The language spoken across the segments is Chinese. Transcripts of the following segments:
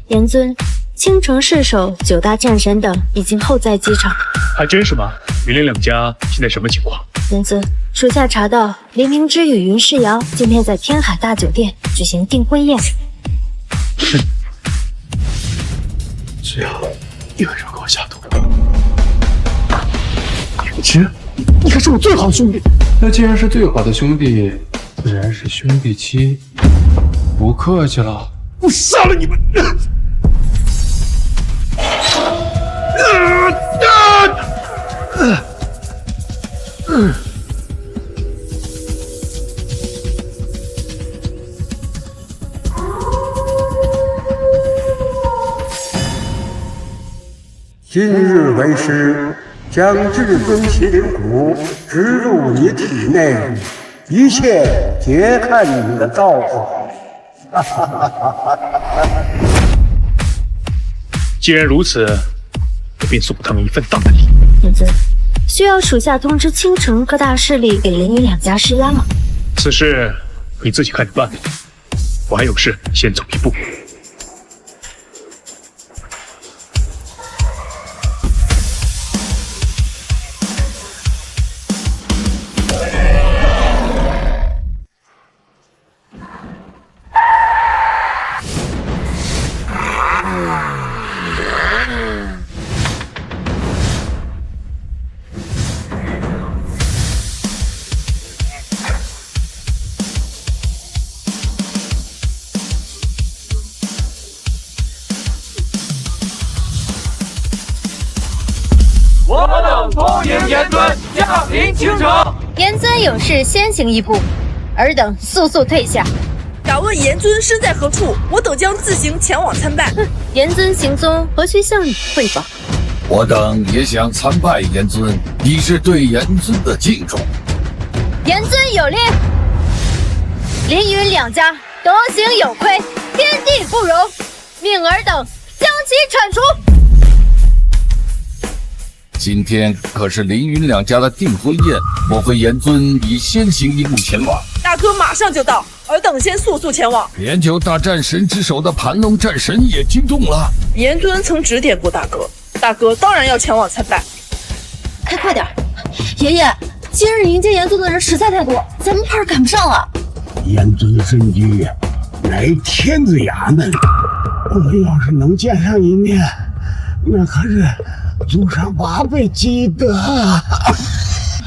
严尊，青城市守、9大战神等已经候在机场。还真是吗？云林两家现在什么情况？严尊，属下查到林明之与云世瑶今天在天海大酒店举行订婚宴。哼，只要有人给我下毒，云之，你可是我最好的兄弟。那既然是最好的兄弟，自然是兄弟妻。不客气了，我杀了你们！今日为师将至尊麒麟骨植入你体内，一切皆看你的造化。既然如此，我便送他们一份大的礼。严尊，需要属下通知青城各大势力给林云两家施压吗？此事你自己看着办。我还有事，先走一步。我等恭迎严尊驾临青城。严尊有事先行一步，尔等速速退下。敢问严尊身在何处？我等将自行前往参拜。严尊行踪，何须向你汇报？我等也想参拜严尊，以示对严尊的敬重。严尊有令，林云两家德行有亏，天地不容，命尔等将其铲除。今天可是凌云两家的订婚宴，莫非严尊已先行一步前往？大哥马上就到，尔等先速速前往。连9大战神之首的盘龙战神也惊动了。严尊曾指点过大哥，大哥当然要前往参拜。快点，爷爷，今日迎接严尊的人实在太多，咱们怕是赶不上了。严尊身居乃天子衙门，我们要是能见上一面，那可是祖上8辈积德啊！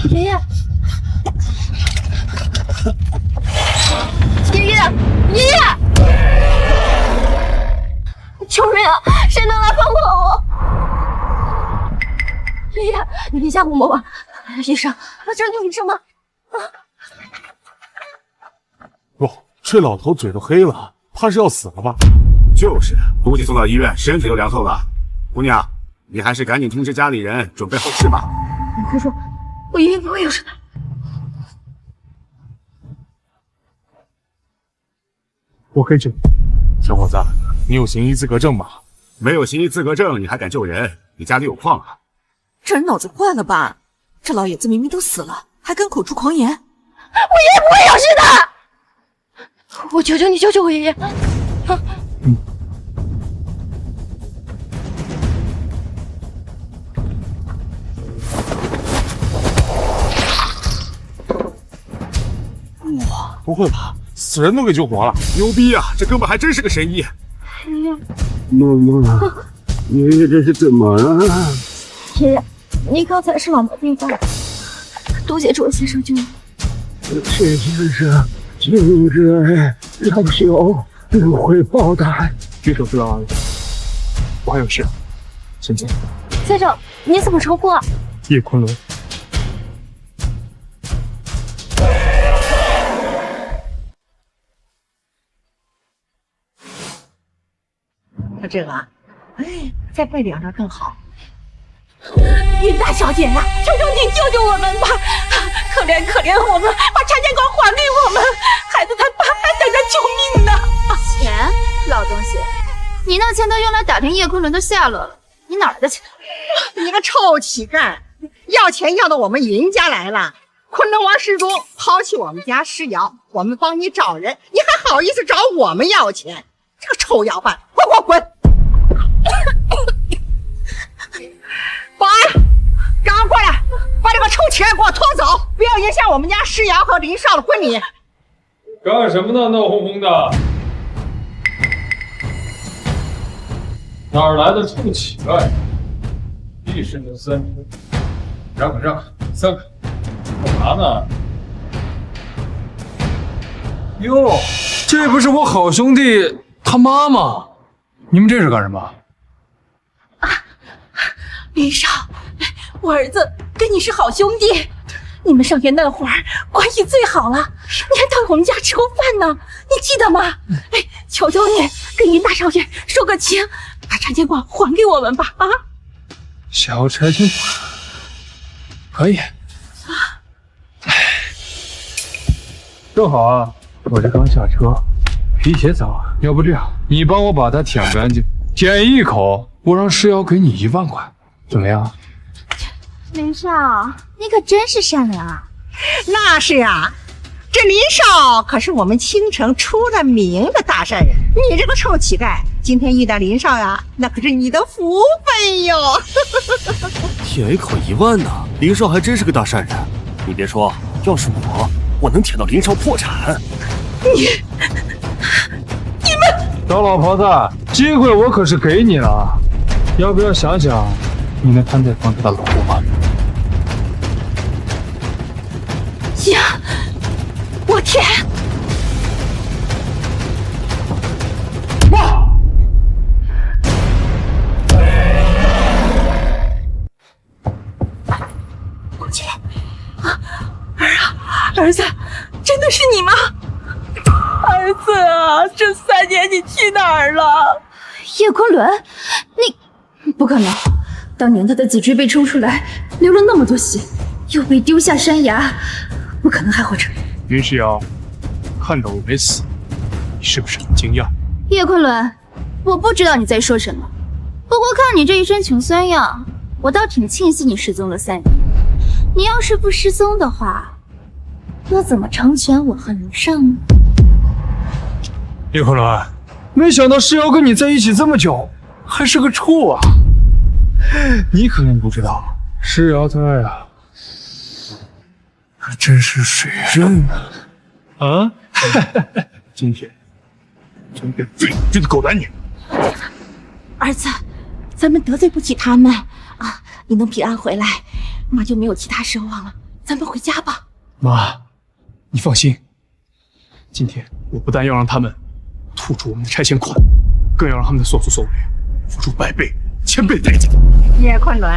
爷爷，爷爷，爷爷，求人啊！谁能来放过我？爷爷，你别吓唬我吧！医生，真的有医生吗？哟，这老头嘴都黑了，怕是要死了吧？就是，估计送到医院身体都凉透了。姑娘，你还是赶紧通知家里人准备后事吧。你胡说，我爷爷不会有事的。我可以救你，小伙子，你有行医资格证吗？没有行医资格证，你还敢救人？你家里有矿啊？这人脑子坏了吧？这老爷子明明都死了，还敢口出狂言。我爷爷不会有事的，我求求你救救我爷爷！哇，不会吧？死人都给救活了，牛逼啊！这哥们还真是个神医。默默，爷爷这是怎么了？爷爷，你刚才是老毛病犯了，多谢这位先生救你。谢先生，今日老朽定会报答。举手之劳，我还有事，先见。先生，你怎么称呼啊？叶昆仑。他这个啊，哎，再备2张更好。云大小姐呀，求求你救救我们吧！可怜可怜我们，把产检馆还给我们，孩子他爸还等着救命呢。钱，老东西，你那钱都用来打听叶昆仑的下落了，你哪来的钱？你个臭乞丐，要钱要到我们云家来了！昆仑王失踪，抛弃我们家尸瑶，我们帮你找人，你还好意思找我们要钱？这个臭要饭，滚滚滚！我们家诗瑶和林少的婚礼。干什么呢？闹哄哄的。哪儿来的臭乞丐？一身的三分，让开让开，散开！干嘛呢？哟，这不是我好兄弟他妈吗？你们这是干什么？林少，我儿子跟你是好兄弟，你们上学那会儿关系最好了，你还到我们家吃过饭呢，你记得吗？哎，求求你跟林大少爷说个情，把拆迁款还给我们吧！啊，小拆迁款可以。正好啊，我这刚下车，皮鞋脏，要不这样，你帮我把它舔干净，舔一口，我让诗瑶给你1万块，怎么样？林少，你可真是善良啊！那是啊，这林少可是我们青城出了名的大善人。你这个臭乞丐，今天遇到林少呀，那可是你的福分哟！舔一口1万呢，林少还真是个大善人。你别说，要是我能舔到林少破产。你们小老婆子，机会我可是给你了，要不要想想你那摊在房子的老婆吗？行，我舔。哇！过去啊，儿子，真的是你吗？儿子啊，这3年你去哪儿了？叶昆仑，你不可能！当年他的脊椎被抽出来，流了那么多血，又被丢下山崖，不可能还活着。云世瑶，看着我没死，你是不是很惊讶？叶昆仑，我不知道你在说什么，不过看你这一身穷酸样，我倒挺庆幸你失踪了3年。你要是不失踪的话，又怎么成全我和林少呢？叶昆仑，没想到诗瑶跟你在一起这么久，还是个处啊！你可能不知道，诗瑶她呀，还真是水人啊！今天真变最真的狗男女。儿子，咱们得罪不起他们啊！你能平安回来，妈就没有其他奢望了。咱们回家吧。妈，你放心，今天我不但要让他们吐出我们的拆迁款，更要让他们的所作所为付出100倍、1000倍的代价。叶昆仑，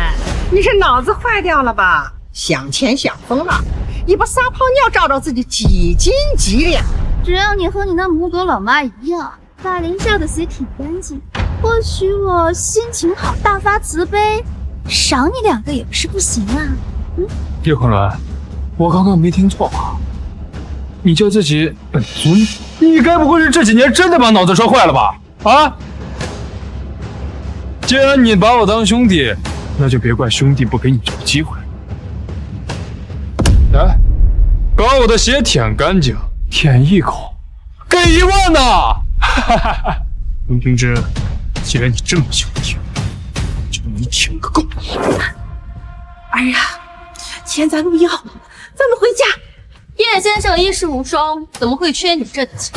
你是脑子坏掉了吧？想钱想疯了，你不撒泡尿照照自己几斤几两？只要你和你那母狗老妈一样，把林少的血舔干净，或许我心情好，大发慈悲，赏你2个也不是不行啊。叶昆仑，我刚刚没听错吧？你叫自己本尊，你该不会是这几年真的把脑子摔坏了吧？啊！既然你把我当兄弟，那就别怪兄弟不给你这个机会。来，把我的血舔干净，舔一口，给1万呢！哈哈哈！林平之，既然你这么喜欢舔，就让你舔个够。儿呀，钱咱不要，咱们回家。叶先生一事无双，怎么会缺你这的钱？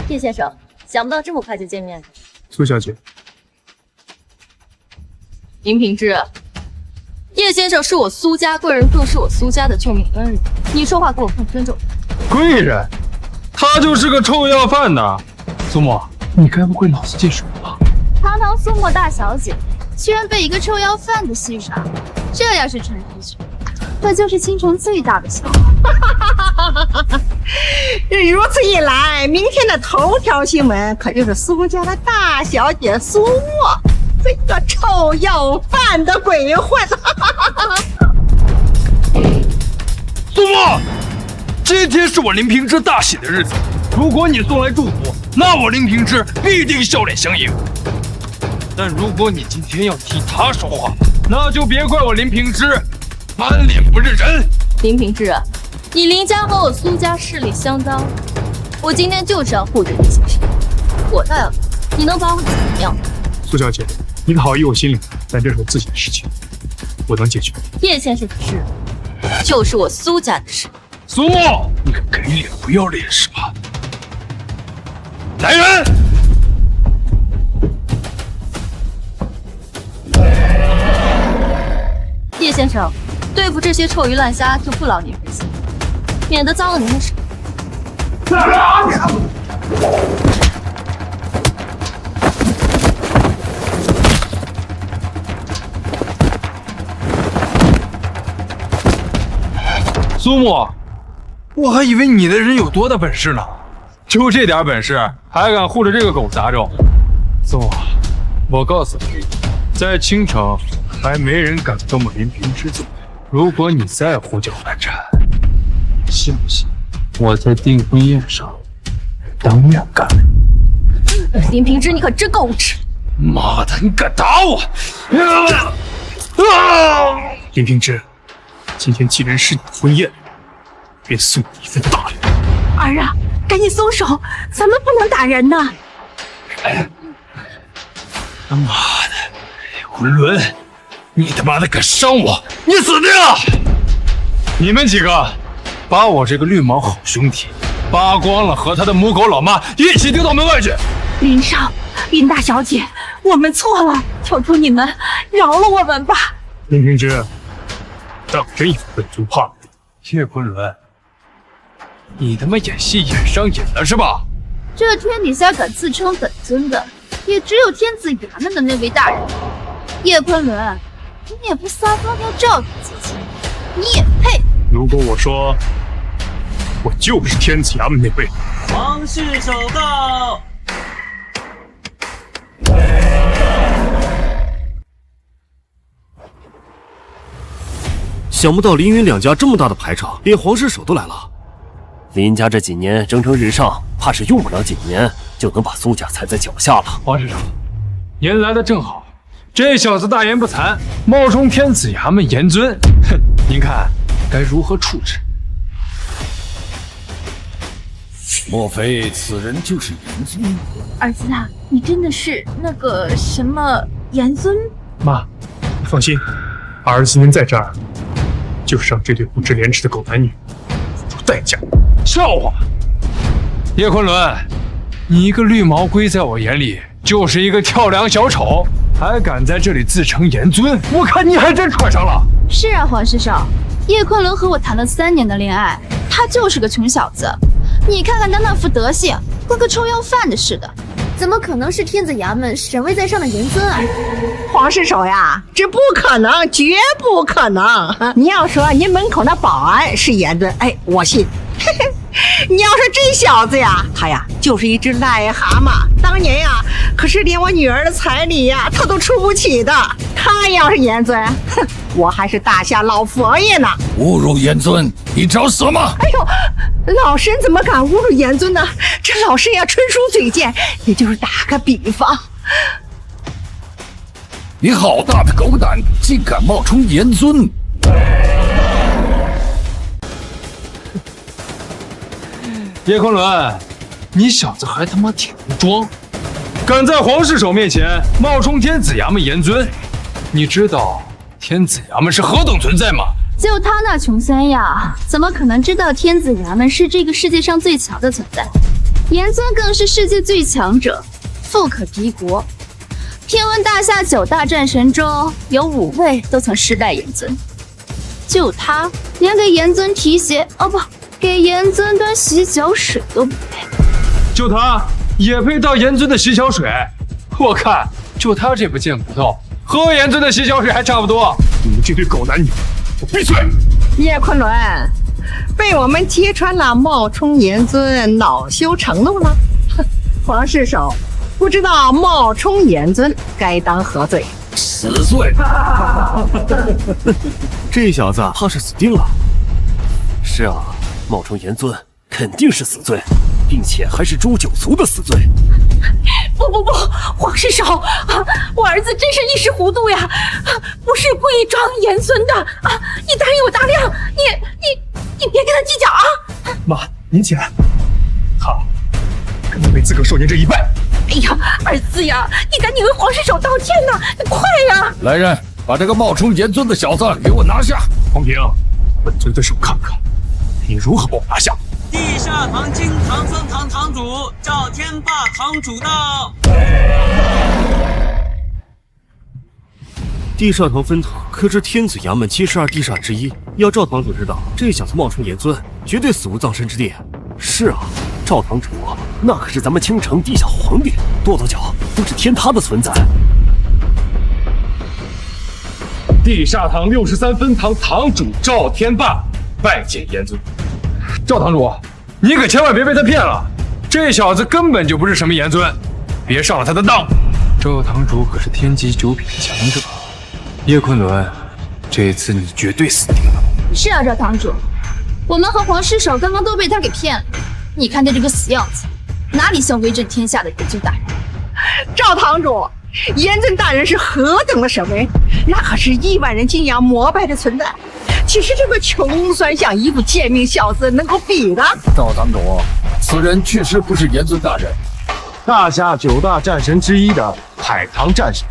叶先生，想不到这么快就见面。苏小姐，林平之，叶先生是我苏家贵人，更是我苏家的救命恩人。你说话给我放尊重。贵人，他就是个臭要饭的。苏沫，你该不会脑子进水了吧？堂堂苏沫大小姐，居然被一个臭要饭的戏耍，这要是传出去，这就是青城最大的笑话。如此一来，明天的头条新闻可就是苏家的大小姐苏沫这个臭要饭的鬼混。苏沫，今天是我林平之大喜的日子，如果你送来祝福，那我林平之必定笑脸相迎。但如果你今天要替他说话，那就别怪我林平之满脸不认人。林平之，你林家和我苏家势力相当，我今天就是要护着叶先生。我倒要看你能把我怎么样。苏小姐，你的好意我心领，但这是我自己的事情。我能解决。叶先生的事，就是我苏家的事。苏沫，你敢给脸不要脸是吧？来人！叶先生，对付这些臭鱼烂虾就不劳您费心，免得脏了您的手。苏沫，我还以为你的人有多大本事呢，就这点本事，还敢护着这个狗杂种？苏沫，我告诉你，在青城还没人敢动我林平之嘴。如果你再胡搅蛮缠，信不信我在订婚宴上当面干了你？林平之，你可真够无耻！妈的，你敢打我！林平之，今天既然是你的婚宴，便送你一份大礼。儿啊，赶紧松手，咱们不能打人呐！他妈的，昆仑，你他妈的敢伤我，你死定了！你们几个把我这个绿毛好兄弟扒光了，和他的母狗老妈一起丢到门外去！林少，林大小姐，我们错了，求求你们饶了我们吧！林平之，当真以为本尊怕你？叶昆仑，你他妈演戏演上瘾了是吧？这天底下敢自称本尊的，也只有天子衙门的那位大人。叶昆仑，你也不撒泡尿照照自己，你也配？如果我说我就是天子衙门那位，皇室首告。想不到凌云两家这么大的排场，连皇室手都来了。林家这几年蒸蒸日上，怕是用不了几年就能把苏家踩在脚下了。皇师长，您来的正好。这小子大言不惭，冒充天子衙门严尊，哼，您看该如何处置？莫非此人就是严尊？儿子啊，你真的是那个什么严尊？妈，你放心，儿子今天在这儿，就是让这对不知廉耻的狗男女付出代价。笑话！叶昆仑，你一个绿毛龟，在我眼里就是一个跳梁小丑，还敢在这里自称严尊，我看你还真喘上了。是啊，皇师少，叶昆仑和我谈了3年的恋爱，他就是个穷小子。你看看他那副德行，跟个臭要饭的似的，怎么可能是天子衙门审位在上的严尊啊？皇室手呀，这不可能，绝不可能！你要说您门口那保安是严尊，哎，我信。你要说这小子呀，他呀就是一只癞蛤蟆。当年呀，可是连我女儿的彩礼呀，他都出不起的。他要是严尊，哼，我还是大夏老佛爷呢！侮辱严尊，你找死吗？哎呦，老身怎么敢侮辱严尊呢？这老身呀，纯属嘴贱，也就是打个比方。你好大的狗胆，竟敢冒充严尊！叶昆仑，你小子还他妈挺能装，敢在皇室手面前冒充天子衙门严尊，你知道天子衙门是何等存在吗？就他那穷酸样，怎么可能知道天子衙门是这个世界上最强的存在？严尊更是世界最强者，富可敌国。天文大夏9大战神中有5位都曾世代严尊，就他连给严尊提鞋不，给严尊端洗脚水都不配。就他也配倒严尊的洗脚水？我看就他这副贱骨头，喝严尊的洗脚水还差不多。你们这对狗男女，我闭嘴！叶昆仑被我们揭穿了冒充严尊，恼羞成怒了。皇室手不知道冒充严尊该当何罪？死罪！这小子怕是死定了。是啊，冒充严尊肯定是死罪，并且还是诛九族的死罪。不，皇室手我儿子真是一时糊涂呀，不是故意装严尊的啊！你答应我大亮，你别跟他计较啊！妈，您起来，他根本没资格受您这一拜。哎呀，儿子呀，你赶紧为皇室手道歉呐！快呀！来人，把这个冒充严尊的小子给我拿下！黄平，本尊的手看看，你如何把我拿下？地下堂金堂分堂堂主赵天霸堂主到。地上堂分堂可是天子衙门72地煞之一，要赵堂主知道，这小子冒充严尊，绝对死无葬身之地。是啊，赵堂主那可是咱们青城地下皇帝，跺跺脚都是天塌的存在。地下堂63分堂堂主赵天霸拜见严尊。赵堂主，你可千万别被他骗了，这小子根本就不是什么严尊，别上了他的当。赵堂主可是天级9品的强者，叶昆仑，这次你绝对死定了。是啊，赵堂主，我们和黄尸首刚刚都被他给骗了。你看他这个死样子，哪里像威震天下的严尊大人？赵堂主，严尊大人是何等的神威，那可是亿万人敬仰膜拜的存在。岂是这个穷酸像一副贱命小子能够比的？赵堂主，此人确实不是严尊大人，大夏9大战神之一的海棠战神，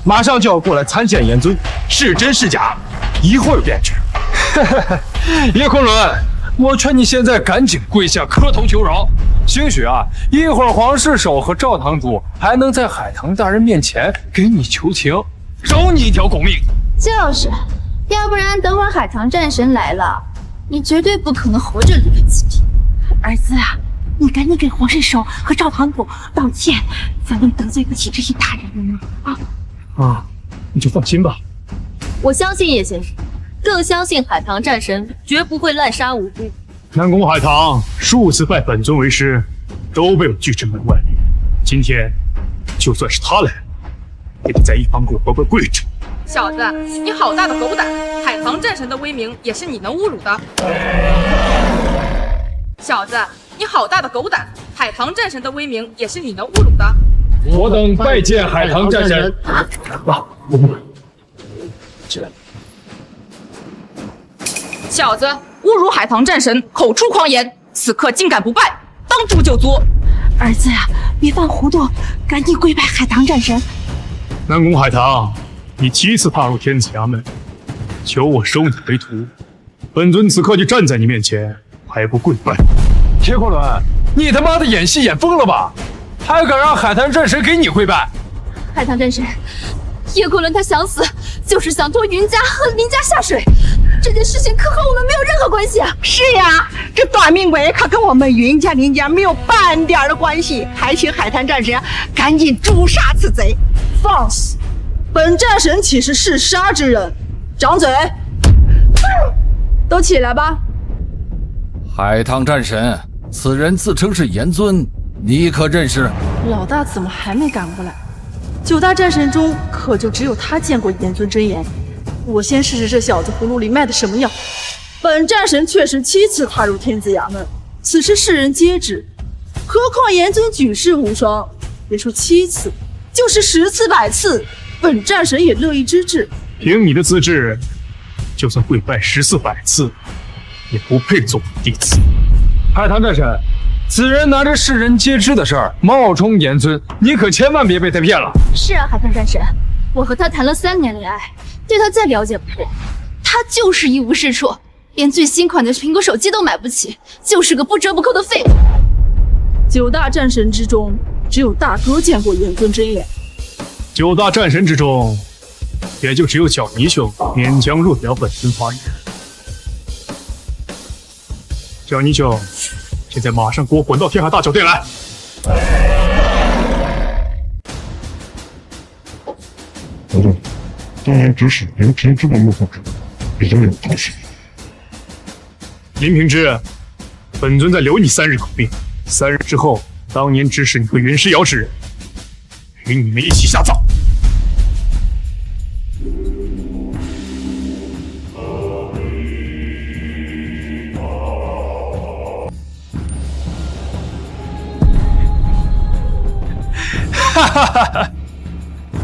马上就要过来参见严尊，是真是假，一会儿便知。叶昆仑，我劝你现在赶紧跪下磕头求饶，兴许啊，一会儿黄尸首和赵堂主还能在海棠大人面前给你求情，饶你一条狗命。就是，要不然等会儿海棠战神来了，你绝对不可能活着离开此地。儿子啊，你赶紧给黄尸首和赵堂主道歉，咱们得罪不起这些大人了啊！你就放心吧。我相信叶先生，更相信海棠战神绝不会滥杀无辜。南宫海棠数次拜本尊为师，都被我拒之门外。今天就算是他来了，也得在一旁给我乖乖跪着。小子，你好大的狗胆！海棠战神的威名也是你能侮辱的。小子，你好大的狗胆！海棠战神的威名也是你能侮辱的。我等拜见海棠战神。起来。小子，侮辱海棠战神，口出狂言，此刻竟敢不拜，当诛就诛！儿子啊，别犯糊涂，赶紧跪拜海棠战神。南宫海棠，你7次踏入天子衙门，求我收你为徒，本尊此刻就站在你面前，还不跪拜？铁昆仑，你他妈的演戏演疯了吧？还敢让海棠战神给你跪拜？海棠战神，叶昆仑他想死，就是想拖云家和林家下水。这件事情可和我们没有任何关系啊！是呀，这短命鬼可跟我们云家林家没有半点的关系，还请海棠战神赶紧诛杀此贼。放肆！本战神岂是嗜杀之人？掌嘴！都起来吧！海棠战神，此人自称是严尊，你可认识？老大怎么还没赶过来？9大战神中可就只有他见过严尊真言。我先试试这小子葫芦里卖的什么药。本战神确实7次踏入天子衙门，此事世人皆知。何况严尊举世无双，别说7次，就是10次100次，本战神也乐意之至。凭你的资质，就算跪拜10次100次，也不配做我弟子。海棠战神，此人拿着世人皆知的事儿冒充严尊，你可千万别被他骗了。是啊，海棠战神，我和他谈了3年恋爱，对他再了解不过。他就是一无是处，连最新款的苹果手机都买不起，就是个不折不扣的废物。9大战神之中，只有大哥见过严尊真眼。9大战神之中，也就只有小泥鳅勉强入得了本尊法眼。小泥鳅，现在马上给我滚到天海大酒店来！等等，当然指使林平之的幕后主脑比较有关系。林平之，本尊再留你3日口命，3日之后，当年指使你和云尸瑶之人，与你们一起下葬。哈哈哈哈！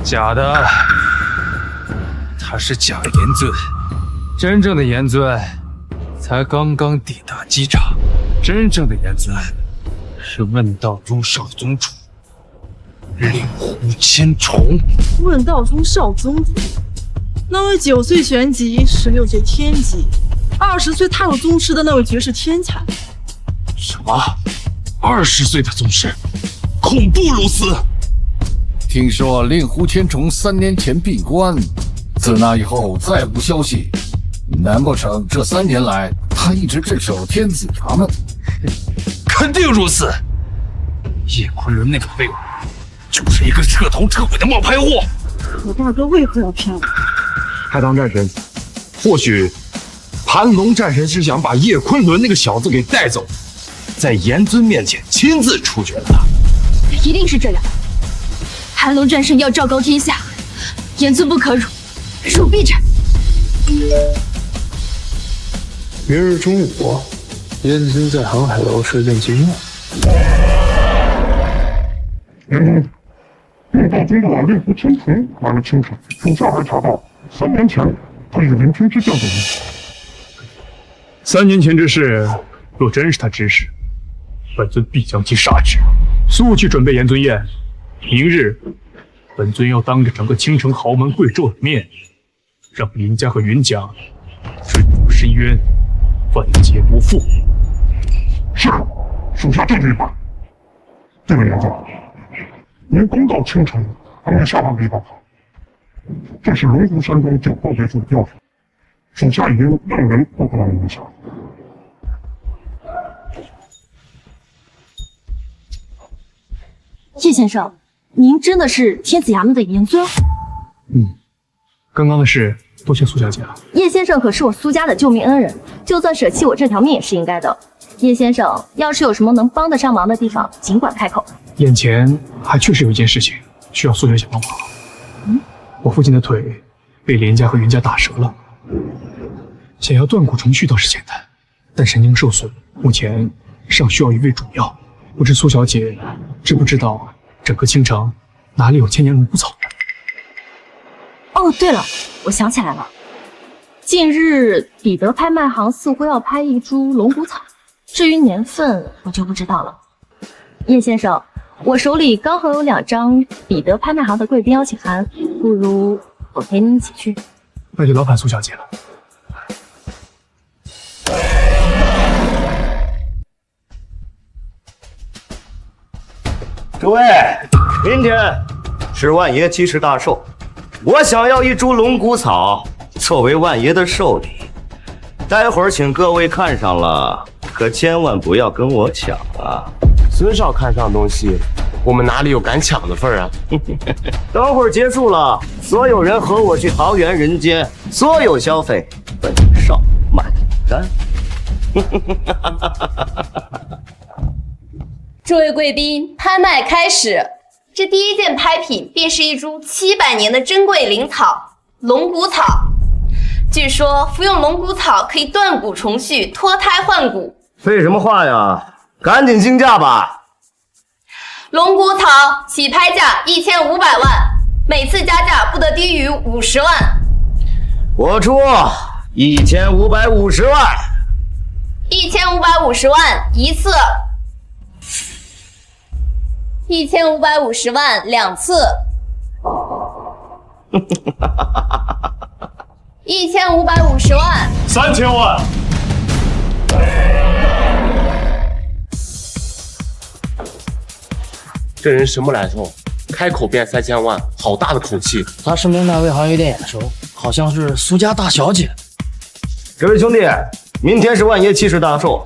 假的，他是假严尊，真正的严尊才刚刚抵达机场。真正的严尊是问道中少宗主，令狐千重。问道中少宗主，那位9岁玄级，16岁天级，20岁踏入宗师的那位绝世天才。什么？20岁的宗师，恐怖如此！听说令狐千重3年前闭关，自那以后再无消息。难不成这3年来他一直镇守天子衙门？肯定如此。叶昆仑那个废物，就是一个彻头彻尾的冒牌货。可大哥为何要骗我？太当战神，或许盘龙战神是想把叶昆仑那个小子给带走，在炎尊面前亲自处决了他。一定是这样。盘龙战神要昭告天下，炎尊不可辱，辱必斩。明日中午，燕尊在航海楼射箭经验。被盗中的令狐千重还没清楚，属下还查到3年前他与林平之交手。3年前之事，若真是他指使，本尊必将其杀之。速去准备炎尊宴，明日本尊要当着整个青城豪门贵胄的面，让林家和云家追捕深渊，万劫不复。是，属下这就办。这位炎尊，您攻到青城，还没下完没办法。这是龙湖山庄9号别墅的调查，属下已经让人报告到您下。叶先生，您真的是天子衙门的炎尊？刚刚的事多谢苏小姐了。叶先生可是我苏家的救命恩人，就算舍弃我这条命也是应该的。叶先生要是有什么能帮得上忙的地方，尽管开口。眼前还确实有一件事情需要苏小姐帮忙。我父亲的腿被连家和云家打折了，想要断骨重续倒是简单，但神经受损，目前尚需要一味主药。不知苏小姐知不知道整个青城哪里有千年龙骨草？哦，对了，我想起来了，近日彼得拍卖行似乎要拍一株龙骨草，至于年份我就不知道了。叶先生，我手里刚好有2张彼得拍卖行的贵宾邀请函，不如我陪您一起去。那就劳烦苏小姐了。诸位，明天是万爷7十大寿，我想要一株龙骨草作为万爷的寿礼，待会儿请各位看上了，可千万不要跟我抢啊！孙少看上东西，我们哪里有敢抢的份儿啊？等会儿结束了，所有人和我去桃源人间，所有消费本少买单。诸位贵宾，拍卖开始。这第一件拍品便是一株700年的珍贵灵草——龙骨草。据说服用龙骨草可以断骨重续、脱胎换骨。废什么话呀！赶紧竞价吧！龙骨草起拍价1500万，每次加价不得低于50万。我出1550万。1550万一次。1550万2次，1550万3000万。这人什么来头？开口便3000万，好大的口气！他身边那位好像有点眼熟，好像是苏家大小姐。各位兄弟，明天是万爷7十大寿，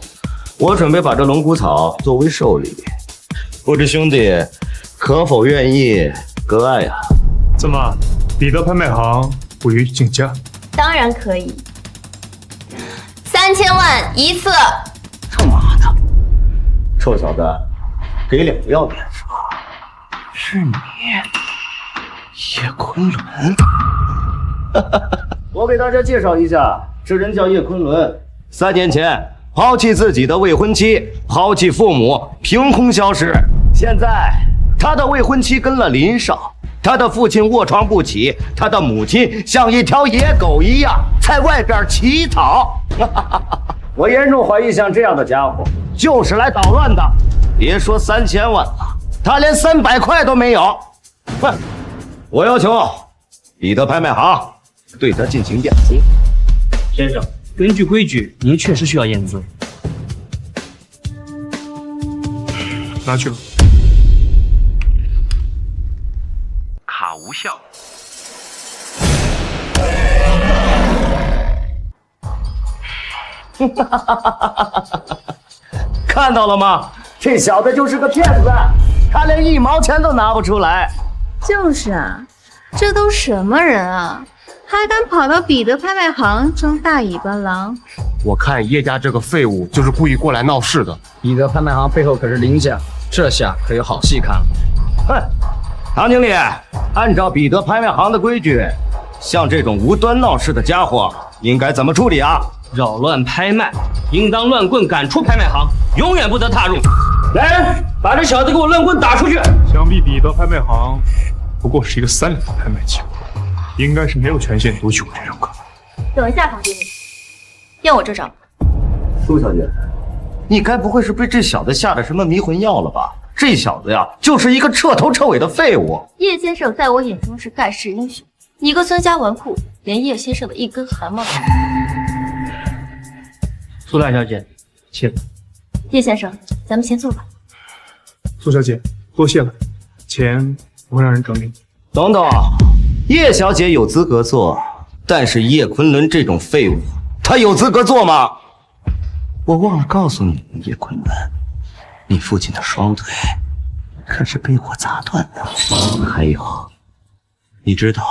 我准备把这龙骨草作为寿礼。不知兄弟可否愿意割爱呀？怎么，彼得拍卖行不允许竞价？当然可以，3000万一次。他妈的，臭小子，给脸不要脸是吧？是你，叶昆仑。我给大家介绍一下，这人叫叶昆仑，3年前抛弃自己的未婚妻，抛弃父母，凭空消失。现在他的未婚妻跟了林少，他的父亲卧床不起，他的母亲像一条野狗一样在外边乞讨。我严重怀疑像这样的家伙就是来捣乱的。别说3000万了，他连300块都没有。哼！我要求彼得拍卖行对他进行验尊。先生，根据规矩，您确实需要验尊。拿去了。卡无效。看到了吗？这小子就是个骗子，他连1毛钱都拿不出来。就是啊，这都什么人啊，还敢跑到彼得拍卖行装大尾巴狼？我看叶家这个废物就是故意过来闹事的。彼得拍卖行背后可是林家，这下可有好戏看了。哼，唐经理，按照彼得拍卖行的规矩，像这种无端闹事的家伙，应该怎么处理啊？扰乱拍卖，应当乱棍赶出拍卖行，永远不得踏入。来人，把这小子给我乱棍打出去！想必彼得拍卖行不过是一个3两的拍卖机构，应该是没有权限夺取我这张卡。等一下，唐经理，验我这张。苏小姐，你该不会是被这小子下的什么迷魂药了吧？这小子呀，就是一个彻头彻尾的废物。叶先生在我眼中是盖世英雄，你个孙家纨绔，连叶先生的一根汗毛都没有。苏大小姐，请。叶先生，咱们先坐吧。苏小姐，多谢了，钱我会让人整理。等等，叶小姐有资格做，但是叶昆仑这种废物，他有资格做吗？我忘了告诉你，叶昆仑，你父亲的双腿可是被我砸断的。还有，你知道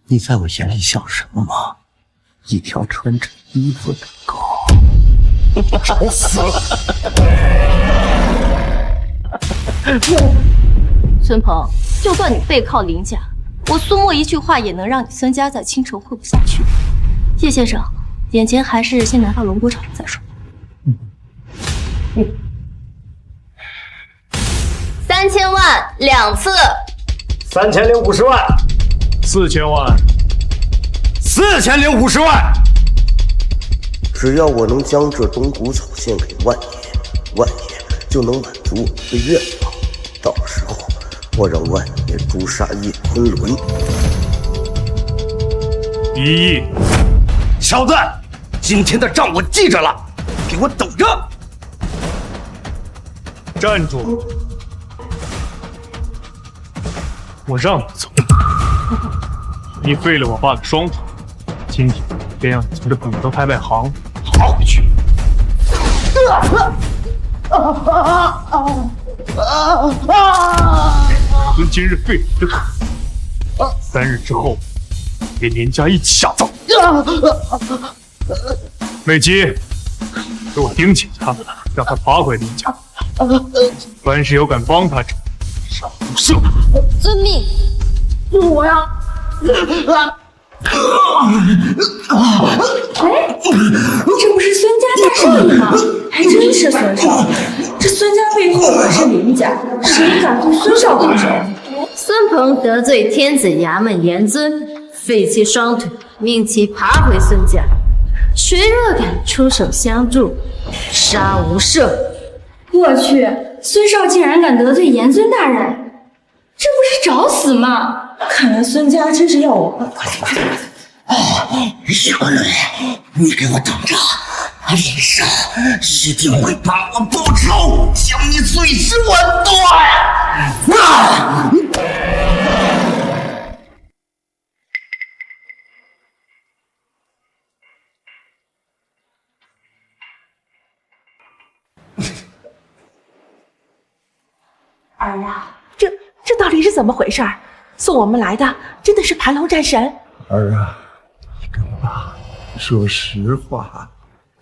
你在我眼里像什么吗？一条穿着衣服的狗。吵死了！孙鹏，就算你背靠林家，我苏沫一句话也能让你孙家在青城混不下去。叶先生，眼前还是先拿到龙骨场再说。3000万2次，3050万，4000万，4050万。只要我能将这龙骨草献给万爷，万爷就能满足我的愿望。到时候，我让万爷诛杀叶昆仑。1亿，小子，今天的账我记着了，给我等着！站住！我让你走，你废了我爸的双腿，今天便让你从这彼得拍卖行爬回去。孙今日废了你的腿，3日之后连连家一起下葬。美姬，给我盯紧他，让他爬回林家。凡是有敢帮他者，杀无赦。遵命。我呀。哎，这不是孙家大少爷吗？还真是孙少。这孙家背后可是林家，谁敢对孙少动手？孙鹏得罪天子衙门严尊，废其双腿，命其爬回孙家。谁若敢出手相助，杀无赦。我去，孙少竟然敢得罪严尊大人，这不是找死吗？看来孙家真是要我们。叶昆仑，你给我等着，林少一定会帮我报仇，将你碎尸万段！儿啊，这到底是怎么回事？送我们来的真的是盘龙战神？儿啊，你跟爸说实话，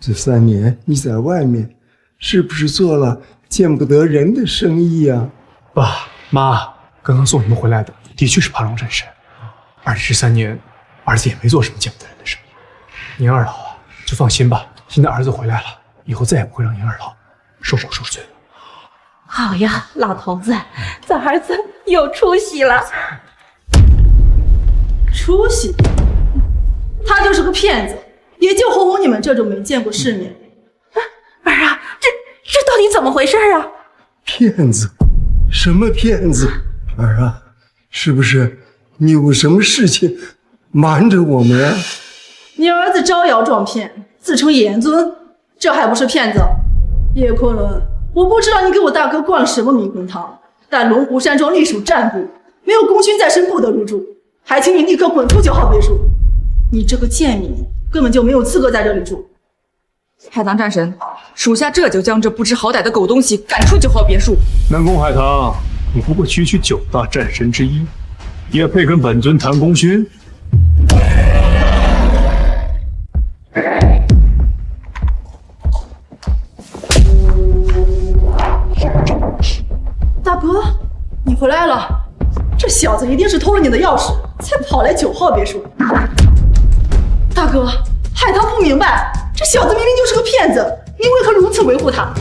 这3年你在外面是不是做了见不得人的生意呀？爸妈，刚刚送你们回来的的确是盘龙战神，而且这3年儿子也没做什么见不得人的生意。您二老啊，就放心吧，现在儿子回来了，以后再也不会让您二老受手受罪了。好呀，老头子，咱儿子有出息了。出息？他就是个骗子，也就哄哄你们这种没见过世面。儿啊，这到底怎么回事啊？骗子？什么骗子？儿啊，是不是你有什么事情瞒着我们？你儿子招摇撞骗，自称严尊，这还不是骗子？叶昆仑，我不知道你给我大哥灌了什么迷魂汤，但龙湖山庄隶属战部，没有功勋在身不得入住，还请你立刻滚出9号别墅。你这个贱民根本就没有资格在这里住。海棠战神，属下这就将这不知好歹的狗东西赶出9号别墅。南宫海棠，你不过区区9大战神之一，也配跟本尊谈功勋？大哥，你回来了！这小子一定是偷了你的钥匙，才跑来9号别墅。大哥，海棠不明白，这小子明明就是个骗子，你为何如此维护他？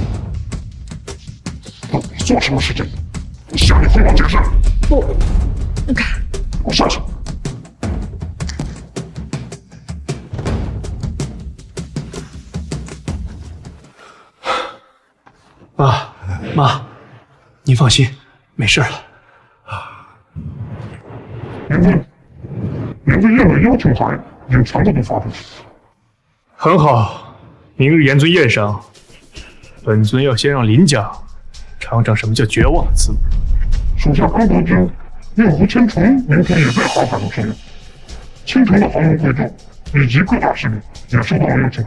到底做什么事情？我向你汇报解释。不，你看，我下去。爸妈，您放心，没事了。严尊宴的邀请函隐藏的都发出去。很好，明日严尊宴上，本尊要先让林家尝尝什么叫绝望的滋味。属下刚得知，月湖千重明天也在航海路上任，青城的豪门贵胄以及各大势力也受到了邀请。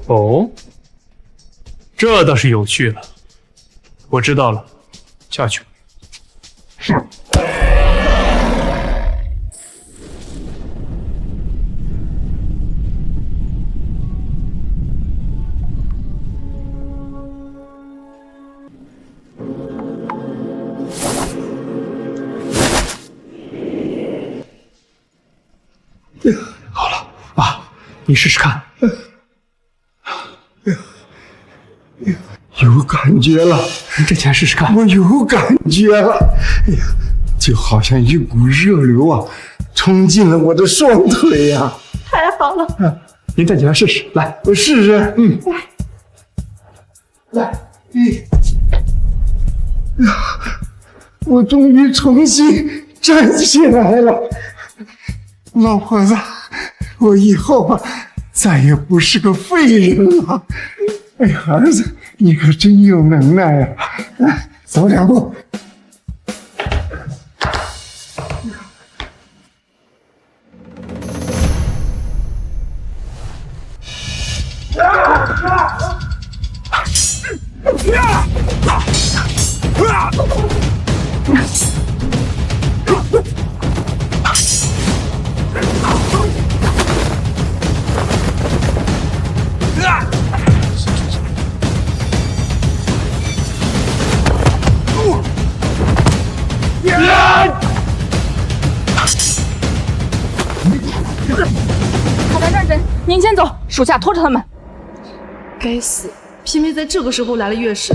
哦，这倒是有趣了。我知道了，下去。是。好了，爸，你试试看。有感觉了，站起来试试看。我有感觉了，哎呀，就好像一股热流啊，冲进了我的双腿呀！太好了，您站起来试试，来，我试试。来，我终于重新站起来了。老婆子，我以后啊，再也不是个废人了。哎呀，儿子，你可真有能耐呀！来，走2步。海棠战神，您先走，属下拖着他们。该死，偏偏在这个时候来了月氏。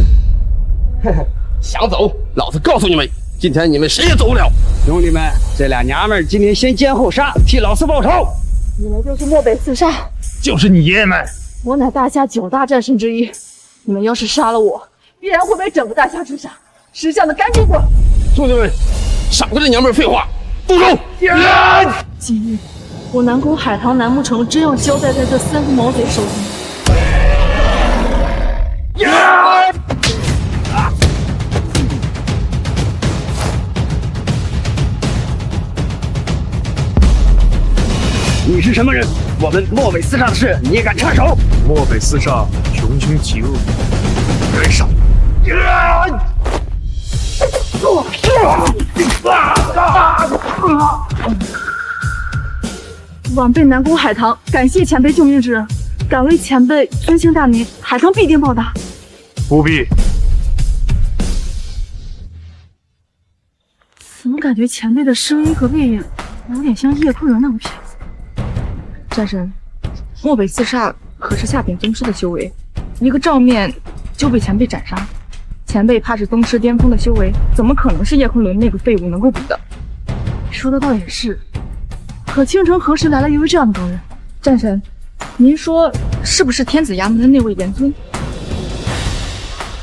想走，老子告诉你们，今天你们谁也走不了。兄弟们，这俩娘们今天先奸后杀，替老子报仇。你们就是漠北四煞，就是你爷爷们。我乃大夏9大战神之一，你们要是杀了我，必然会被整个大夏诛杀。识相的赶紧滚！兄弟们，少跟这娘们废话，动手！今日我南宫海棠难不成真要交代在这3个毛贼手里？你是什么人？我们漠北四煞的事，你也敢插手？漠北四煞穷凶极恶，人少。晚辈南宫海棠感谢前辈救命之恩，敢为前辈尊姓大名，海棠必定报答。不必。怎么感觉前辈的声音和背影有点像叶昆仑那个骗子？战神，漠北四煞可是下品宗师的修为，一个照面就被前辈斩杀。前辈怕是宗师巅峰的修为，怎么可能是叶昆仑那个废物能够比的？说的倒也是，可青城何时来了一位这样的高人？战神，您说是不是天子衙门的那位严尊？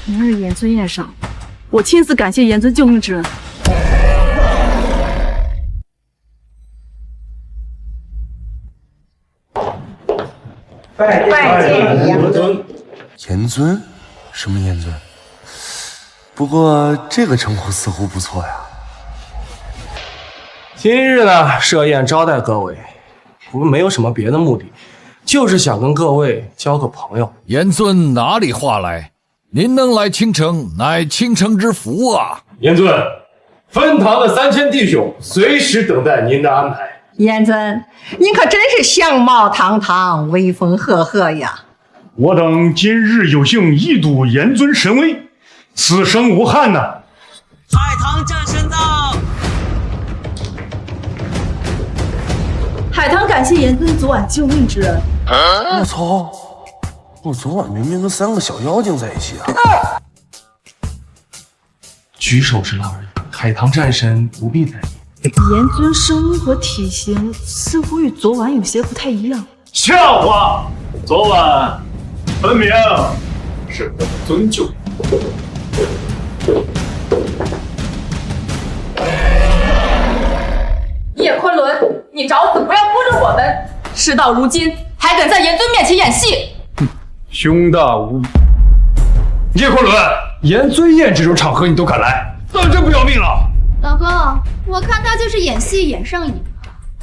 明日严尊宴上，我亲自感谢严尊救命之恩。拜见严尊。严尊？什么严尊？不过这个称呼似乎不错呀。今日呢，设宴招待各位，不过没有什么别的目的，就是想跟各位交个朋友。严尊哪里话来？您能来青城，乃青城之福啊！严尊，分堂的3000弟兄随时等待您的安排。严尊，您可真是相貌堂堂，威风赫赫呀！我等今日有幸一睹严尊神威，此生无憾呐！海棠战神到！海棠感谢严尊昨晚救命之恩。我操！我昨晚明明跟3个小妖精在一起啊！举手之劳而已，海棠战神不必在意。严尊声音和体型似乎与昨晚有些不太一样。笑话！昨晚分明是本尊救你。叶昆仑，你找死不要扶着我们！事到如今，还敢在严尊面前演戏？胸大无语。叶昆仑，严尊宴这种场合你都敢来，当真不要命了！老公，我看他就是演戏演上瘾了。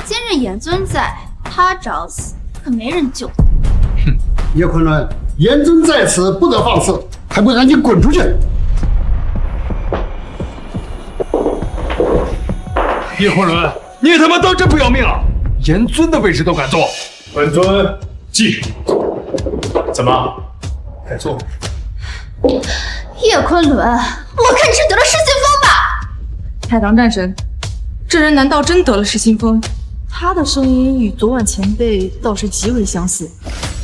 今日严尊在，他找死可没人救。哼，叶昆仑，严尊在此，不得放肆，还不赶紧滚出去！叶昆仑，你他妈当真不要命了？严尊的位置都敢坐，本尊记住。怎么，还坐？叶昆仑，我看你是得了失心疯吧？海棠战神，这人难道真得了失心疯？他的声音与昨晚前辈倒是极为相似。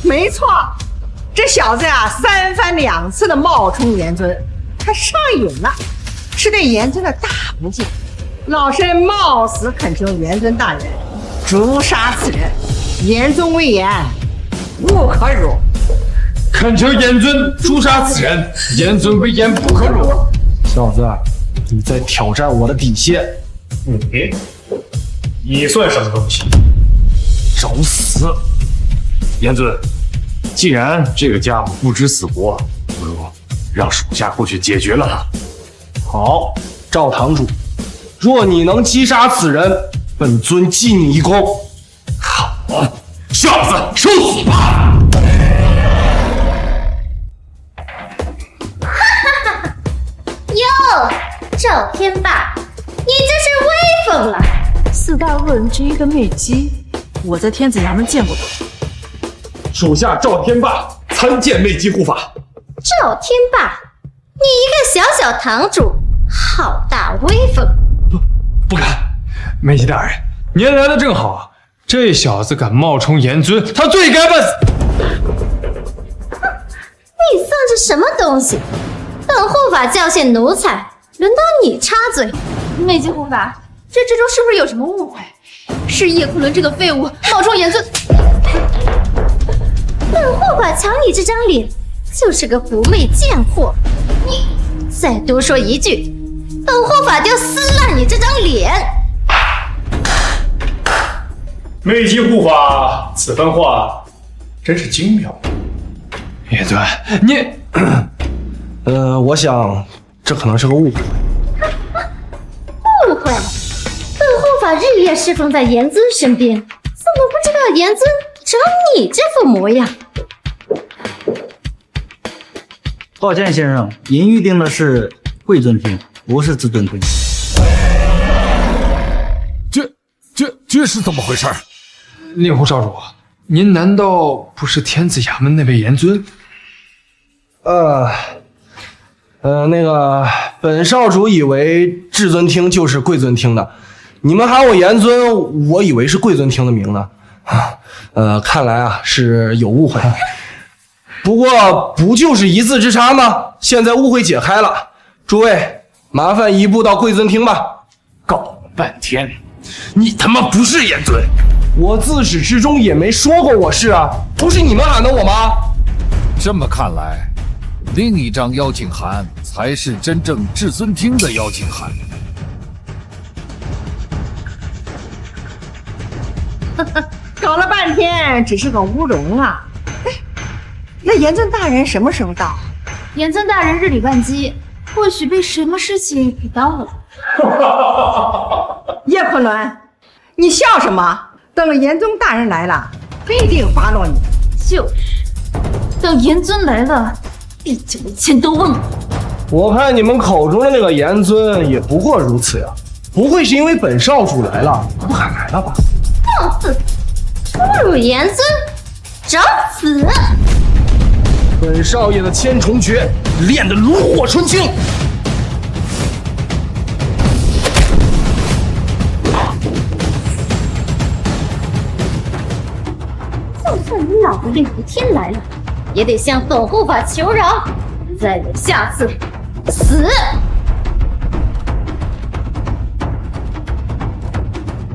没错，这小子呀，3番2次的冒充严尊，他上瘾了，是对严尊的大不敬。老身冒死恳求严尊大人诛杀此人，严尊威严，不可辱。恳求严尊诛杀此人，严尊威严不可辱。小子，你在挑战我的底线。你算什么东西？找死！严尊，既然这个家伙不知死活，不如让属下过去解决了他。好，赵堂主，若你能击杀此人，本尊记你一功。好啊，小子，受死吧！哟，赵天霸，你这是威风了！4大恶人之一的魅姬，我在天子衙门见过他。属下赵天霸参见魅姬护法。赵天霸，你一个小小堂主，好大威风！不敢，魅姬大人，您来的正好，这小子敢冒充严尊，他罪该万死。你算是什么东西？本护法教训奴才，轮到你插嘴？魅姬护法，这之中是不是有什么误会？是叶昆仑这个废物冒充严尊。本护法瞧你这张脸，就是个狐媚贱货。你再多说一句，本护法就撕烂你这张脸。魅姬护法，此番话真是精妙。叶尊，你，我想这可能是个误会。误会？本护法日夜侍奉在严尊身边，怎么不知道严尊长你这副模样？抱歉，先生，您预定的是贵尊厅，不是至尊厅。这是怎么回事？令狐少主，您难道不是天子衙门那位严尊？那个，本少主以为至尊厅就是贵尊厅的，你们喊我严尊，我以为是贵尊厅的名呢。看来啊是有误会。不过不就是一字之差吗？现在误会解开了，诸位麻烦移步到贵尊厅吧。搞了半天，你他妈不是严尊！我自始至终也没说过我是啊，不是你们喊的我吗？这么看来，另一张邀请函才是真正至尊厅的邀请函。搞了半天只是个乌龙啊！那严尊大人什么时候到？严尊大人日理万机，严尊大人日理万机，或许被什么事情给耽误了。叶昆仑，你笑什么？等严尊大人来了，必定发落你。就是，等严尊来了，必将一切都忘了。我看你们口中的那个严尊也不过如此呀，不会是因为本少主来了，不喊来了吧？放肆！侮辱严尊，找死！本少爷的千重诀练得炉火纯青。就算你老子令狐天来了，也得向本护法求饶，再有下次，死！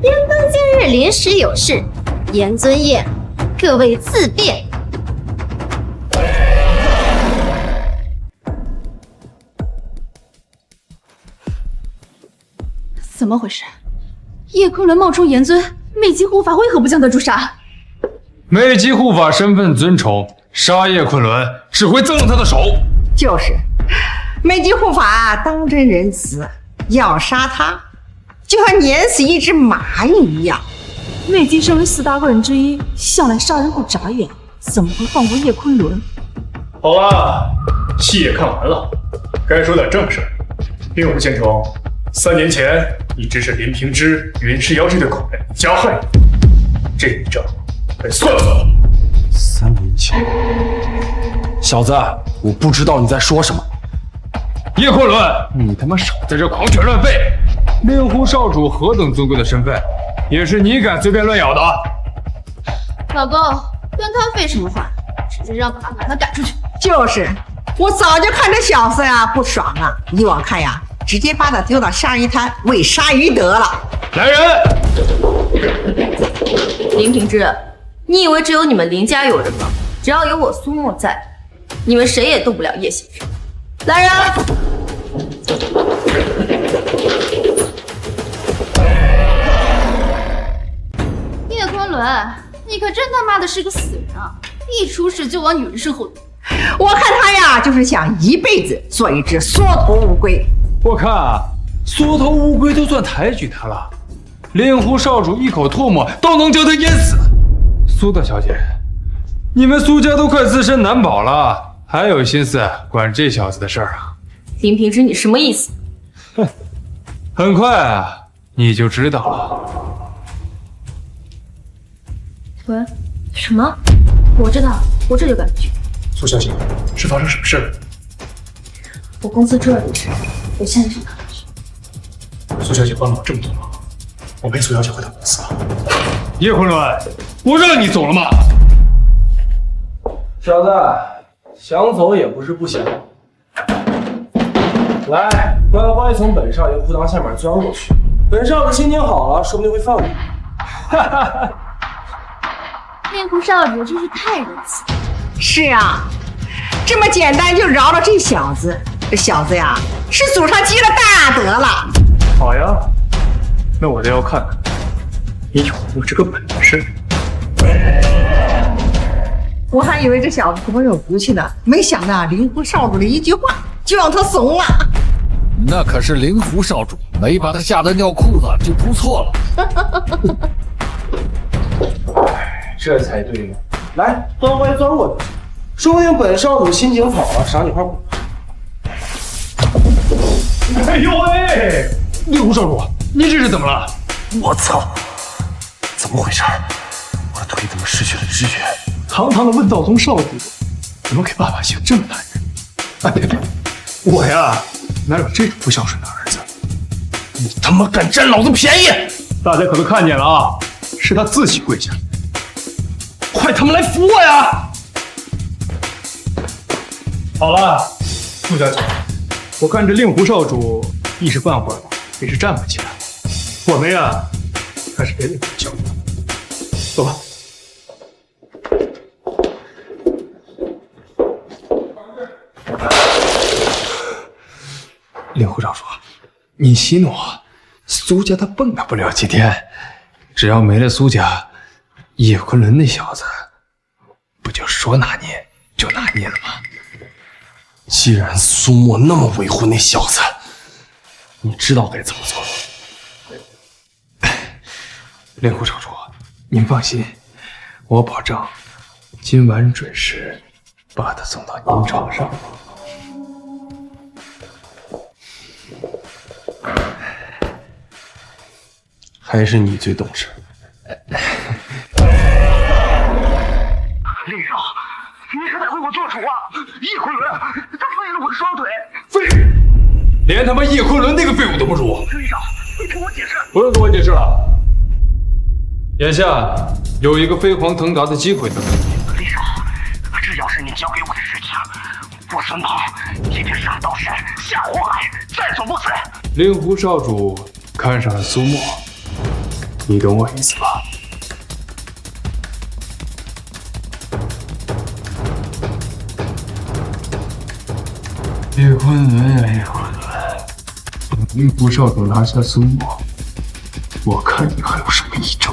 边锋今日临时有事，严尊宴，各位自便。怎么回事？叶昆仑冒充严尊，魅姬护法为何不将他诛杀？魅姬护法身份尊崇，杀叶昆仑只会赠了他的手。就是，魅姬护法当真仁慈，要杀他，就像碾死一只蚂蚁一样。魅姬身为4大恶人之一，向来杀人不眨眼，怎么会放过叶昆仑？好了，戏也看完了，该说点正事。令狐千重，3年前你指使林平之、云尸妖这对口人加害你，这笔账该算算了。3年前，小子，我不知道你在说什么。叶昆仑，你他妈少在这狂犬乱吠！令狐少主何等尊贵的身份，也是你敢随便乱咬的？老公，跟他废什么话？直接让他把他赶出去。就是，我早就看这小子呀不爽啊！依我看呀，直接把他丢到鲨鱼滩喂鲨鱼得了。来人！林平之，你以为只有你们林家有人吗？只要有我苏沫在，你们谁也动不了叶先生。来人！叶昆仑，你可真他妈的是个死人啊！一出事就往女人身后躲。我看他呀，就是想一辈子做一只缩头乌龟。我看啊，缩头乌龟都算抬举他了，令狐少主一口唾沫都能将他淹死。苏大小姐，你们苏家都快自身难保了，还有心思管这小子的事儿啊？林平之，你什么意思？哼，很快啊，你就知道了。喂，什么？我知道，我这就赶过去。苏小姐，是发生什么事了？我公司出了点事，我现在就赶过去。苏小姐帮了我这么多忙，我陪苏小姐回到公司了。叶昆仑，我让你走了吗？小子，想走也不是不行。来，乖乖从本少爷裤裆下面钻过去。本少爷心情好了，说不定会放你。哈哈哈！令狐少主真是太仁慈。是啊，这么简单就饶了这小子。这小子呀，是祖上积了大德了。好呀，那我倒要看看你有没有这个本事。我还以为这小子多有福气呢，没想到灵狐少主的一句话就让他怂了。那可是灵狐少主，没把他吓得尿裤子就不错了。这才对呢。来，乖乖钻过去，说不定本少主心情好了，赏你块骨。哎呦喂！令狐少主，你这是怎么了？我操！怎么回事？我的腿怎么失去了知觉？堂堂的问道宗少主，怎么给爸爸姓这么难人？哎，别，我呀，哪有这种不孝顺的儿子？你他妈敢占老子便宜！大家可都看见了啊，是他自己跪下。快他妈来扶我呀！好了，苏小姐，我看这令狐少主一时半会儿也是站不起来了。我们呀，还是别领他教育了。走吧。令狐少主，你息怒，苏家他蹦跶不了几天，只要没了苏家，叶昆仑那小子不就说拿捏这拿捏的吗？既然苏沫那么维护那小子，你知道该怎么做。令狐少主，您放心，我保证今晚准时把他送到您床上。还是你最懂事。林少，你可得为我做主啊！叶昆仑，他废了我的双腿。废！连他妈叶昆仑那个废物都不如。林少，你听我解释。不用跟我解释了。眼下有一个飞黄腾达的机会等着你。林少，这要是你交给我的事情，我孙鹏一定上刀山下火海，在所不辞。令狐少主看上了苏沫，你懂我意思吧？叶昆仑呀，叶昆仑，等令狐少主拿下苏沫，我看你还有什么一招。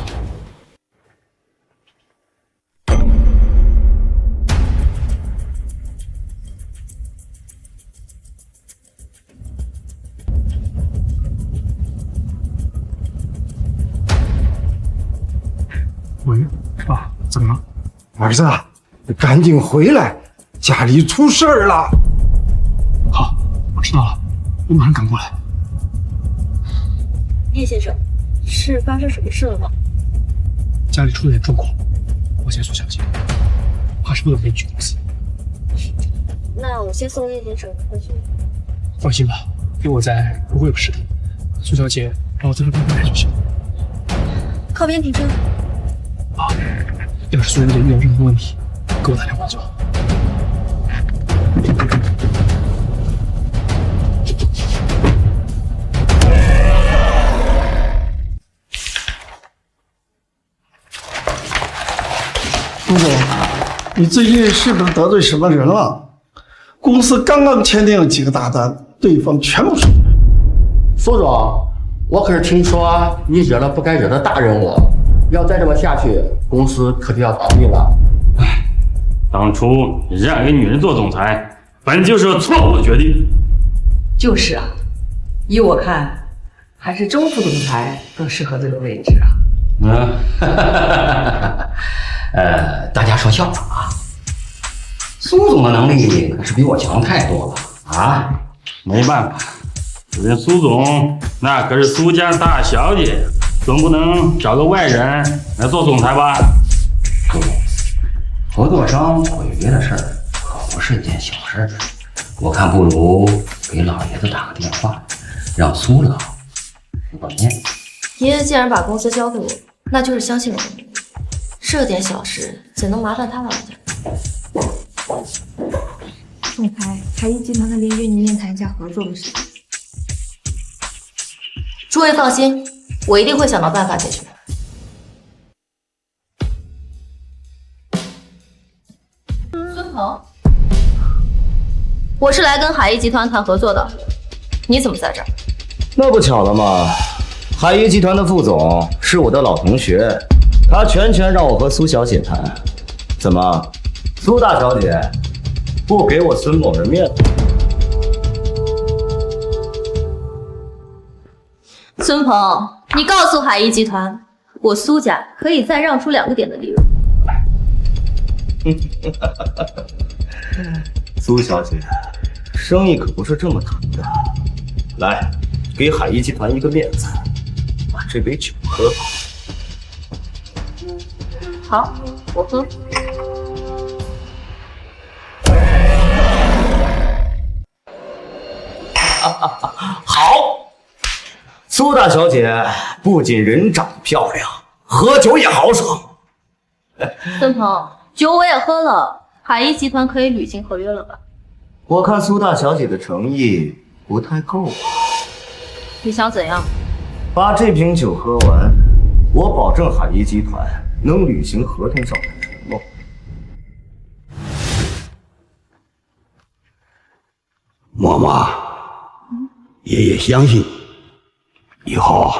喂，爸，怎么了？儿子，你赶紧回来，家里出事儿了。好，我知道了，我马上赶过来。叶先生，是发生什么事了吗？家里出了点状况，我先苏小姐，怕是不能回去公司。那我先送叶先生回去。放心吧，有我在，不会有事的。苏小姐，让我在这边回来就行。靠边停车。啊，要是苏小姐遇到任何问题，给我打电话就好。苏总，你最近是不是得罪什么人了？公司刚刚签订了几个大单，对方全部收回。苏总，我可是听说你惹了不该惹的大人物，要再这么下去，公司可就要倒闭了。唉，当初让一个女人做总裁，本就是个错误的决定。就是啊，依我看，还是钟副总裁更适合这个位置啊。大家说笑什么？苏总的能力可是比我强太多了啊！没办法，人苏总那可是苏家大小姐，总不能找个外人来做总裁吧？合作商毁约的事儿可不是一件小事，我看不如给老爷子打个电话，让苏老出个面。爷爷既然把公司交给我，那就是相信我的努力。这点小事怎能麻烦他老人家？总裁，海逸集团那边约您面谈一下合作的事情。诸位放心，我一定会想到办法解决。孙鹏，我是来跟海逸集团谈合作的，你怎么在这儿？那不巧了吗？海逸集团的副总是我的老同学，他全权让我和苏小姐谈。怎么，苏大小姐不给我孙某人面子？孙鹏，你告诉海逸集团，我苏家可以再让出2个点的利润。苏小姐，生意可不是这么谈的。来，给海逸集团一个面子，把这杯酒喝了。好，我喝。好，苏大小姐不仅人长得漂亮，喝酒也豪爽。孙鹏，酒我也喝了，海逸集团可以履行合约了吧？我看苏大小姐的诚意不太够啊。你想怎样？把这瓶酒喝完，我保证海逸集团能履行合同上的承诺。嬷嬷，爷爷相信你，以后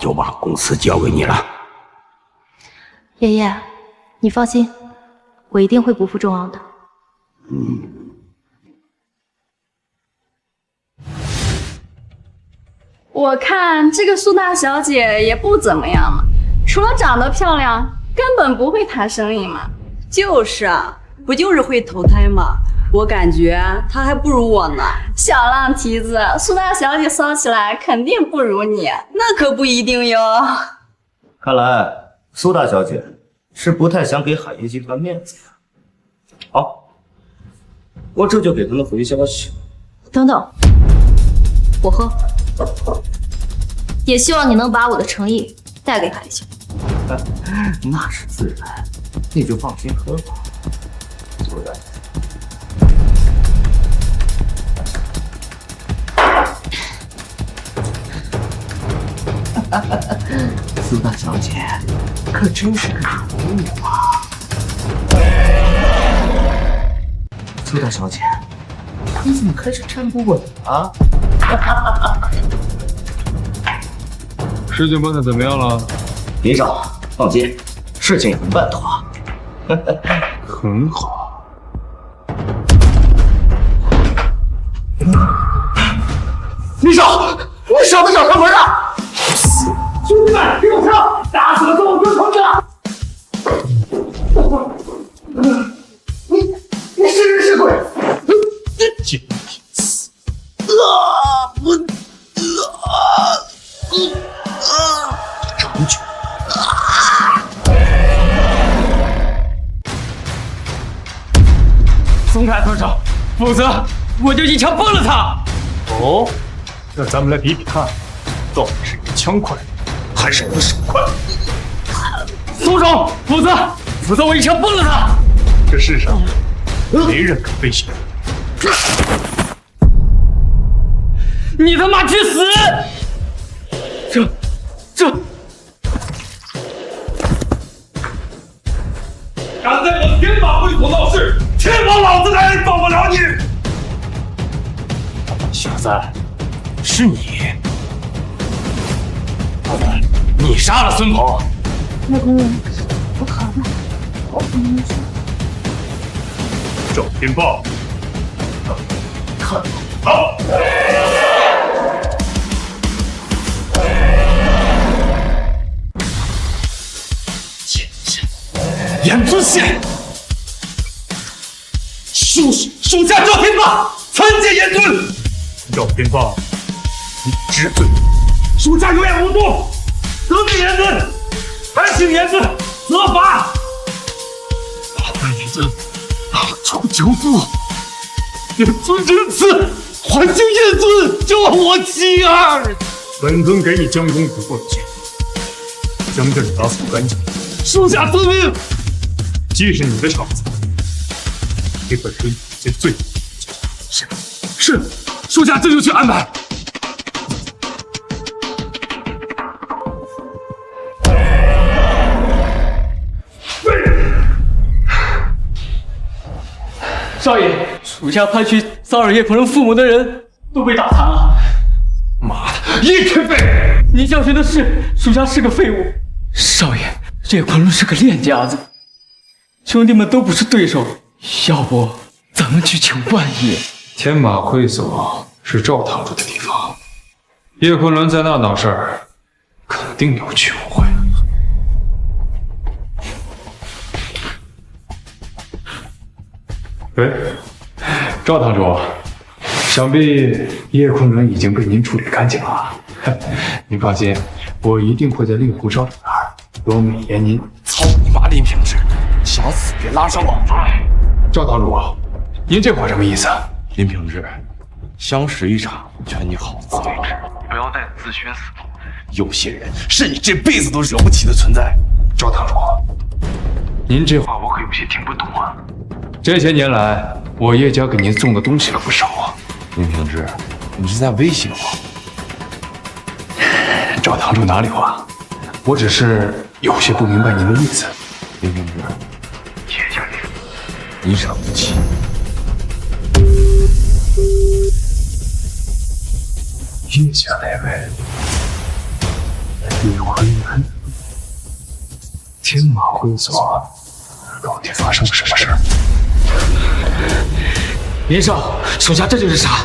就把公司交给你了。爷爷，你放心，我一定会不负众望的。我看这个苏大小姐也不怎么样嘛，除了长得漂亮，根本不会谈生意嘛。就是啊，不就是会投胎吗？我感觉她还不如我呢。小浪蹄子，苏大小姐骚起来肯定不如你。那可不一定哟。看来苏大小姐是不太想给海业集团面子呀。好，我这就给他们回消息。等等，我喝。也希望你能把我的诚意带给海星。那是自然，你就放心喝吧。不然，苏大小姐可真是个宠物啊！苏大小姐，你怎么开始站不稳了？事情办得怎么样了？林少，放心，事情已经办妥。很好。林少，你少在找上门啊！兄弟们，给我上！打死了这么多同志！你是人是鬼？今天死！成全。松开团长，否则我就一枪崩了他！哦，那咱们来比比看，到底是你枪快还是我的手快？松手，否则我一枪崩了他！这世上没人敢威胁你他妈去死！这，敢在我天马会所闹事，天王老子来帮不了你！小子，是你！你杀了孙鹏！外国人，我好了，我不能说。赵天霸，看好！严尊县，属下赵天霸参见严尊。赵天霸，你知罪，属下有眼无珠，得罪严尊，还请严尊责罚。大爷子，求父，严尊仁慈，还请严尊救我妻儿。本尊给你江公子过去，将这里打扫干净。属下遵命。既是你的场子，给本尊些罪。是，属下这就去安排。少爷，属下派去骚扰叶鹏人父母的人都被打残了。妈的，一群废物！您教训的是，属下是个废物。少爷，叶昆仑是个练家子，兄弟们都不是对手，要不咱们去求万爷？天马会所是赵堂主的地方，叶昆仑在那闹事儿，肯定有去无回。喂，赵堂主，想必叶昆仑已经被您处理干净了。您放心，我一定会在令狐少主那儿多美言您。操你妈林平之，想死别拉上我！赵堂主，您这话什么意思？林平之，相识一场，劝你好自为之，不要再自寻死路。有些人是你这辈子都惹不起的存在。赵堂主，您这话我可有些听不懂啊。这些年来，我叶家给您送的东西可不少啊。林平之，你是在威胁我？赵堂主哪里话，我只是有些不明白您的意思。林平之，叶家人，你惹不起。叶家那位叶昆仑，天马会所到底发生了什么事？林少，手下这就是啥？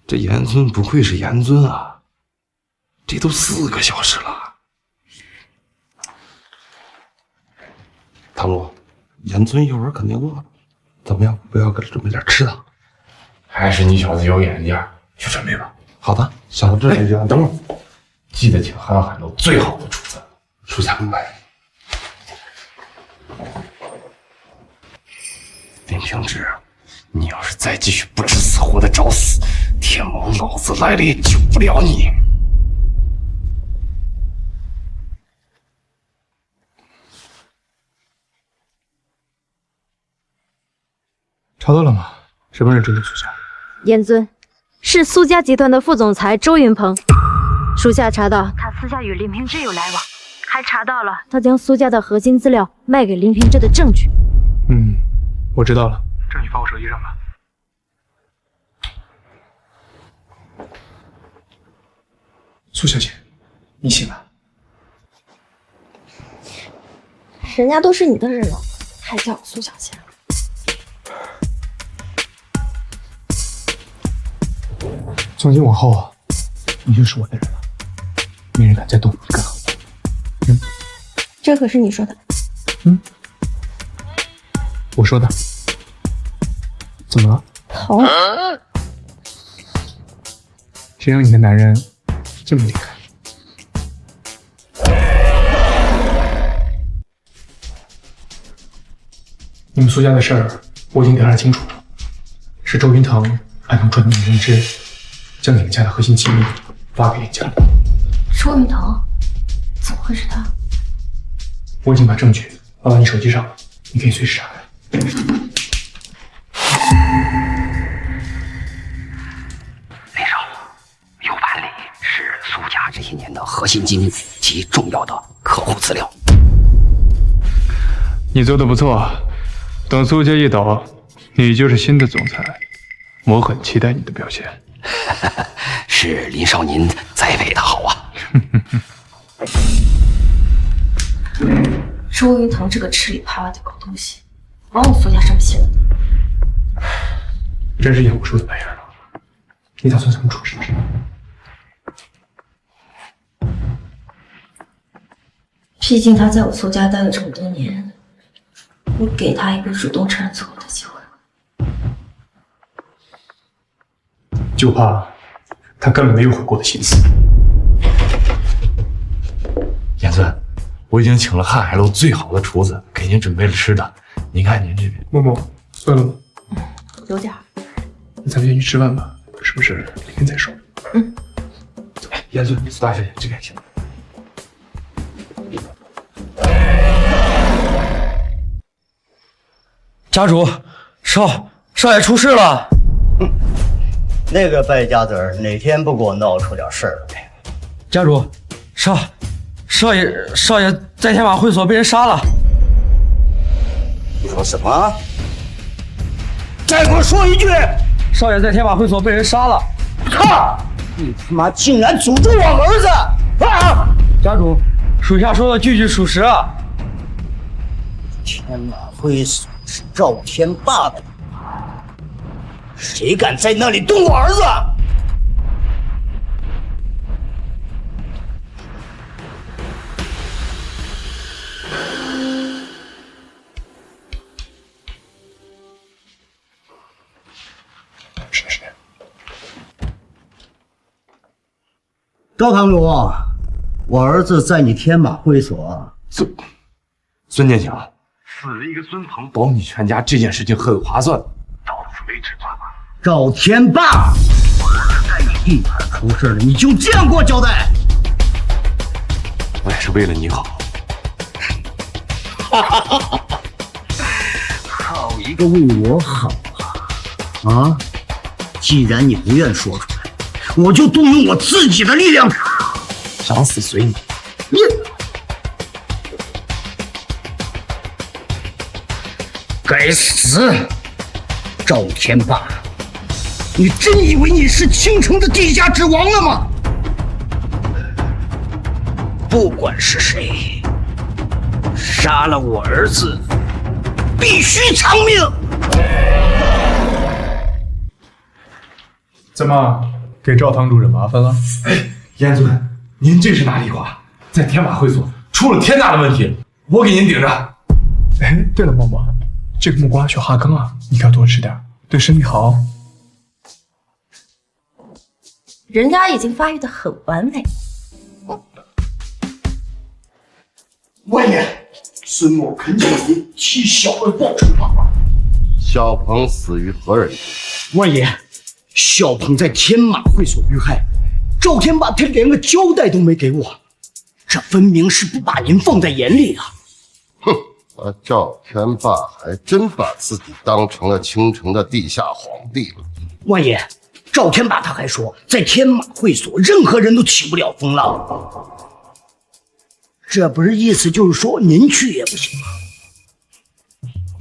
这严尊不愧是严尊啊，这都4个小时了。唐鲁，严尊一会儿肯定饿了，怎么样？不要给他准备点吃的。还是你小子有眼力劲儿，去准备吧。好的，想到这里就等会儿，记得请瀚海楼最好的厨子。属下明白。林平之，你要是再继续不知死活的找死，天盟老子来了也救不了你。查到了吗？什么人针对苏家？严尊，是苏家集团的副总裁周云鹏。属下查到他私下与林平之有来往，还查到了他将苏家的核心资料卖给林平之的证据。我知道了，证据发我手机上吧。苏小姐，你醒了。人家都是你的人了，还叫我苏小姐。从今往后，你就是我的人了，没人敢再动你一根毫毛。这可是你说的。我说的。怎么了？疼。谁让你的男人这么厉害？你们苏家的事儿我已经调查清楚了，是周云腾暗中转动林之，将你们家的核心机密发给林家。周云腾？怎么会是他？我已经把证据发到你手机上了，你可以随时查看。林少，U盘里是苏家这些年的核心机密及重要的客户资料。你做的不错，等苏家一倒，你就是新的总裁，我很期待你的表现。是林少您栽培的好啊。周云腾这个吃里扒外的狗东西，枉我苏家这么信任他。真是演武术的玩意儿了，你打算怎么处置？毕竟他在我苏家待了这么多年，我给他一个主动承认错误的机会。就怕他根本没有悔过的心思。严尊，我已经请了瀚海楼最好的厨子，给您准备了吃的。您看您这边，默默，饿了吗？有点。那咱们先去吃饭吧，是不是？明天再说。严尊，苏大小姐这边请。家主，少爷出事了。那个败家子儿哪天不给我闹出点事儿来？家主，少爷在天马会所被人杀了。你说什么？再给我说一句！少爷在天马会所被人杀了。靠！你他妈竟然诅咒我儿子！啊！家主，属下说的句句属实啊。天马会所是赵天霸的，谁敢在那里动我儿子？是。高堂主，我儿子在你天马会所。孙殿下，死了一个孙鹏，保你全家这件事情很划算。到此为止吧。赵天霸，我儿子在你地盘出事了，你就这样给我交代？我也是为了你好。好一个为我好啊！既然你不愿说出来，我就动用我自己的力量。想死随你。该死！赵天霸，你真以为你是倾城的地下之王了吗？不管是谁，杀了我儿子，必须偿命。怎么给赵堂主惹麻烦了？哎，严尊，您这是哪里话？在天马会所出了天大的问题，我给您顶着。哎，对了，嬷嬷，这个木瓜需要哈根啊，你可要多吃点，对身体好。人家已经发育的很完美。万爷，孙某恳请您替小儿报仇吧。小鹏死于何人？万爷，小鹏在天马会所遇害，赵天霸他连个交代都没给我，这分明是不把您放在眼里啊！哼，赵天霸还真把自己当成了京城的地下皇帝了。万爷，赵天霸他还说，在天马会所任何人都起不了风浪，这不是意思就是说您去也不行吗？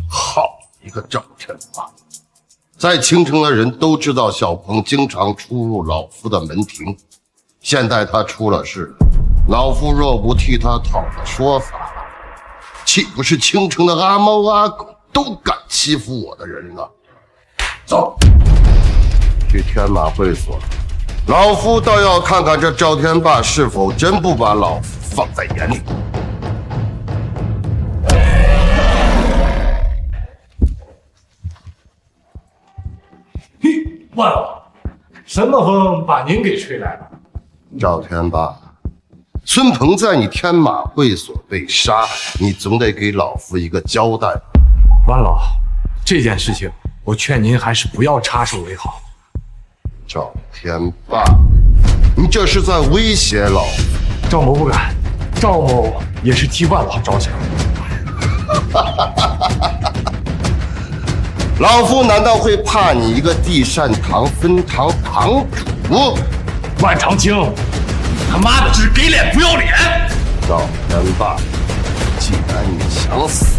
好一个赵天霸！在京城的人都知道小鹏经常出入老夫的门庭，现在他出了事，老夫若不替他讨个说法，岂不是京城的阿猫阿狗都敢欺负我的人了？走，去天马会所，老夫倒要看看这赵天霸是否真不把老夫放在眼里。万老，什么风把您给吹来了？赵天霸，孙鹏在你天马会所被杀，你总得给老夫一个交代。万老，这件事情我劝您还是不要插手为好。赵天霸，你这是在威胁老夫。赵某不敢，赵某也是替万老着想。老夫难道会怕你一个地善堂分堂堂主？万长青，他妈的只给脸不要脸！赵天霸，既然你想死，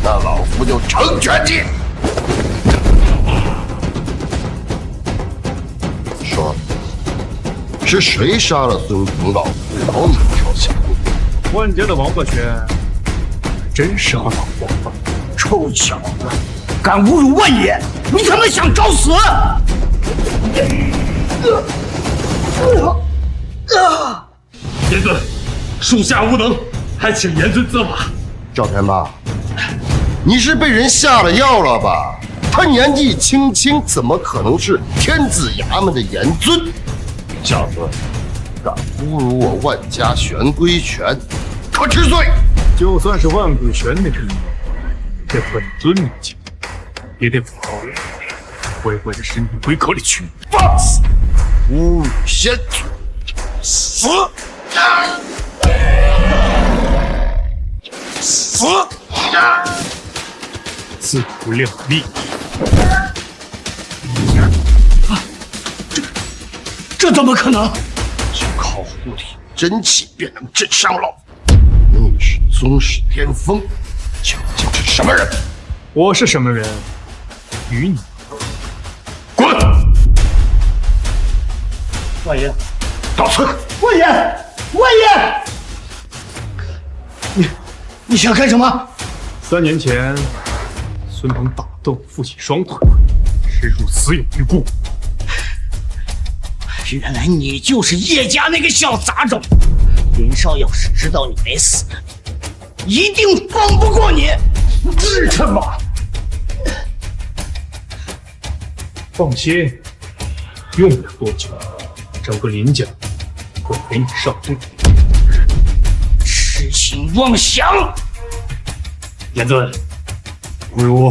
那老夫就成全你。说，是谁杀了孙鹏老夫饶你一条性命？万家的王八拳，真是个老王八！臭小子，敢侮辱万爷，你他妈想找死！严尊，属下无能，还请严尊责罚。赵天霸，你是被人下了药了吧？他年纪轻轻，怎么可能是天子衙门的严尊？小子，敢侮辱我万家玄龟拳，可治罪！就算是万鬼玄那个人，这本尊面前也得服好人，乖乖的伸进龟壳里去。放肆！侮辱先祖，死！死！自不量力！这怎么可能？就靠护体真气便能震伤老夫？你是宗室巅峰，究竟是什么人？我是什么人？与你滚！万爷，告辞！万爷，万爷，你想干什么？3年前，孙鹏打斗负起双腿，失入死有余辜。原来你就是叶家那个小杂种！林少要是知道你没死，一定放不过你！是他妈！放心，用不了多久，整个林家会陪你上路。痴心妄想！严尊，不如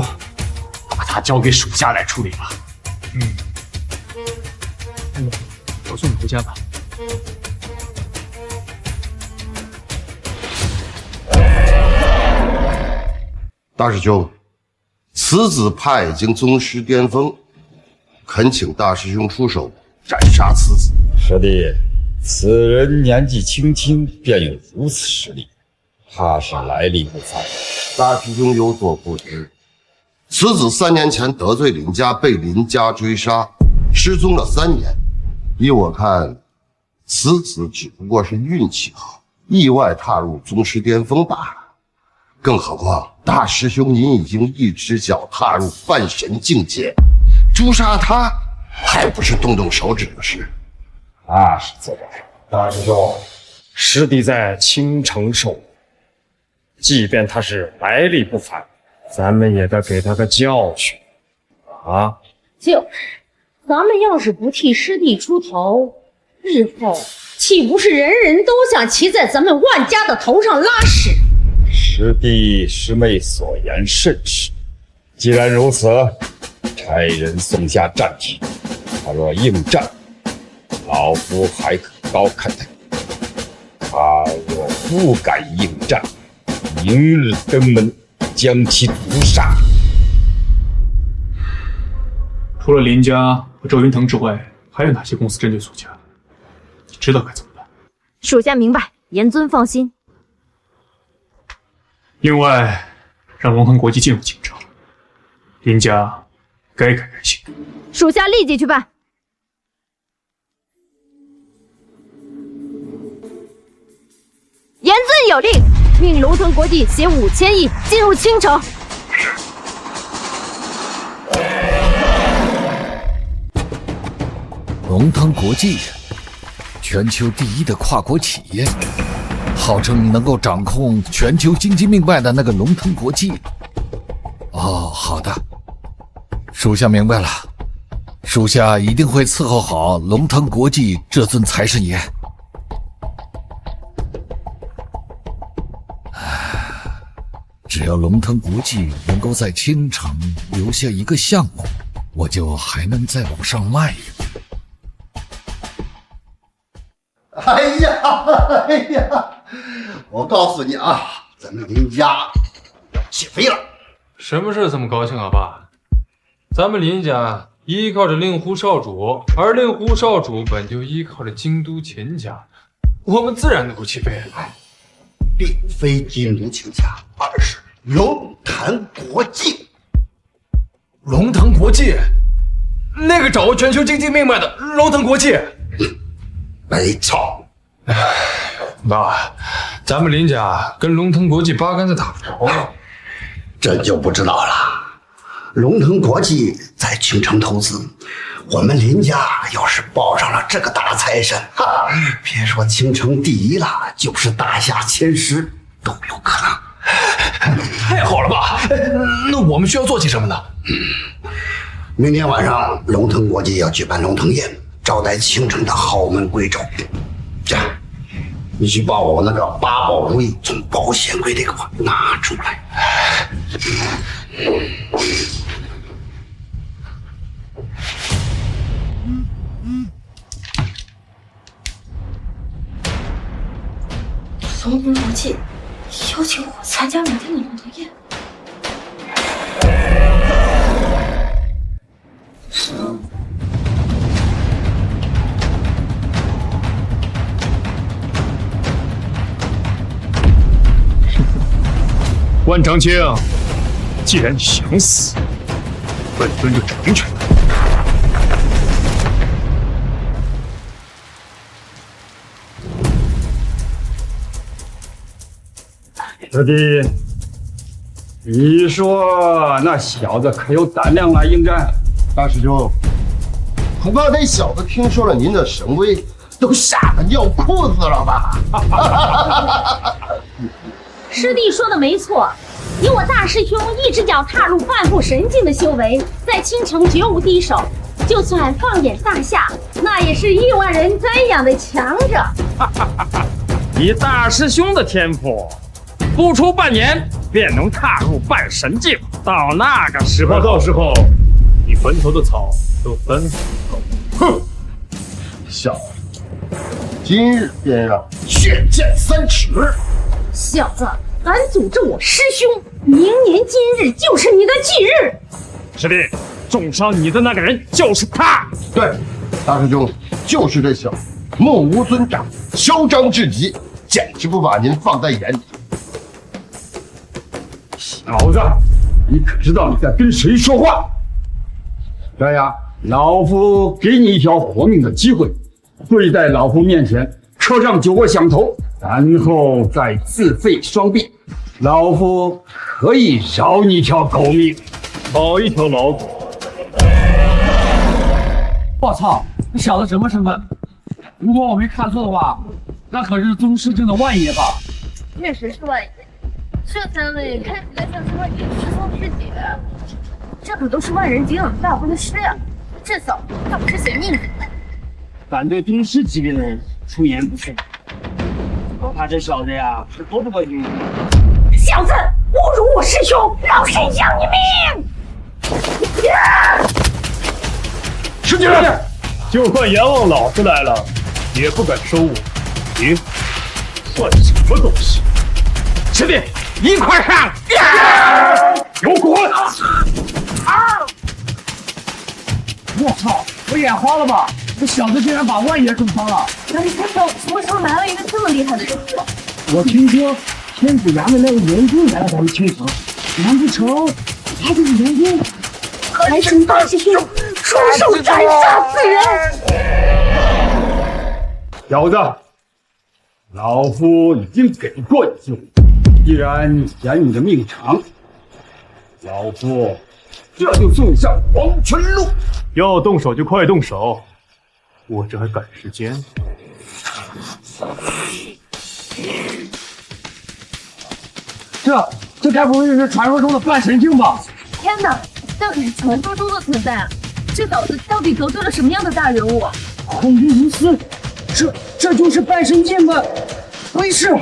把他交给属下来处理吧。我送你回家吧。大师兄，此子派经宗师巅峰，恳请大师兄出手斩杀此子。师弟，此人年纪轻轻便有如此实力，怕是来历不凡。大师兄有所不知，此子3年前得罪林家，被林家追杀，失踪了3年。依我看，此子只不过是运气好，意外踏入宗师巅峰罢了。更何况大师兄您已经一只脚踏入半神境界，诛杀他还不是动动手指的事。那是自然。大师兄，师弟在青城受苦，即便他是来历不凡，咱们也得给他个教训啊！就是，咱们要是不替师弟出头，日后岂不是人人都想骑在咱们万家的头上拉屎？师弟师妹所言甚是。既然如此，差人送下战帖。他若应战，老夫还可高看他；他若不敢应战，明日登门将其屠杀。除了林家和周云腾之外，还有哪些公司针对苏家？你知道该怎么办？属下明白，严尊放心。另外，让龙腾国际进入京城，林家该改改行。属下立即去办。严尊有令，命龙腾国际携5000亿进入青城。龙腾国际，全球第一的跨国企业，号称能够掌控全球经济命脉的那个龙腾国际。哦，好的，属下明白了，属下一定会伺候好龙腾国际这尊财神爷。只要龙腾国际能够在青城留下一个项目，我就还能再往上迈一步。哎呀，我告诉你啊，咱们林家要起飞了。什么事这么高兴啊，爸？咱们林家依靠着令狐少主，而令狐少主本就依靠着京都秦家，我们自然能够起飞。并非京都秦家，而是龙腾国际。龙腾国际，那个掌握全球经济命脉的龙腾国际。没错。爸，咱们林家跟龙腾国际八竿子打不着了。这就不知道了。龙腾国际在青城投资，我们林家要是抱上了这个大财神，别说青城第一了，就是大夏前10都有可能。太好了吧？那我们需要做些什么呢？明天晚上龙腾国际要举办龙腾宴，招待青城的豪门贵胄。这样，你去把我那个8宝如意从保险柜里给我拿出来。龙腾国际邀请我参加明天的龙腾宴。关长青，既然你想死，本尊就成全你。师弟，你说那小子可有胆量来应战？大师兄，恐怕那小子听说了您的神威，都吓得尿裤子了吧？师弟说的没错，以我大师兄一只脚踏入半步神境的修为，在青城绝无敌手。就算放眼大夏，那也是亿万人瞻仰的强者。以大师兄的天赋，不出半年便能踏入半神境。到那个时候，到时候你坟头的草都翻死了。哼，小子，今日便让血溅3尺！小子，敢诅咒我师兄，明年今日就是你的忌日！师弟，重伤你的那个人就是他。对，大师兄，就是这小子，目无尊长，嚣张至极，简直不把您放在眼里。小子，你可知道你在跟谁说话？这样，老夫给你一条活命的机会，跪在老夫面前，磕上9个响头，然后再自废双臂，老夫可以饶你一条狗命，保一条老狗。我操，你小子什么身份？如果我没看错的话，那可是宗师镇的万爷吧？确实是万爷，这三位看起来像是万爷师兄师姐，这可都是万人境大宗师呀！这小子他不是嫌命子？敢对宗师级别的人出言不逊，我怕这小子呀是躲不过去。小子，侮辱我师兄，老身要你命！师姐，就算阎王老子来了，也不敢收我。你算什么东西？师弟，一块上！给我滚！我操，我眼花了吧？这小子竟然把万爷重伤了！难不成什么时候来了一个这么厉害的人物？我听说天子衙门那个严军来了咱们倾城，难不成他就是严军？还请大师兄出手斩杀此人！小子，老夫已经给过你机会，既然你嫌你的命长，老夫这就送上黄泉路。要动手就快动手，我这还赶时间。这该不会是传说中的半神境吧？天哪，到底是传说中的存在啊！这小子到底得罪了什么样的大人物？孔明无私，这就是半神剑吗？回事！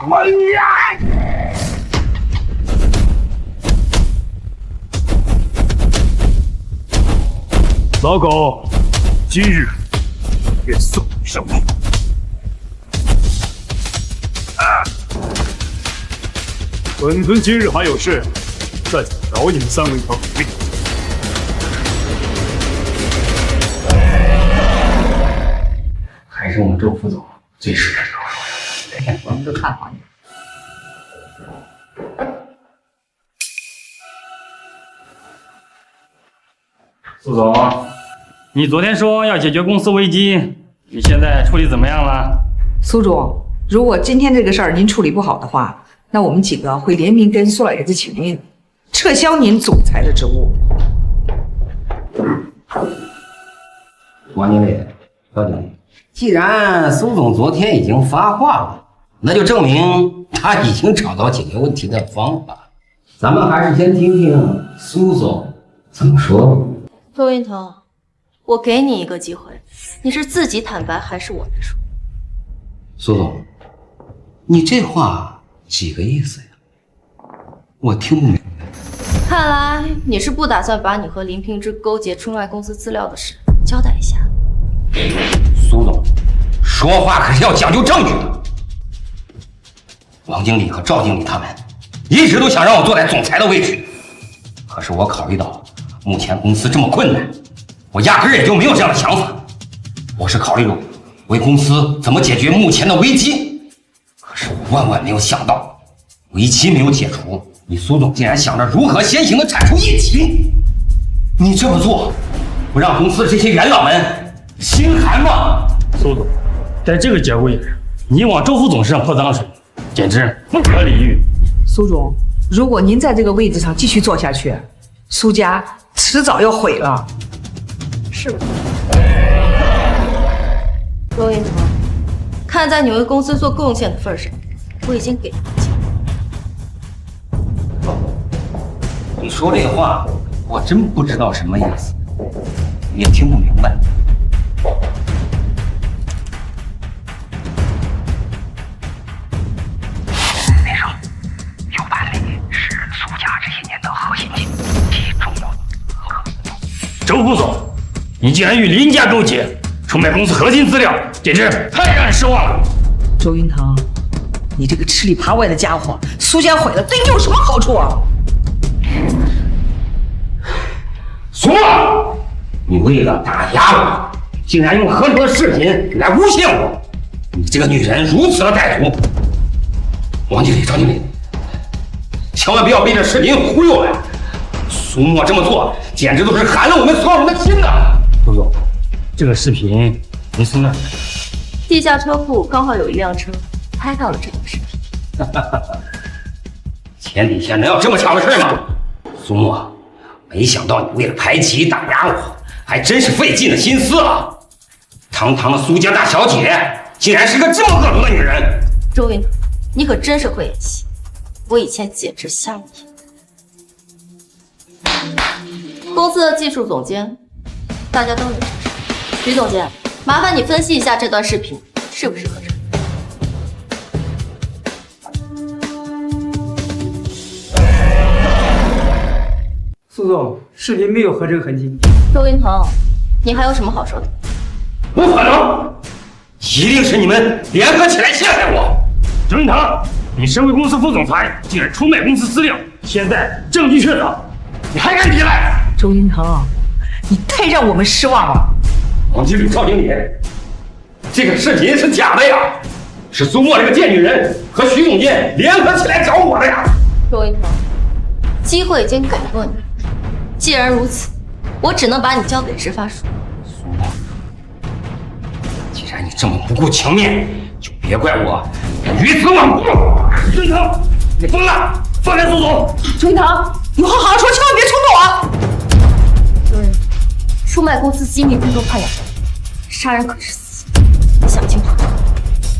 哎呀！老狗，今日便送你上路。本尊今日还有事，暂且饶你们三位一条狗命。还是我们周副总最适合这个。我们都看好你。苏总，你昨天说要解决公司危机，你现在处理怎么样了？苏总，如果今天这个事儿您处理不好的话，那我们几个会联名跟苏老爷子请命，撤销您总裁的职务。王经理，高经理，既然苏总昨天已经发话了，那就证明他已经找到解决问题的方法。咱们还是先听听苏总怎么说。周云腾，我给你一个机会，你是自己坦白还是我来说？苏总，你这话几个意思呀？我听不明白。看来你是不打算把你和林平之勾结出卖公司资料的事交代一下。苏总，说话可是要讲究证据的。王经理和赵经理他们一直都想让我坐在总裁的位置，可是我考虑到目前公司这么困难，我压根儿也就没有这样的想法。我是考虑了为公司怎么解决目前的危机，可是我万万没有想到，危机没有解除，你苏总竟然想着如何先行的铲除异己。你这么做，不让公司的这些元老们心寒吗？苏总，在这个节骨眼上，你往周副总身上泼脏水，简直不可理喻。苏总，如果您在这个位置上继续坐下去，苏家迟早要毁了。是吧？周云腾，看在你为公司做贡献的份上，我已经给了你机会。你说这话，我真不知道什么意思，也听不明白。那时候有盘里是苏家这些年的核心竞及重要的周副总，你竟然与林家勾结，出卖公司核心资料，简直太让人失望了。周云腾，你这个吃里扒外的家伙，苏家毁了，对你有什么好处啊？苏沫，你为了打压我，竟然用合成的视频来诬陷我，你这个女人如此的歹毒！王经理、赵经理，千万不要被这视频忽悠了。苏沫这么做，简直都是寒了我们所有人的心呐！周总，这个视频公司那儿。地下车库刚好有一辆车拍到了这段视频。天底下能有这么巧的事吗？苏沫，没想到你为了排挤打压我，还真是费尽了心思了。堂堂的苏家大小姐，竟然是个这么恶毒的女人。周云腾，你可真是会演戏，我以前简直吓了一跳。公司的技术总监，大家都认识。徐总监，麻烦你分析一下这段视频适不适合这里。苏总，视频没有合成痕迹。周云腾，你还有什么好说的？不可能，一定是你们联合起来陷害我。周云腾，你身为公司副总裁，竟然出卖公司资料，现在证据确凿，你还敢抵赖？周云腾，你太让我们失望了。王经理、赵经理，这个视频是假的呀，是苏沫这个贱女人和徐总监联合起来找我的呀。周云腾，机会已经给过你，既然如此，我只能把你交给执法署。苏沫，既然你这么不顾情面，就别怪我鱼死网破。周云腾，你疯了！放开苏总！周云腾，以后好好说，千万别冲动啊！周云腾，出卖公司机密并购判2年，杀人可是死刑，你想清楚。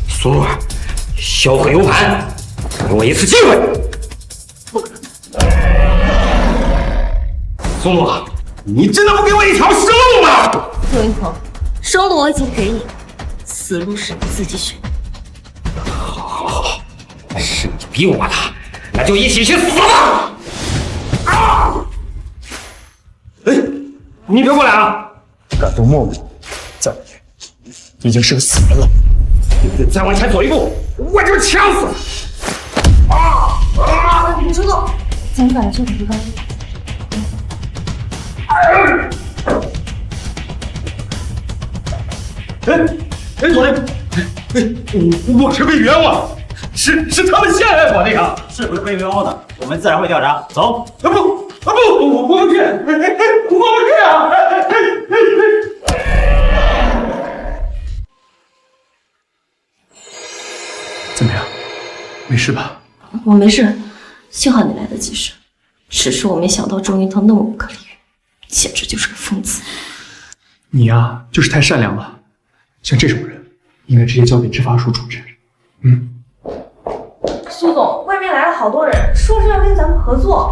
苏沫，销毁 U 盘，给我一次机会。不可能。苏沫，你真的不给我一条生路吗？周云腾，生路我已经给你了，死路是你自己选。好，是你逼我的，那就一起去死吧！啊！哎，你别过来啊！敢动默默，在我这已经是个死人了。再往前走一步，我就呛死了！周总，咱们把这个地方。哎，左林，我是被冤枉，是他们陷害我的呀！是不是被冤枉的，我们自然会调查。走。我不去，我不去啊！怎么样？没事吧？我没事，幸好你来得及时。只是我没想到周云腾那么不可理喻，简直就是个疯子。你呀，就是太善良了。像这种人，应该直接交给执法署处置。苏总，外面来了好多人，说是要跟咱们合作。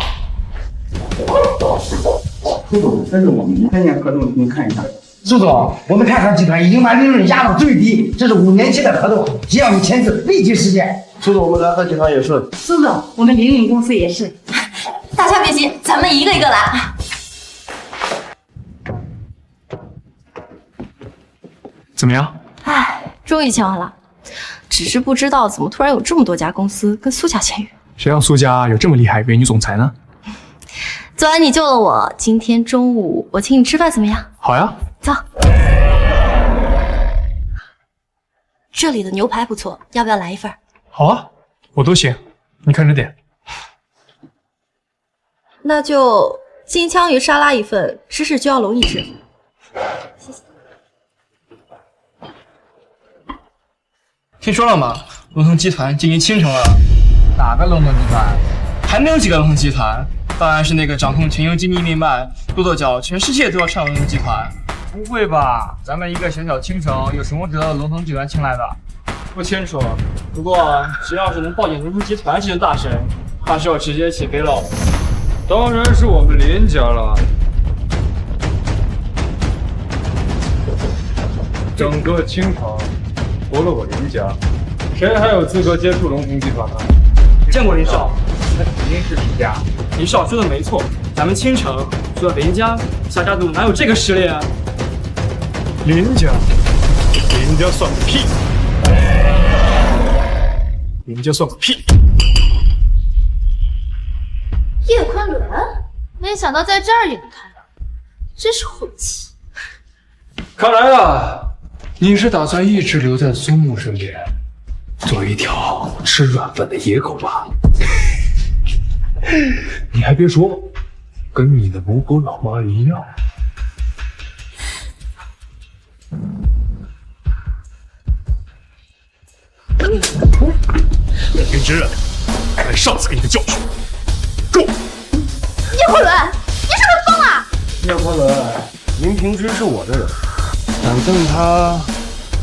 苏总，这是我们3年合同，您看一下。苏总，我们泰康集团已经把利润压到最低，这是5年期的合同，只要你签字，立即实现。苏总，我们联合集团也是。苏总，我们凌云公司也是。大家别急，咱们一个一个来。怎么样？唉，终于签完了，只是不知道怎么突然有这么多家公司跟苏家签约。谁让苏家有这么厉害一位女总裁呢？昨晚你救了我，今天中午我请你吃饭怎么样？好呀，走。这里的牛排不错，要不要来一份？好啊，我都行，你看着点。那就金枪鱼沙拉1份，芝士焗药龙1只。谢谢。听说了吗？龙腾集团经营倾城了。哪个龙腾集团？还能有几个龙腾集团？当然是那个掌控全球经济命脉、跺跺脚全世界都要上龙腾集团。不会吧？咱们一个小小倾城，有什么值得龙腾集团青睐的？不清楚，不过只要是能抱紧龙腾集团这件大神，他是要直接起飞了。当然是我们林家了。整个倾城，除了我林家，谁还有资格接触龙腾集团呢？见过林少，那肯定是林家。林少说的没错，咱们倾城除了林家，夏家族哪有这个实力啊？林家算个屁！林家算个屁！叶昆仑，没想到在这儿也能看到，真是晦气。看来啊，你是打算一直留在苏木身边，做一条吃软饭的野狗吧？你还别说，跟你的母狗老妈一样。之人，看来上次给你的教训够了。叶昆仑，你是不是疯了？叶昆仑，林平之是我的人，反正他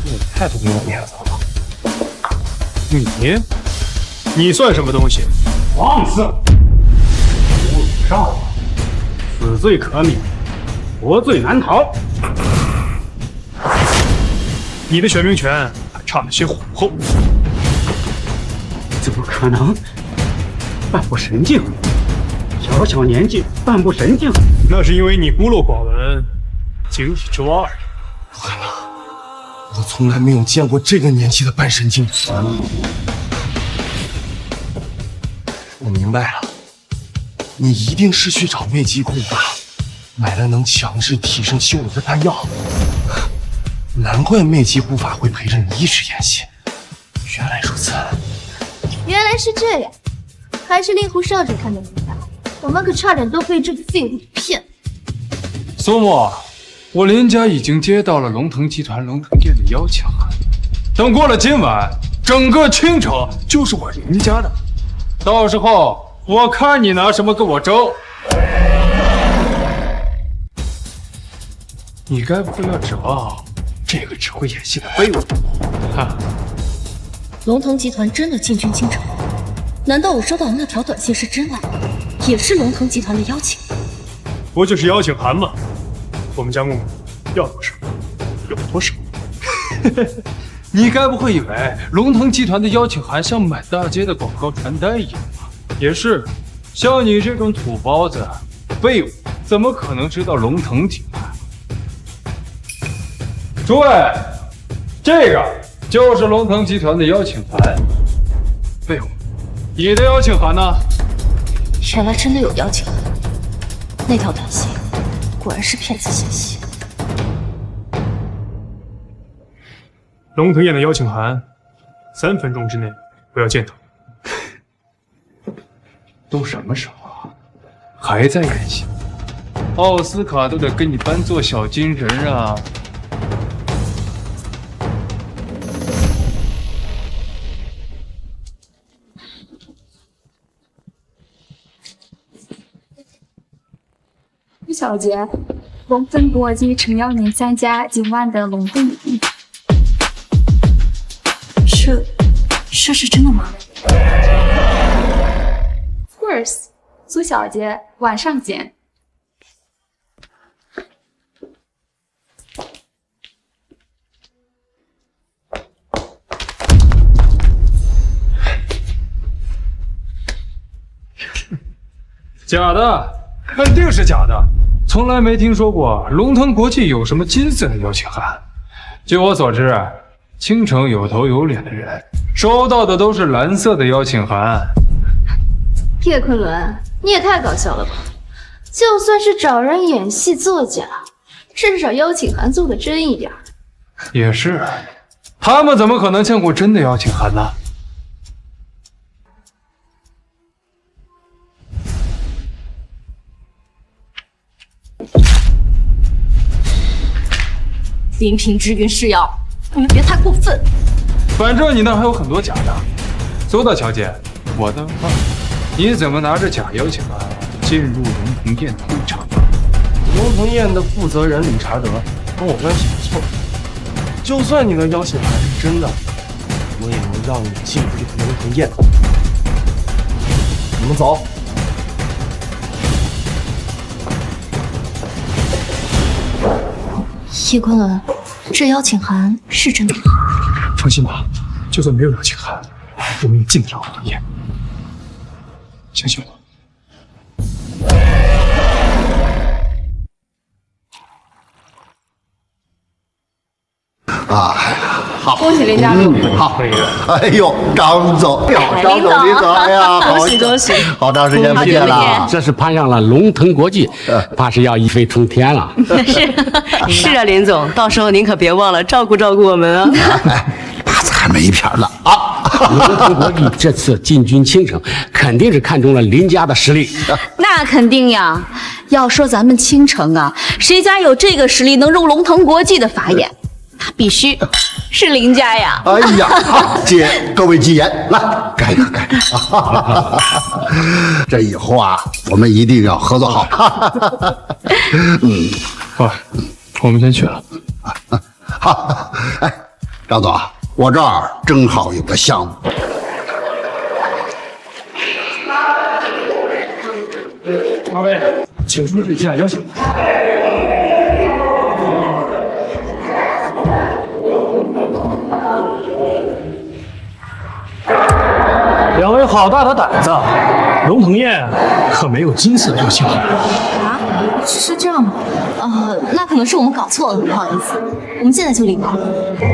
也太不给我面子了。你算什么东西？放肆！侮辱少爷，死罪可免，活罪难逃。你的选兵权还差了些火候。怎么可能？半步神境，小小年纪半步神境，那是因为你孤陋寡闻，井底之蛙而已。不可能，我从来没有见过这个年纪的半神经。我明白了，你一定是去找卫技库吧，买了能强制提升修为的丹药。难怪魅技护法会陪着你一直演戏。原来如此，原来是这样，还是令狐少主看得明白，我们可差点都被这个废物骗。苏木，我林家已经接到了龙腾集团龙腾殿的邀请函，等过了今晚，整个青城就是我林家的。到时候我看你拿什么跟我争。你该不会要指望这个只会演戏的废物？哈！龙腾集团真的进军京城？难道我收到的那条短信是真的？也是龙腾集团的邀请？不就是邀请函吗？我们家木木要多少有多少。你该不会以为龙腾集团的邀请函像满大街的广告传单一样吧？也是，像你这种土包子、废物，怎么可能知道龙腾集团？诸位，这个就是龙腾集团的邀请函。废物，你的邀请函呢？原来真的有邀请函，那条短信果然是骗子写戏。龙腾宴的邀请函，3分钟之内我要见到。都什么时候啊？还在演戏？奥斯卡都得给你颁做小金人啊！陆小姐，龙腾国际诚邀您参加今晚的龙凤礼。这是真的吗 ？Of course， 苏小姐，晚上见。假的，肯定是假的。从来没听说过龙腾国际有什么金色的邀请函。据我所知，青城有头有脸的人收到的都是蓝色的邀请函。叶昆仑，你也太搞笑了吧！就算是找人演戏作假，至少邀请函做的真一点。也是，他们怎么可能见过真的邀请函呢？林平之、云世瑶，你们别太过分。反正你那还有很多假的。苏大小姐，我的话，你怎么拿着假邀请函进入龙腾宴的会场？龙腾宴的负责人理查德跟我关系不错，就算你的邀请函是真的，我也能让你进不去龙腾宴。你们走。叶昆仑，这邀请函是真的吗？放心吧，就算没有邀请函，我们也进得了龙腾宴。相信我。啊，好，恭喜林家主，好，哎呦，张总，张总，林总，哎呀，恭喜恭喜，好长时间不见了，这是攀上了龙腾国际，怕是要一飞冲天了。是啊，林总，到时候您可别忘了照顾照顾我们啊。怕子还没片了啊！龙腾国际这次进军青城，肯定是看中了林家的实力。那肯定呀！要说咱们青城啊，谁家有这个实力能入龙腾国际的法眼？必须是林家呀！哎呀，好，借各位吉言，来盖个盖。这以后啊，我们一定要合作好。好，我们先去了。好，哎，张总，我这儿正好有个项目。二位，请出示一下邀请函。两位好大的胆子！龙腾宴可没有金色邀请函啊？是这样吗？那可能是我们搞错了，不好意思，我们现在就离开。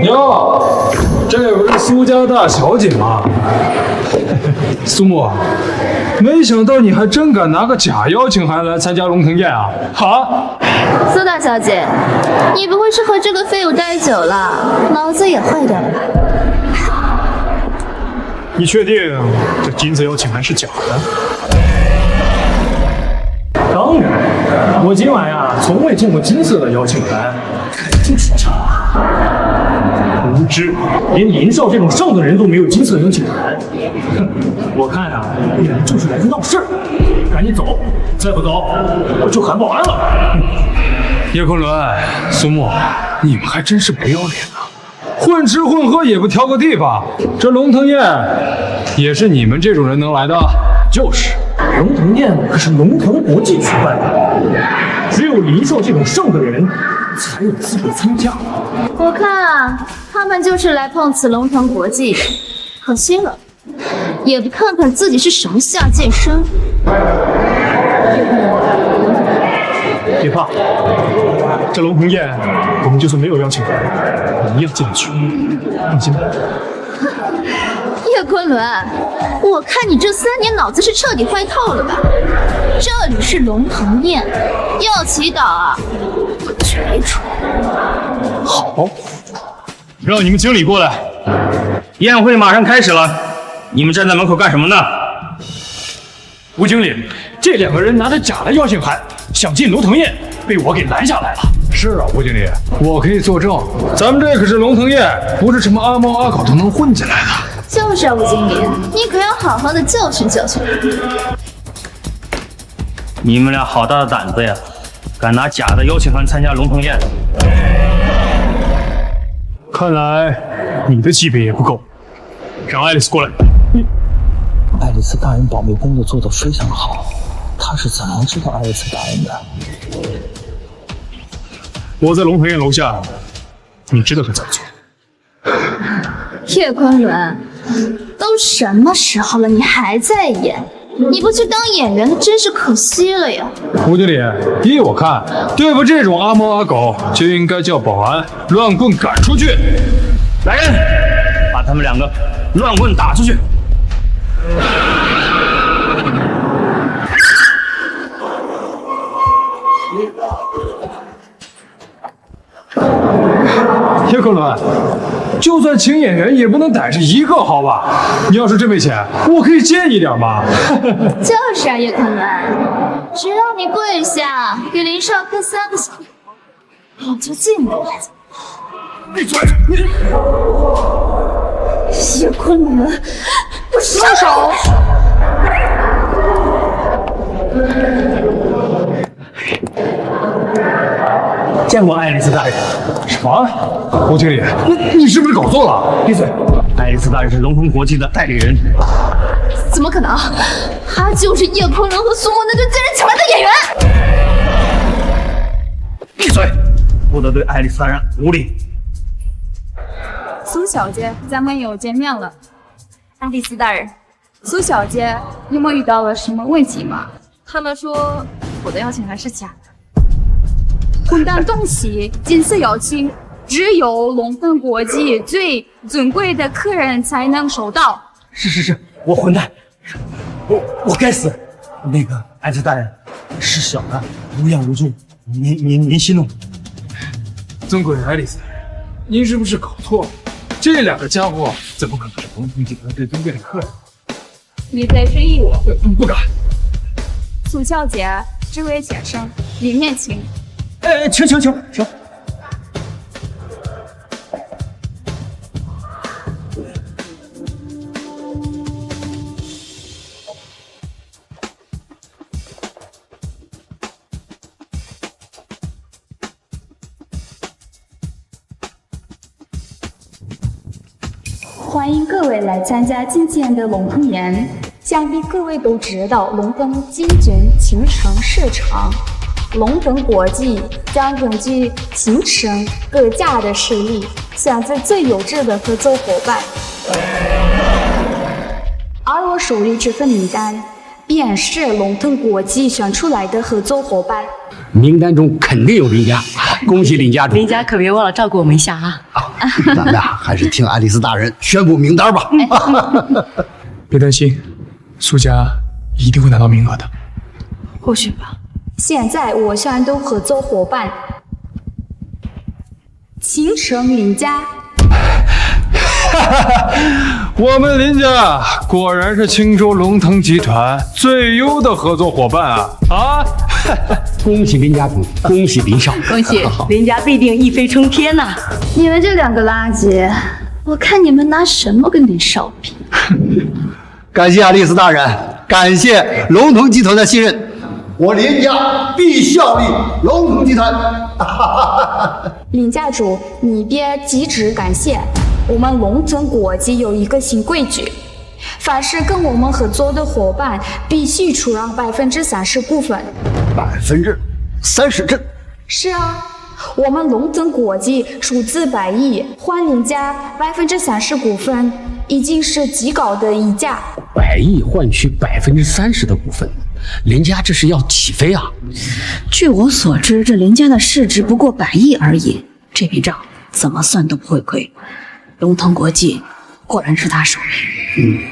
哟，这不是苏家大小姐吗？苏木，没想到你还真敢拿个假邀请函来参加龙腾宴啊！哈？苏大小姐，你不会是和这个废物待久了，脑子也坏掉了吧？你确定这金色邀请函是假的？当然，我今晚呀从未见过金色的邀请函，肯定是假的。无知，连林少这种上等人都没有金色邀请函。哼，我看呀，你们就是来这闹事儿，赶紧走，再不走我就喊保安了。叶昆仑、苏木，你们还真是不要脸啊！混吃混喝也不挑个地方，这龙腾宴也是你们这种人能来的？就是，龙腾宴可是龙腾国际举办的，只有林少这种上等人才有资格参加。我看啊，他们就是来碰瓷龙腾国际的，可惜了，也不看看自己是什么下贱生。别怕，这龙腾宴我们就算没有邀请函，我们一样进得去，放心吧。叶昆仑，我看你这3年脑子是彻底坏透了吧？这里是龙腾宴，要祈祷啊，我绝处。好，让你们经理过来。宴会马上开始了，你们站在门口干什么呢？吴经理，这2个人拿着假的邀请函，想进龙腾宴，被我给拦下来了。是啊，吴经理，我可以作证，咱们这可是龙腾宴，不是什么阿猫阿狗都能混进来的。就是啊，吴经理，你可要好好的教训教训。你们俩好大的胆子呀，敢拿假的邀请函参加龙腾宴？看来你的级别也不够，让爱丽丝过来。爱丽丝大人保密工作做得非常好，她是怎么知道爱丽丝大人的？我在龙腾宴楼下，你知道该怎么做。叶昆仑，都什么时候了，你还在演？你不去当演员，真是可惜了呀！吴经理，依我看，对付这种阿猫阿狗，就应该叫保安乱棍赶出去。来人，把他们2个乱棍打出去！叶昆仑，就算请演员也不能逮着1个，好吧？你要是真没钱，我可以借你点嘛。就是啊，叶昆仑，只要你跪下给林少磕3个响头，我就敬你的孩子。闭嘴！你叶昆仑，我松手！见过爱丽丝大人。什么？吴经理，你是不是搞错了？闭嘴！爱丽丝大人是龙腾国际的代理人。怎么可能？他就是叶昆仑和苏木那对贱人请来的演员。闭嘴！不得对爱丽丝大人无礼。苏小姐，咱们又见面了。爱丽丝大人，苏小姐有没有遇到了什么问题吗？他们说我的邀请函是假的。混蛋东西，金色邀请只有龙腾国际最尊贵的客人才能收到。是，我混蛋，我该死。那个爱丽丝大人是小的，无恙无重，您息怒。尊贵爱丽丝，您是不是搞错了？这2个家伙怎么可能是龙腾集团最尊贵的客人？你在质疑我？不敢。苏小姐，这位先生，里面请。请。欢迎各位来参加今天的龙腾宴。想必各位都知道，龙腾进军青城市场，龙腾国际将根据青城各家的实力，选择最优质的合作伙伴。而我手里这份名单，便是龙腾国际选出来的合作伙伴。名单中肯定有林家，恭喜林家主！林家可别忘了照顾我们一下啊！咱们呀，还是听爱丽丝大人宣布名单吧。别担心，苏家一定会拿到名额的。或许吧。现在我选的合作伙伴，青城林家。我们林家果然是青州龙腾集团最优的合作伙伴啊！恭喜林家主，恭喜林少，恭喜林家必定一飞冲天呐！你们这两个垃圾，我看你们拿什么跟林少比？感谢爱丽丝大人，感谢龙腾集团的信任，我林家必效力龙腾集团。林家主，你别急着感谢。我们龙腾国际有一个新规矩，凡是跟我们合作的伙伴，必须出让30%股份。30%？是啊，我们龙腾国际出资100亿，换林家30%股份，已经是极高的溢价。100亿换取30%的股份，林家这是要起飞啊！据我所知，这林家的市值不过100亿而已，这笔账怎么算都不会亏。龙腾国际果然是他手里。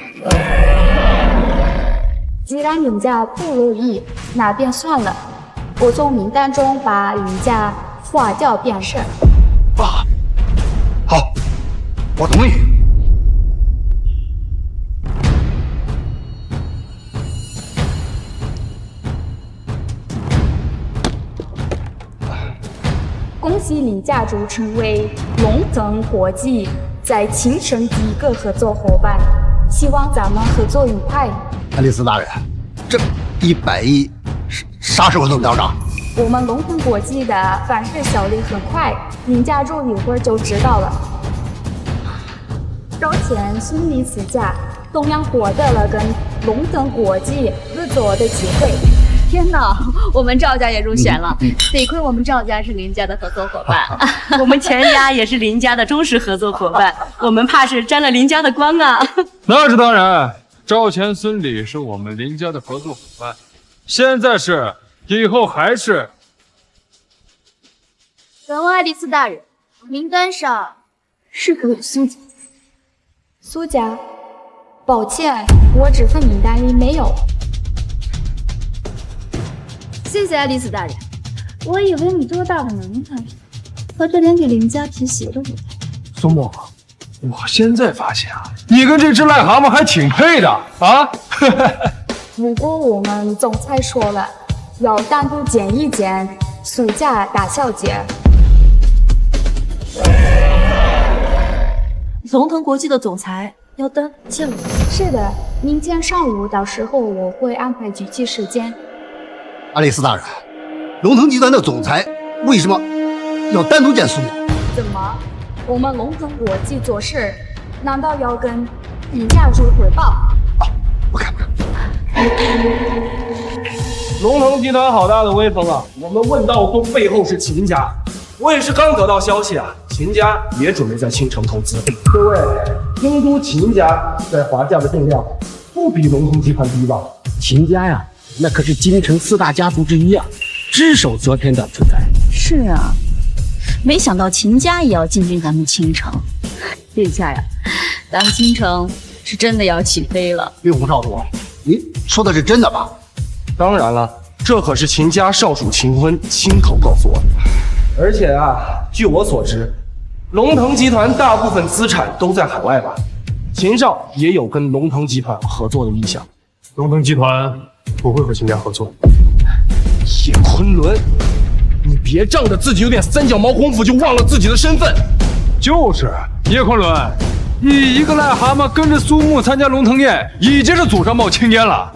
既然林家不乐意，那便算了。我从名单中把林家划掉便是。好，我同意。恭喜林家主成为龙腾国际在青城第一个合作伙伴，希望咱们合作愉快。爱丽丝大人，这100亿啥时候能到账？我们龙腾国际的凡事效率很快，林家主一会儿就知道了。赵钱顺利辞假，同样获得了跟龙腾国际合作的机会。天哪，我们赵家也入选了，得亏我们赵家是林家的合作伙伴，我们全家也是林家的忠实合作伙伴，我们怕是沾了林家的光啊！那是当然，赵钱孙李是我们林家的合作伙伴，现在是，以后还是。敢问爱丽丝大人，名单上是否有苏家？苏家，抱歉，我这份名单里没有。谢谢爱丽丝大人，我以为你多大的能耐，和这连给林家提鞋都不带。苏沫，我现在发现啊，你跟这只癞蛤蟆还挺配的啊！不过我们总裁说了，要单独见一见苏家大小姐。龙腾国际的总裁要单见我？是的，明天上午，到时候我会安排具体时间。爱丽丝大人，龙腾集团的总裁为什么要单独见苏沫？怎么，我们龙腾国际做事，难道要跟林家主汇报？不看。龙腾集团好大的威风啊！我们问道宗背后是秦家，我也是刚得到消息啊，秦家也准备在青城投资。各位，听说秦家在华夏的重量不比龙腾集团低吧？秦家呀，那可是京城4大家族之一啊，只手遮天的存在。是啊，没想到秦家也要进军咱们青城。殿下呀，咱们青城是真的要起飞了。玉红少主，您说的是真的吧？当然了，这可是秦家少主秦坤亲口告诉我的。而且啊，据我所知，龙腾集团大部分资产都在海外吧？秦少也有跟龙腾集团合作的意向。龙腾集团不会和秦家合作。叶昆仑，你别仗着自己有点三脚猫功夫就忘了自己的身份。就是叶昆仑，你一个癞蛤蟆跟着苏木参加龙腾宴，已经是祖上冒青烟了，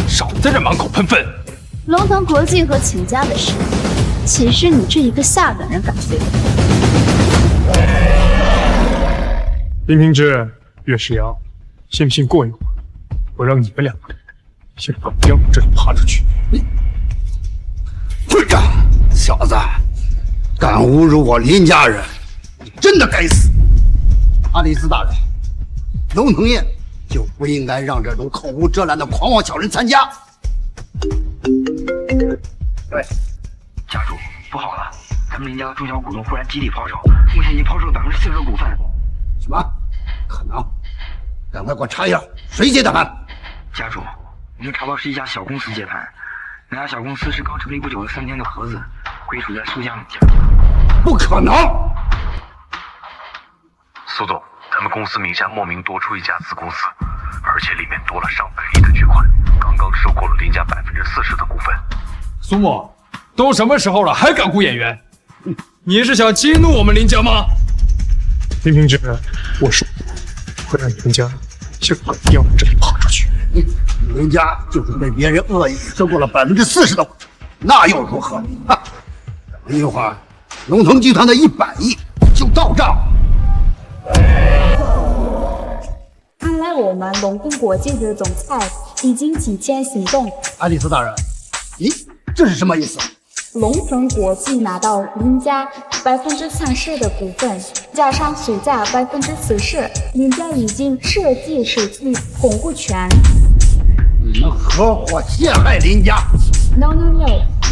少在这满口喷粪。龙腾国际和秦家的事，岂是你这一个下等人敢废？林平之，岳世阳，信不信过一会儿，我让你们两个先把我往这里爬出去？混账小子，敢侮辱我林家人，你真的该死！阿里斯大人，龙腾宴就不应该让这种口无遮拦的狂妄小人参加。喂，家主，不好了，咱们林家的中小股东忽然集体抛售，目前已经抛售了40%的股份。什么？可能？赶快给我查一下，谁接的盘？家主，已经查到是一家小公司接盘，那家小公司是刚成立不久的3天的盒子，归属在苏家家。不可能！苏总，咱们公司名下莫名多出一家子公司，而且里面多了上百亿的巨款，刚刚收购了林家40%的股份。苏木，都什么时候了，还敢雇演员？你是想激怒我们林家吗？林平之，我说会让你们家先把你往这里爬出去。林家就是被别人恶意收购了40%的股，那又如何？哈，等一会儿，龙腾集团的100亿就到账。看来我们龙腾国际的总裁已经提前行动。爱丽丝大人，咦，这是什么意思？龙腾国际拿到林家30%的股份，加上苏家40%，林家已经彻底失去控股权。你们合伙陷害林家 ？No，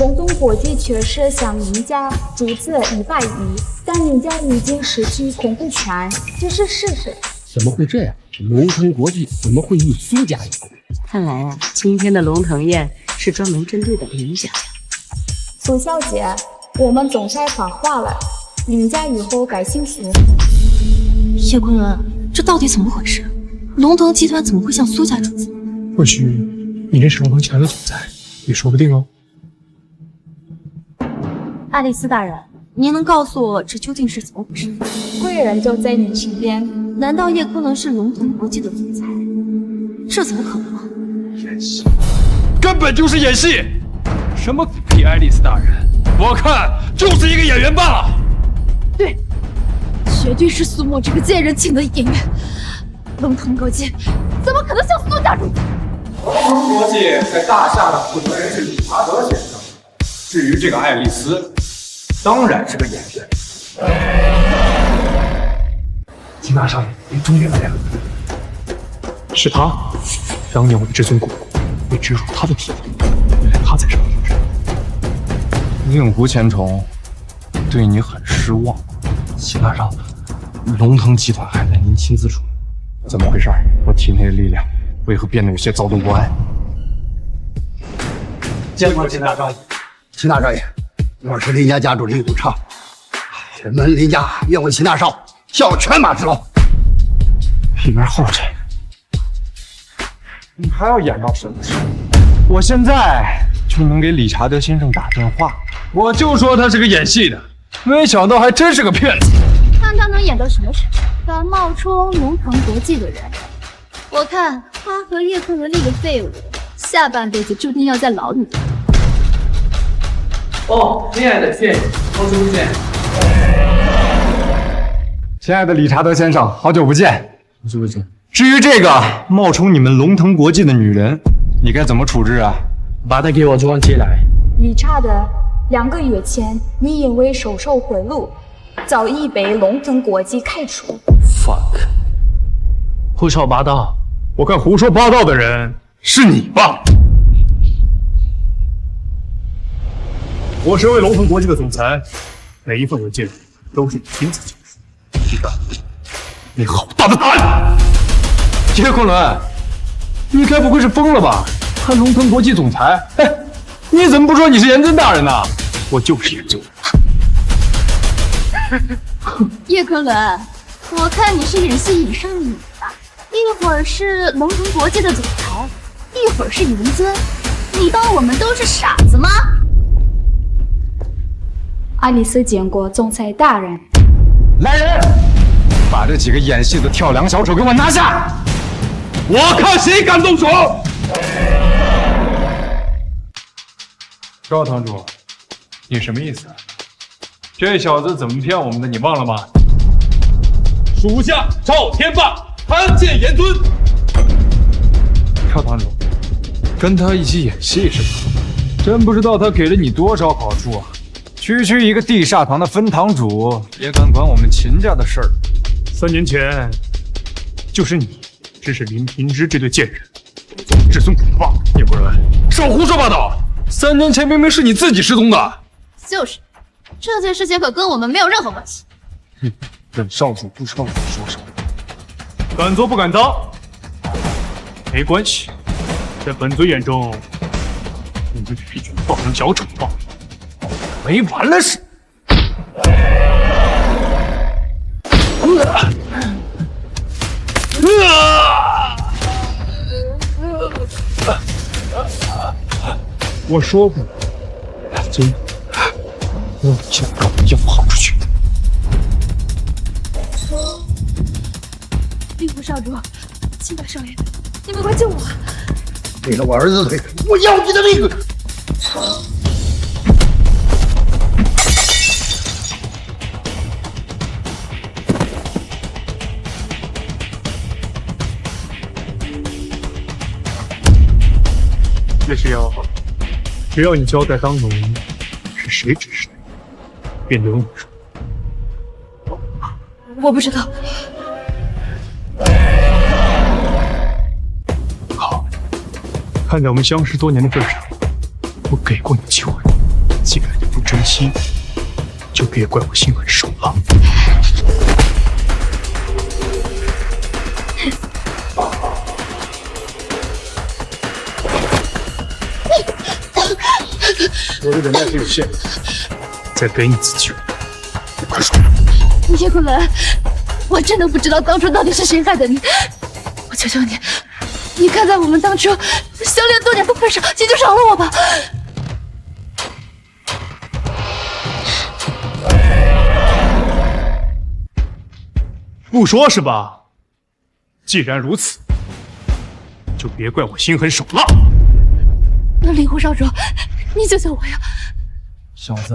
龙腾国际确实向林家注资100亿，但林家已经失去控股权，这是事实。怎么会这样？龙腾国际怎么会与苏家有关？看来啊，今天的龙腾宴是专门针对的林家。苏小姐，我们总裁发话了，林家以后该姓苏。叶昆仑，这到底怎么回事？龙腾集团怎么会向苏家注资？或许你认识龙腾集团的总裁，也说不定哦。爱丽丝大人，您能告诉我这究竟是怎么回事？贵人就在你身边。难道叶昆仑是龙腾国际的总裁？这怎么可能？演戏，根本就是演戏！什么狗屁爱丽丝大人，我看就是一个演员罢了。对，绝对是苏沫这个贱人请的演员。龙腾国际怎么可能向苏家注资？龙腾国际在大厦的负责人是理查德先生，至于这个爱丽丝，当然是个演员。金大少爷，您终于来了。是他，当年我的至尊骨被植入他的体内，原来他才是龙腾。令狐千重，对你很失望。秦大少，龙腾集团还赖您亲自处理，怎么回事？我体内的力量为何变得有些躁动不安？见过秦大少爷。秦大少爷，我是林家家主林永昌，我们林家愿为秦大少效犬马之劳。里面候着。你还要演到什么时候？我现在就能给理查德先生打电话。我就说他是个演戏的，没想到还真是个骗子。看他能演到什么时候？敢冒充龙腾国际的人，我看他和叶昆仑那个废物，下半辈子注定要在牢里。哦，亲爱的谢谢，好久不见。亲爱的理查德先生，好久不见。好久不见。至于这个冒充你们龙腾国际的女人，你该怎么处置啊？把她给我抓起来。理查德，2个月前你因为收受贿赂，早已被龙腾国际开除。fuck， 胡说八道！我看胡说八道的人是你吧？我身为龙腾国际的总裁，每一份文件都是你亲自签署。你敢？你好大的胆！叶昆仑，你该不会是疯了吧？还龙腾国际总裁？哎，你怎么不说你是严尊大人呢？我就是严尊。叶昆仑，我看你是演戏演上瘾了，一会儿是龙腾国际的总裁，一会儿是严尊，你当我们都是傻子吗？爱丽丝见过总裁大人。来人，把这几个演戏的跳梁小丑给我拿下！我看谁敢动手！赵堂主，你什么意思？这小子怎么骗我们的？你忘了吗？属下赵天霸参见严尊。赵堂主，跟他一起演戏是吧？真不知道他给了你多少好处啊！区一个地煞堂的分堂主，也敢管我们秦家的事儿。3年前，就是你指使林平之这对贱人做至尊骨棒。叶夫人，少胡说八道！3年前明明是你自己失踪的。就是，这件事情可跟我们没有任何关系。本少主不知道你说什么。敢做不敢当，没关系，在本尊眼中，你们必须报上小惩罚。没完了是？我说过，真的，我想搞要跑出去。令狐少主，青白少爷，你们快救我！为了我儿子的腿，我要你的命！叶世瑶，只要你交代当农是谁指使的，便留你说。我不知道。好，看在我们相识多年的份上，我给过你机会，既然你不珍惜，就别怪我心狠手辣。我的忍耐是有限的，再给你次机会，快说！叶坤伦，我真的不知道当初到底是谁害的你，我求求你，你看在我们当初相恋多年的份上，你就饶了我吧。不说是吧？既然如此，就别怪我心狠手辣。那令狐少主，你救救我呀！小子，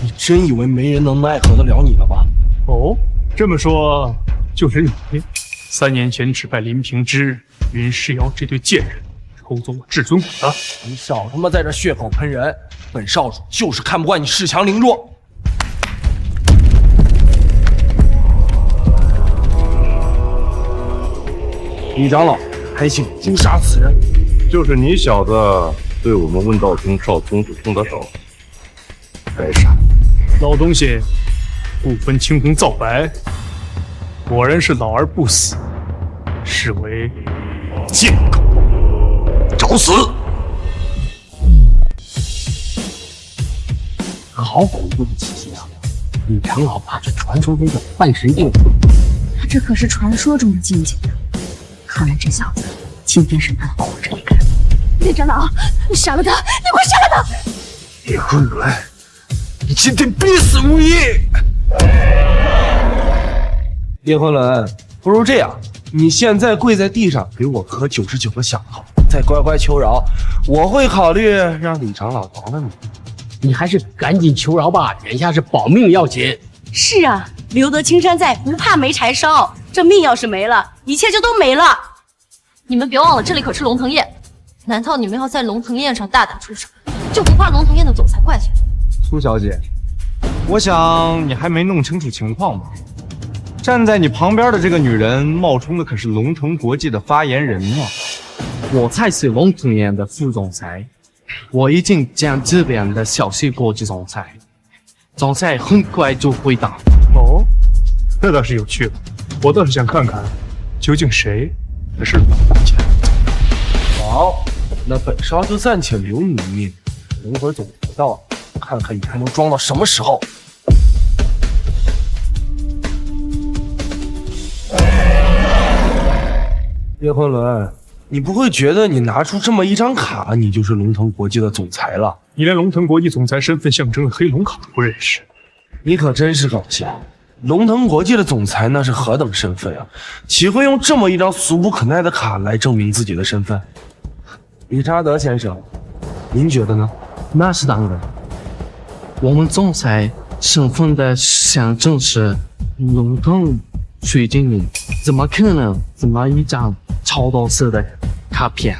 你真以为没人能奈何得了你了吧？哦，这么说就是你3年前指派林平之、云世瑶这对贱人偷走我至尊骨的？你少他妈在这血口喷人！本少主就是看不惯你恃强凌弱。李长老，还请诛杀此人。就是你小子对我们问道宗少宗主动的手。该杀！老东西不分青红皂白，果然是老而不死，视为贱狗，找死！好恐怖的气息啊！李长老怕是传说中的半神境，他这可是传说中的境界呀！看来这小子今天是难活着一个。李长老，你杀了他！你快杀了他！叶坤伦，你今天必死无疑！叶坤伦，不如这样，你现在跪在地上，给我磕99个响头，再乖乖求饶，我会考虑让李长老饶了你。你还是赶紧求饶吧，眼下是保命要紧。是啊，留得青山在，不怕没柴烧。这命要是没了，一切就都没了。你们别忘了，这里可是龙腾宴，难道你们要在龙腾宴上大打出手，就不怕龙腾宴的总裁怪罪？苏小姐，我想你还没弄清楚情况吧？站在你旁边的这个女人，冒充的可是龙腾国际的发言人啊！我才是龙腾宴的副总裁，我已经将这边的消息过给总裁，总裁很快就会到。哦，那倒是有趣了。我倒是想看看，究竟谁才是龙腾家。好，那本少就暂且留你一命，等会儿总裁到，看看你还能装到什么时候。叶昆仑，你不会觉得你拿出这么一张卡，你就是龙腾国际的总裁了？你连龙腾国际总裁身份象征的黑龙卡都不认识，你可真是搞笑！龙腾国际的总裁那是何等身份啊？岂会用这么一张俗不可耐的卡来证明自己的身份？理查德先生，您觉得呢？那是当然，我们总裁身份的象征是龙腾水晶灵。怎么可能这么一张超多色的卡片？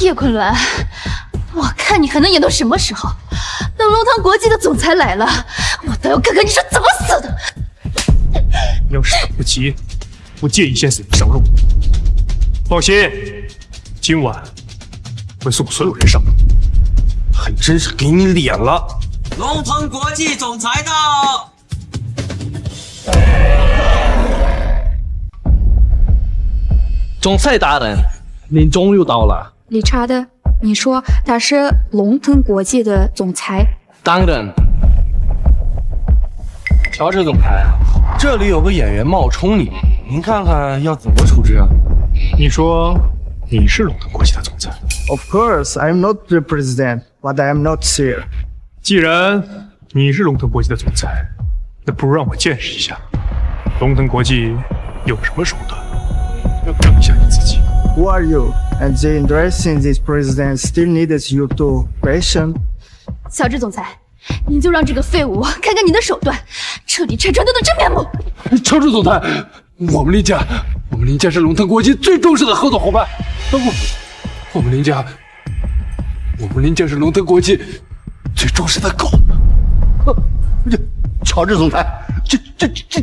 叶昆仑，我看你还能演到什么时候？等龙腾国际的总裁来了，我倒要看看你是怎么死的。要是等不及，不介意先死于上路。放心，今晚会送所有人上路。还真是给你脸了！龙腾国际总裁到。总裁大人，您终于到了。理查德，你说他是龙腾国际的总裁？当然。乔治总裁，这里有个演员冒充你，您看看要怎么处置啊？你说你是龙腾国际的总裁 Of course, I'm not the president, but I am not here. 既然你是龙腾国际的总裁，那不如让我见识一下龙腾国际有什么手段，要证一下你自己。Who are you? And the interesting this president still needs you to question? 乔治总裁，您就让这个废物看看你的手段，彻底拆穿他的真面目。乔治总裁，我们林家是龙腾国际最忠实的合作伙伴。我们林家是龙腾国际最忠实的狗。乔治总裁，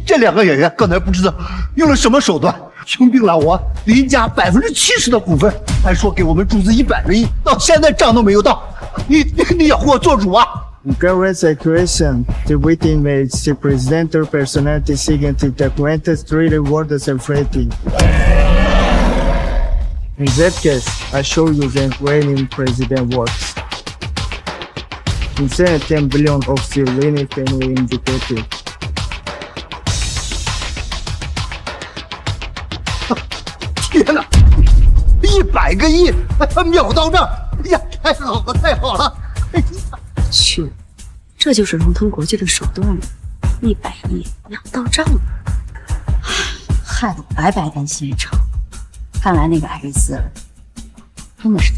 这两个演员刚才不知道用了什么手段，用并了我林家70%的股份，还说给我们注资100个亿，到现在账都没有到。你要给我做主啊！ Garrett's accusation, the witness made the presidential personality seeking to document three rewards and rating. In that case, I show you the reigning president works. Inside 10 billion of the reigning family indicated. 天哪，100个亿，秒到账！哎呀，太好了，太好了！哎呀，去，这就是龙腾国际的手段了，100亿秒到账了，害得我白白担心一场。看来那个艾瑞斯真的是。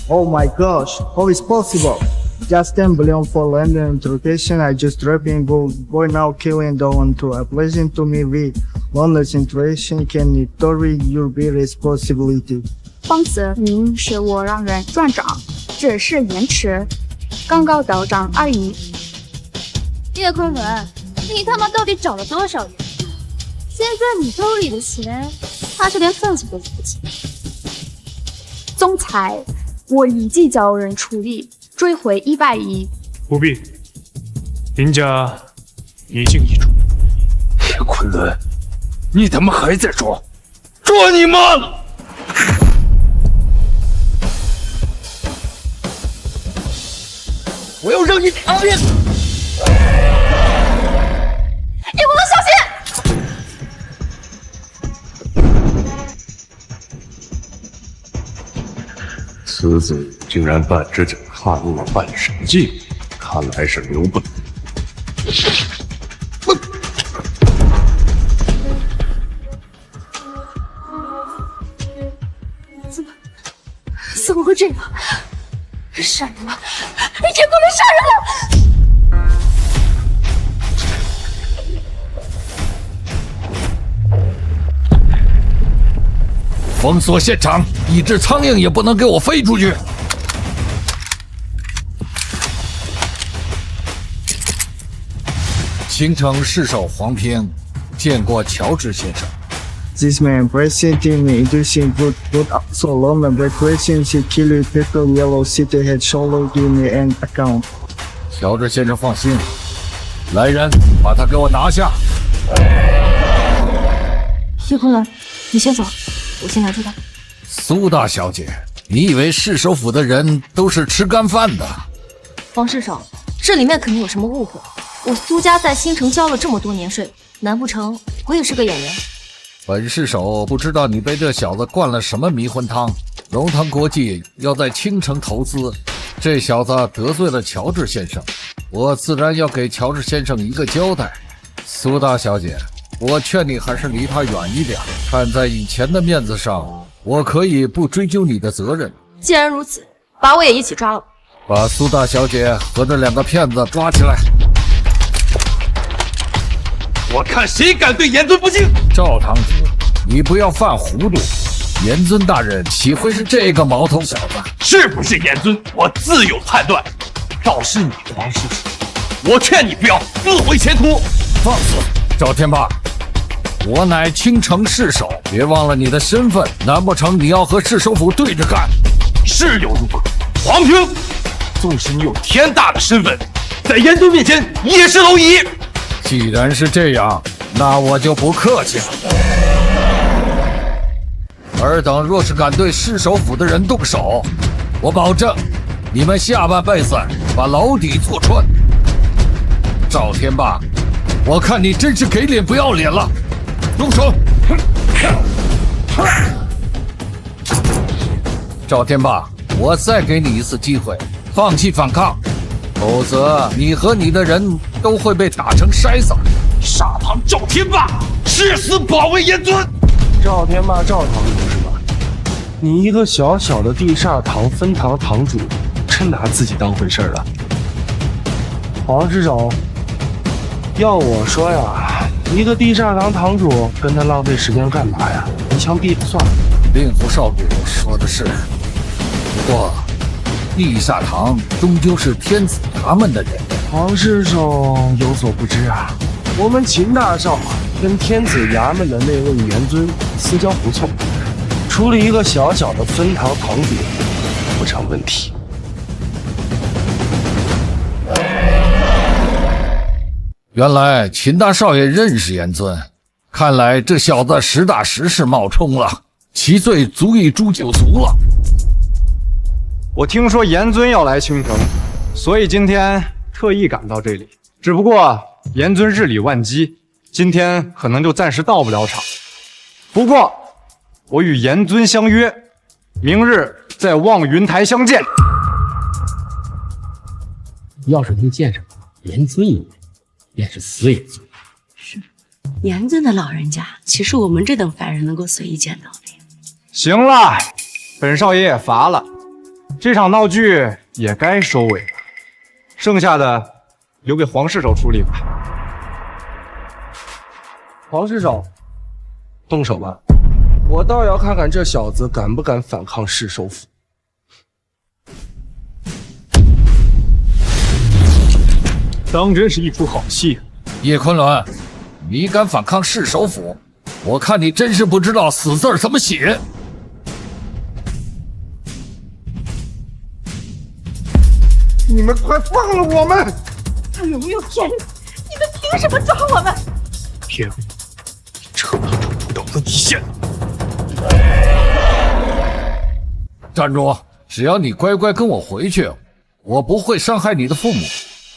Oh my gosh, how is possible? Just 10 billion for London interrogation. I just dropping gold. Boy now killing down to a pleasant to me with London's interaction can carry your be responsibility. 方子明是我让人转账，只是延迟，刚刚到账而已。叶昆仑，你他妈到底找了多少人？现在你兜里的钱，他是连份子都付不起。总裁，我立即叫人处理，追回100亿。不必，林家已经易主。叶昆仑，你他妈还在装？装你妈了！我要让你讨厌！叶昆仑，小心！此子竟然半只脚踏入了半神境，看来是留不了。怎么会这样？杀人了！叶昆仑杀人了！封锁现场，一只苍蝇也不能给我飞出去！京城市首黄平见过乔治先生。This man presenting me inducing good so long and requesting to kill you people yellow city head solo give me an account. 乔治先生放心，来人，把他给我拿下！叶昆仑，你先走，我先来接他。苏大小姐，你以为市首府的人都是吃干饭的？王市首，这里面肯定有什么误会。我苏家在新城交了这么多年税，难不成我也是个演员？本市首不知道你被这小子灌了什么迷魂汤。龙腾国际要在青城投资，这小子得罪了乔治先生，我自然要给乔治先生一个交代。苏大小姐，我劝你还是离他远一点，看在以前的面子上，我可以不追究你的责任。既然如此，把我也一起抓了。把苏大小姐和这两个骗子抓起来。我看谁敢对严尊不敬！赵堂主，你不要犯糊涂，严尊大人岂会是这个毛头小子？是不是严尊，我自有判断。要是你皇室，我劝你不要自毁前途。放肆！赵天霸，我乃青城市守，别忘了你的身份。难不成你要和市首府对着干？是又如何？黄平，纵使你有天大的身份，在严尊面前也是蝼蚁。既然是这样，那我就不客气了。尔等若是敢对市首府的人动手，我保证你们下半辈子把牢底坐穿。赵天霸，我看你真是给脸不要脸了，动手！赵天霸，我再给你一次机会，放弃反抗，否则你和你的人都会被打成筛子。傻堂赵天霸，誓死保卫严尊。赵天霸，赵堂主是吧？你一个小小的地煞堂分堂堂主，真拿自己当回事了？黄市长，要我说呀，一个地煞堂堂主跟他浪费时间干嘛呀？一枪毙了算了。令狐少主说的是，不过地煞堂终究是天子衙门的人。黄师兄有所不知啊，我们秦大少跟天子衙门的那位元尊私交不错，处理一个小小的分堂堂主不成问题。原来秦大少爷认识严尊，看来这小子实打实是冒充了，其罪足以诛九族了。我听说严尊要来青城，所以今天特意赶到这里。只不过严尊日理万机，今天可能就暂时到不了场。不过我与严尊相约，明日在望云台相见。要是能见上严尊一面，便是死也罪。是，严尊的老人家岂是我们这等凡人能够随意见到的？行了，本少爷也乏了，这场闹剧也该收尾了，剩下的留给黄市首处理吧。黄市首，动手吧，我倒要看看这小子敢不敢反抗市首府。当真是一出好戏。叶昆仑，你敢反抗市首府？我看你真是不知道死字怎么写。你们快放了我们！哎呦呦天！你们凭什么抓我们？天，这都不到了底线。站住！只要你乖乖跟我回去，我不会伤害你的父母。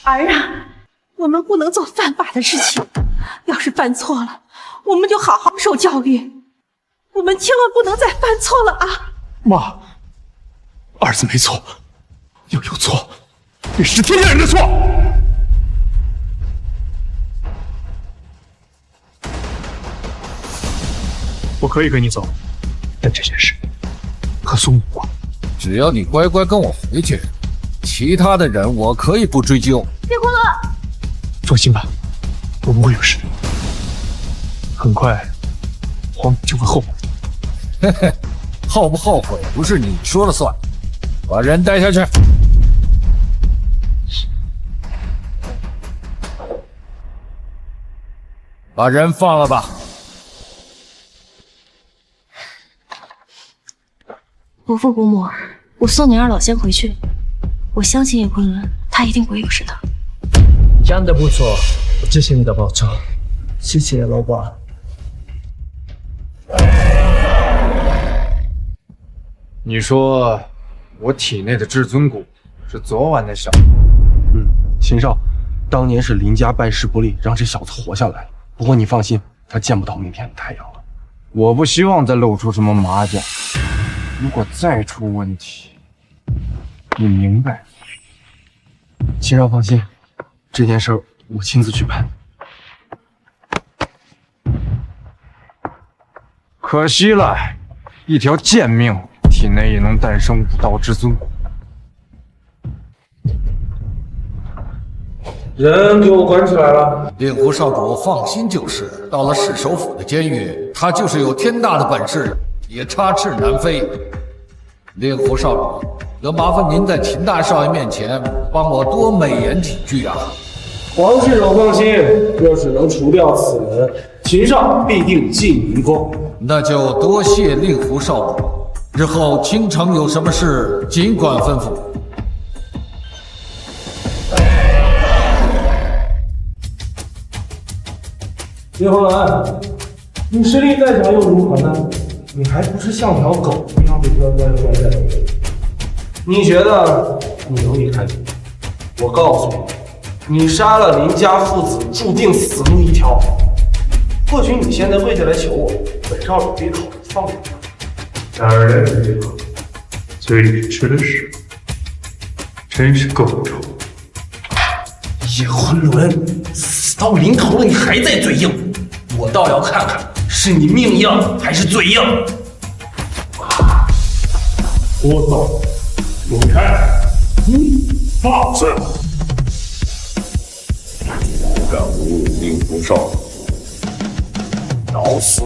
儿啊，我们不能做犯法的事情，要是犯错了，我们就好好受教育。我们千万不能再犯错了啊！妈，儿子没错，要有错，也是天下人的错。我可以跟你走，但这件事和苏无关。只要你乖乖跟我回去，其他的人我可以不追究。叶昆仑，放心吧，我不会有事的。很快，皇就会后悔。嘿嘿，后不后悔不是你说了算。把人带下去。把人放了吧。伯父伯母，我送你二老先回去。我相信叶昆仑，他一定不会有事的。讲得不错，这是你的报酬。谢谢老板。你说我体内的至尊骨是昨晚的小？秦少，当年是林家办事不力，让这小子活下来了。不过你放心，他见不到明天的太阳了。我不希望再露出什么马脚。如果再出问题，你明白？秦少放心，这件事我亲自去办。可惜了，一条贱命，体内也能诞生5道至尊骨。人给我关起来了。令狐少主放心就是，到了市首府的监狱，他就是有天大的本事，也插翅难飞。令狐少主，得麻烦您在秦大少爷面前帮我多美言几句啊！黄县长放心，若是能除掉此人，秦少必定尽您功。那就多谢令狐少主，日后京城有什么事尽管吩咐。叶红兰，你实力再强又如何呢？你还不是像条狗一样被关在里面。你觉得你能离开你？我告诉你，你杀了林家父子，注定死路一条。或许你现在跪下来求我，本少主可以考虑放过你。然而在这个嘴里吃的屎，真是够臭。叶昆仑，死到临头了，你还在嘴硬，我倒要看看是你命硬还是嘴硬。郭总，滚开！放肆！敢侮辱令狐少，找死！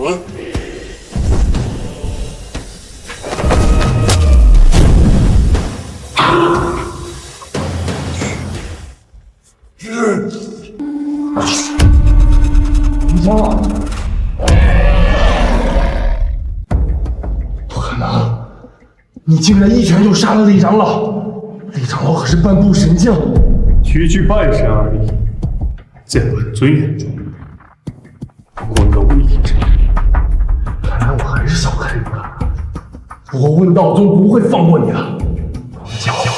李长老，不可能！你竟然一拳就杀了李长老！李长老可是半步神将，区区半神而已，在本尊眼中，不过蝼蚁之类。看来我还是小看你了。我问道宗不会放过你的，王小小。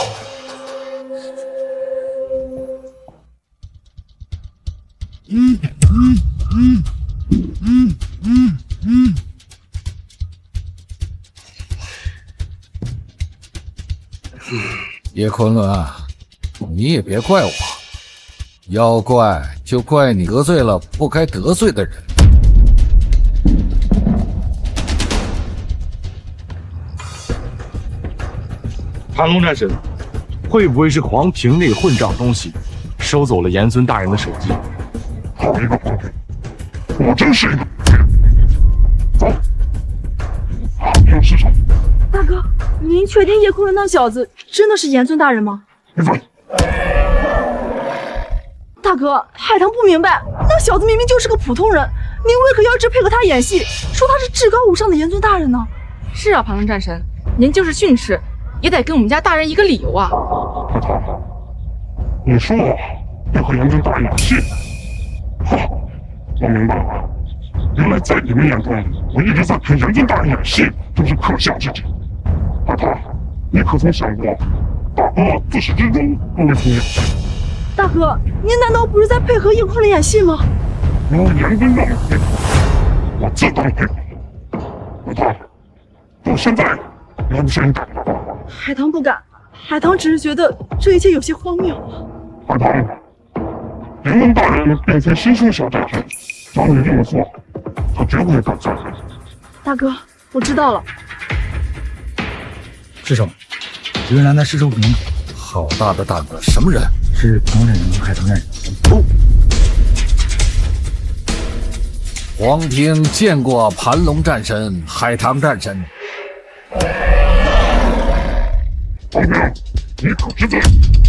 叶昆仑，你也别怪我，要怪就怪你得罪了不该得罪的人。盘龙战神，会不会是黄庭那混账东西收走了严尊大人的手机？我真是一个走，有市场。大哥，您确定叶昆仑那小子真的是严尊大人吗？大哥，海棠不明白，那小子明明就是个普通人，您为何要一直配合他演戏，说他是至高无上的严尊大人呢？是啊，盘龙战神，您就是训斥，也得给我们家大人一个理由啊！你说我要和严尊大人演戏？我明白了，原来在你们眼中，我一直在陪严尊大人演戏，都是可笑之举。海棠，你可曾想过，大哥自始至终都为你演戏？大哥，您难道不是在配合叶昆仑演戏吗？我严尊让我配合，我自当配合。海棠，到现在你还不是很感动？海棠不敢，海棠只是觉得这一切有些荒谬。海棠，严尊大人并非心胸小战士，假如你这么做，他绝不会感谢你。大哥，我知道了。师兄，有人拦在市首府门口。好大的胆子！什么人？是盘龙战神和海棠战神。皇庭见过盘龙战神、海棠战神。你可知罪？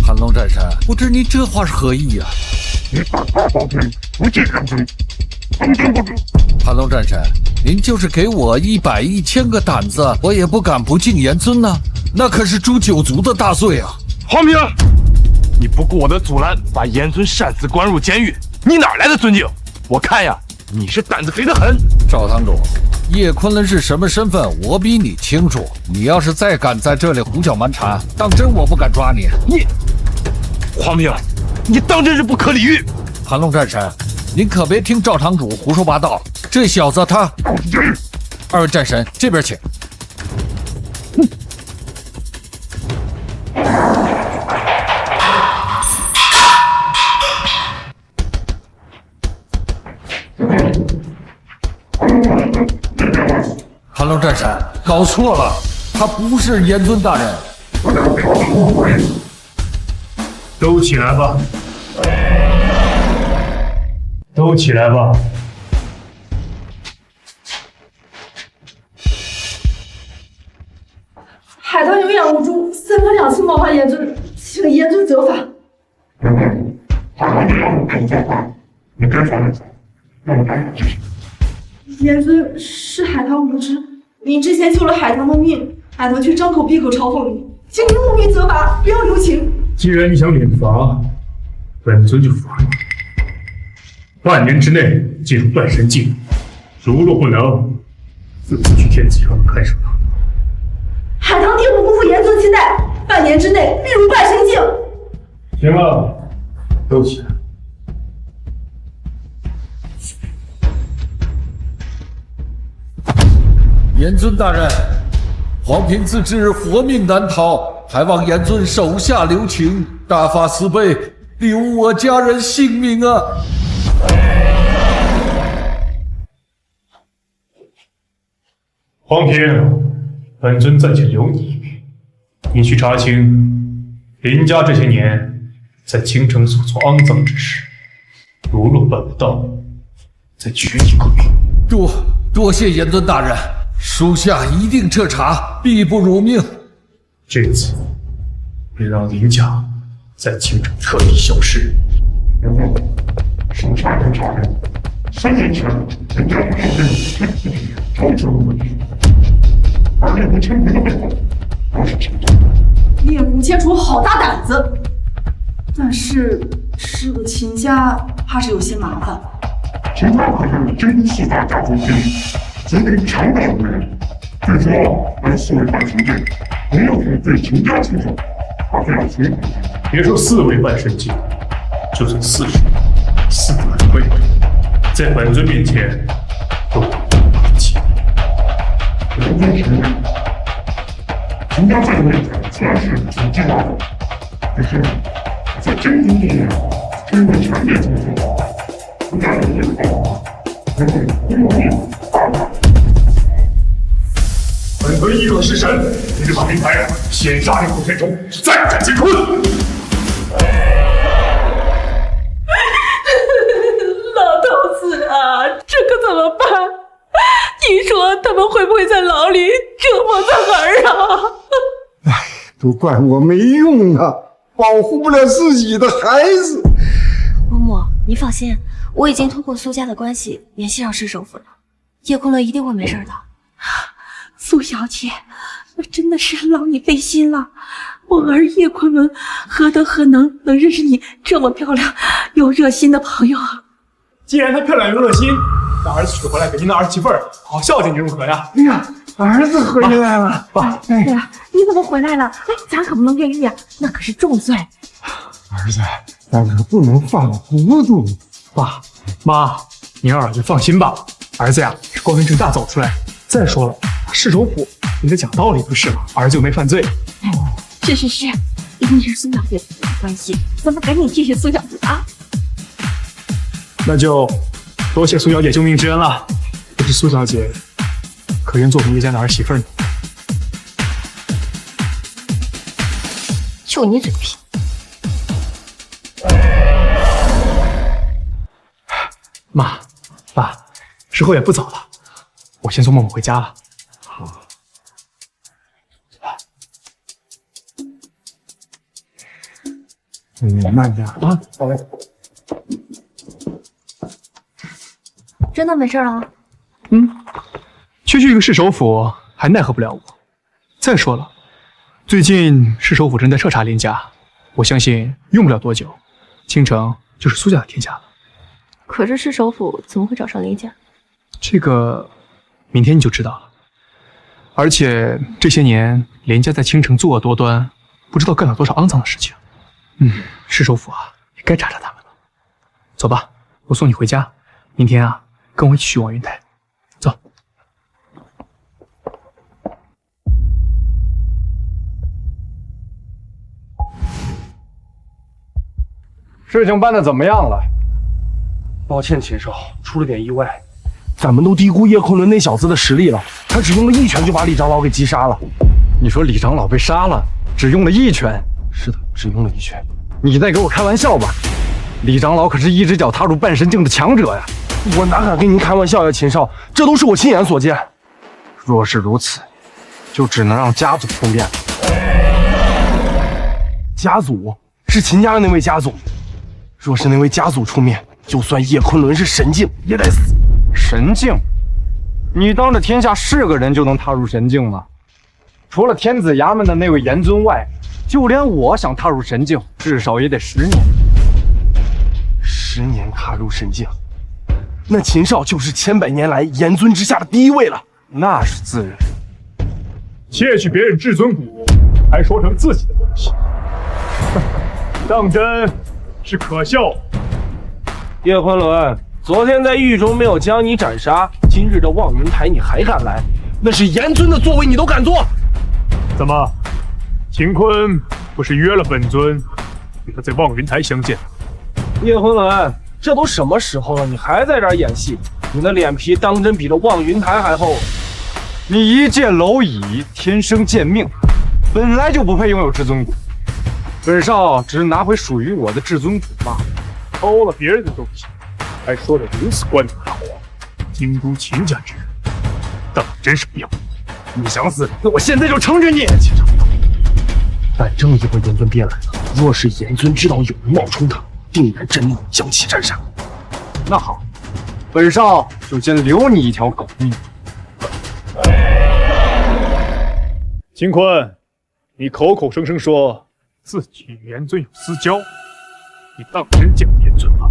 盘龙战神，不知你这话是何意呀？你胆大包天，不敬严尊，当真不知？盘龙战神，您就是给我100、1000个胆子，我也不敢不敬严尊呢。那可是诛九族的大罪啊！黄平，你不顾我的阻拦，把严尊擅自关入监狱，你哪来的尊敬？我看呀，你是胆子肥得很。赵堂主，叶昆仑是什么身份，我比你清楚。你要是再敢在这里胡搅蛮缠，当真我不敢抓你。黄平，你当真是不可理喻。盘龙战神，您可别听赵堂主胡说八道。这小子他……二位战神这边请。盘龙战神，搞错了，他不是严尊大人。都起来吧。都起来吧。海棠有眼无珠，3番2次冒犯严尊，请严尊责罚。海棠这样不做话，你该罚的，让我来解释。严尊是海棠无知，你之前救了海棠的命，海棠却张口闭口嘲讽你，请你务必责罚，不要留情。既然你想免罚，本尊就罚你。半年之内进入半神境，如若不能，自己去天子院看守他。海棠定不辜负严尊期待，半年之内必入半神境。行了，都起来。严尊大人，黄平自知活命难逃，还望严尊手下留情，大发慈悲，留我家人性命啊！黄平，本尊暂且留你一命，你去查清林家这些年在京城所做肮脏之事，如若办不到，再取你个命。多谢严尊大人，属下一定彻查，必不辱命。这次别让林家在京城彻底消失。审查人查人，3年前人家不是天子超责了问题，而猎狐千除的背后都是天子。猎狐千除好大胆子，但是吃了秦家怕是有些麻烦。秦家可是真4大家族之一，足能强大无人。据说还4位半神境，没有人对秦家出手，他非要学。别说4位半神境，就算40位，在本尊面前都不能起。本尊承认，秦家这个位置虽然是挺重要的，可是在真宗里面，真的强烈宗族，不但有人口，还会攻灭大王。本尊意若是神，立马明牌，先杀猎狐天冲，再斩乾坤。老头子啊，这可怎么办？你说他们会不会在牢里折磨咱儿啊？都怪我没用啊，保护不了自己的孩子。嬷嬷，你放心，我已经通过苏家的关系联系上市首府了，叶昆仑一定会没事的。苏小姐，我真的是劳你费心了。我儿叶昆仑何德何能认识你这么漂亮又热心的朋友啊？既然她漂亮又热心，让儿子娶回来给您的儿媳妇儿好孝敬，你如何呀？哎呀，儿子回来了，爸。对呀，你怎么回来了？哎，咱可不能越狱啊，那可是重罪。儿子，咱可不能犯了糊涂。爸妈，您让儿子放心吧，儿子呀是光明正大走出来。再说了，市首府你得讲道理不是吗？儿子又没犯罪。是，一定是苏小姐的关系，咱们赶紧谢谢苏小姐啊！那就多谢苏小姐救命之恩了。可是苏小姐可愿做我们叶家的儿媳妇呢？就你嘴皮！妈，爸，时候也不早了，我先送默默回家了。好。慢点啊！好嘞。真的没事了？区区一个市首府还奈何不了我。再说了，最近市首府正在彻查林家，我相信用不了多久，京城就是苏家的天下了。可是市首府怎么会找上林家？这个明天你就知道了。而且这些年林家在京城作恶多端，不知道干了多少肮脏的事情。市首府啊，也该查查他们了。走吧，我送你回家。明天啊，跟我一起去望云台。走。事情办得怎么样了？抱歉，禽兽，出了点意外。咱们都低估叶昆仑那小子的实力了，他只用了1拳就把李长老给击杀了。你说李长老被杀了，只用了1拳？是的，只用了1拳。你在给我开玩笑吧？李长老可是一只脚踏入半神境的强者呀！我哪敢跟您开玩笑呀，秦少，这都是我亲眼所见。若是如此，就只能让家族出面了。家族是秦家的那位家族，若是那位家族出面，就算叶昆仑是神境，也得死。神境？你当着天下是个人就能踏入神境吗？除了天子衙门的那位严尊外，就连我想踏入神境，至少也得10年。10年踏入神境，那秦少就是千百年来严尊之下的第一位了。那是自然。窃取别人至尊骨，还说成自己的东西，当真是可笑。叶昆仑，昨天在狱中没有将你斩杀，今日的望云台你还敢来？那是严尊的座位，你都敢坐？怎么，秦坤不是约了本尊与他在望云台相见？叶昆仑，这都什么时候了，你还在这儿演戏？你的脸皮当真比这望云台还厚？你一介蝼蚁，天生贱命，本来就不配拥有至尊骨。本少只是拿回属于我的至尊骨罢了。偷了别人的东西，还说得如此冠冕堂皇，京都秦家之人，当真是不要命！你想死，那我现在就成全你！但正义会严尊便来了，若是严尊知道有人冒充他，定然震怒，将其斩杀。那好，本少就先留你一条狗命。秦坤，你口口声声说自己与严尊有私交，你当真见过严尊吗？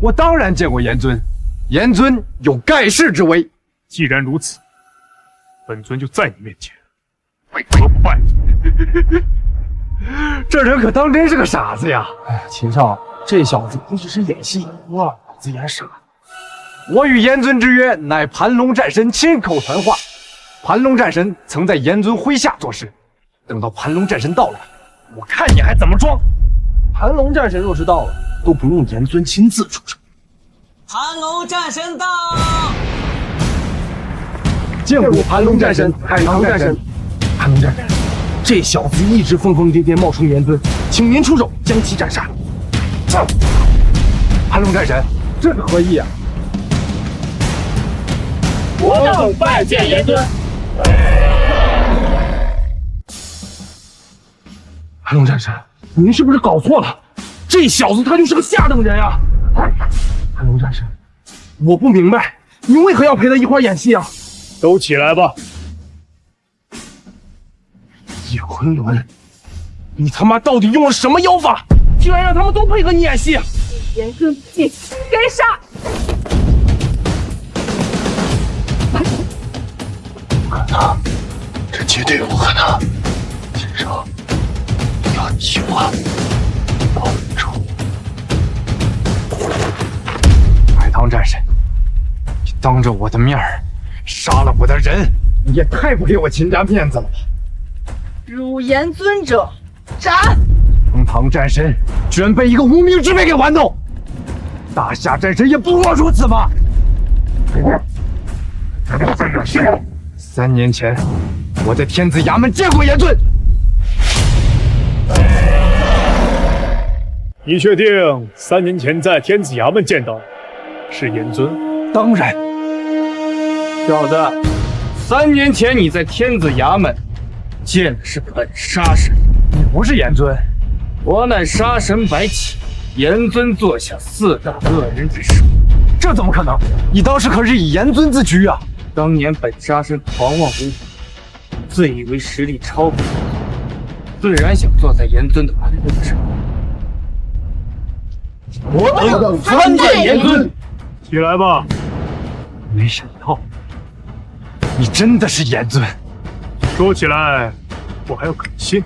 我当然见过严尊，严尊有盖世之威。既然如此，本尊就在你面前，为何不拜？这人可当真是个傻子呀！哎呀，秦少，这小子不只是演戏，脑子也傻。我与严尊之约，乃盘龙战神亲口传话。盘龙战神曾在严尊麾下做事，等到盘龙战神到来，我看你还怎么装！盘龙战神若是到了，都不用严尊亲自出手。盘龙战神到！见过盘龙战神、海棠战神。盘龙战神，这小子一直疯疯癫癫冒充严尊，请您出手将其斩杀。盘龙战神，这是何意啊？我等拜见严尊。盘龙战神，您是不是搞错了？这小子他就是个下等人啊！盘龙战神，我不明白，你为何要陪他一块演戏啊？都起来吧！叶昆仑，你他妈到底用了什么妖法，居然让他们都配合你演戏？严尊不敬，该杀！不可能，这绝对不可能！秦少，你要替我保住。海棠战神，你当着我的面儿杀了我的人，你也太不给我秦家面子了吧！辱严尊者，斩！堂堂战神居然被一个无名之辈给玩弄，大夏战神也不过如此吧！3年前，我在天子衙门见过严尊。你确定3年前在天子衙门见到是严尊？当然。小子，3年前你在天子衙门见的是本杀神，你不是严尊。我乃杀神白起，严尊座下4大恶人之首。这怎么可能？你当时可是以严尊自居啊！当年本杀神狂妄无比，自以为实力超过，自然想坐在严尊的盘子上。我等参见严尊。起来吧。没想到，你真的是严尊。说起来，我还要感谢你。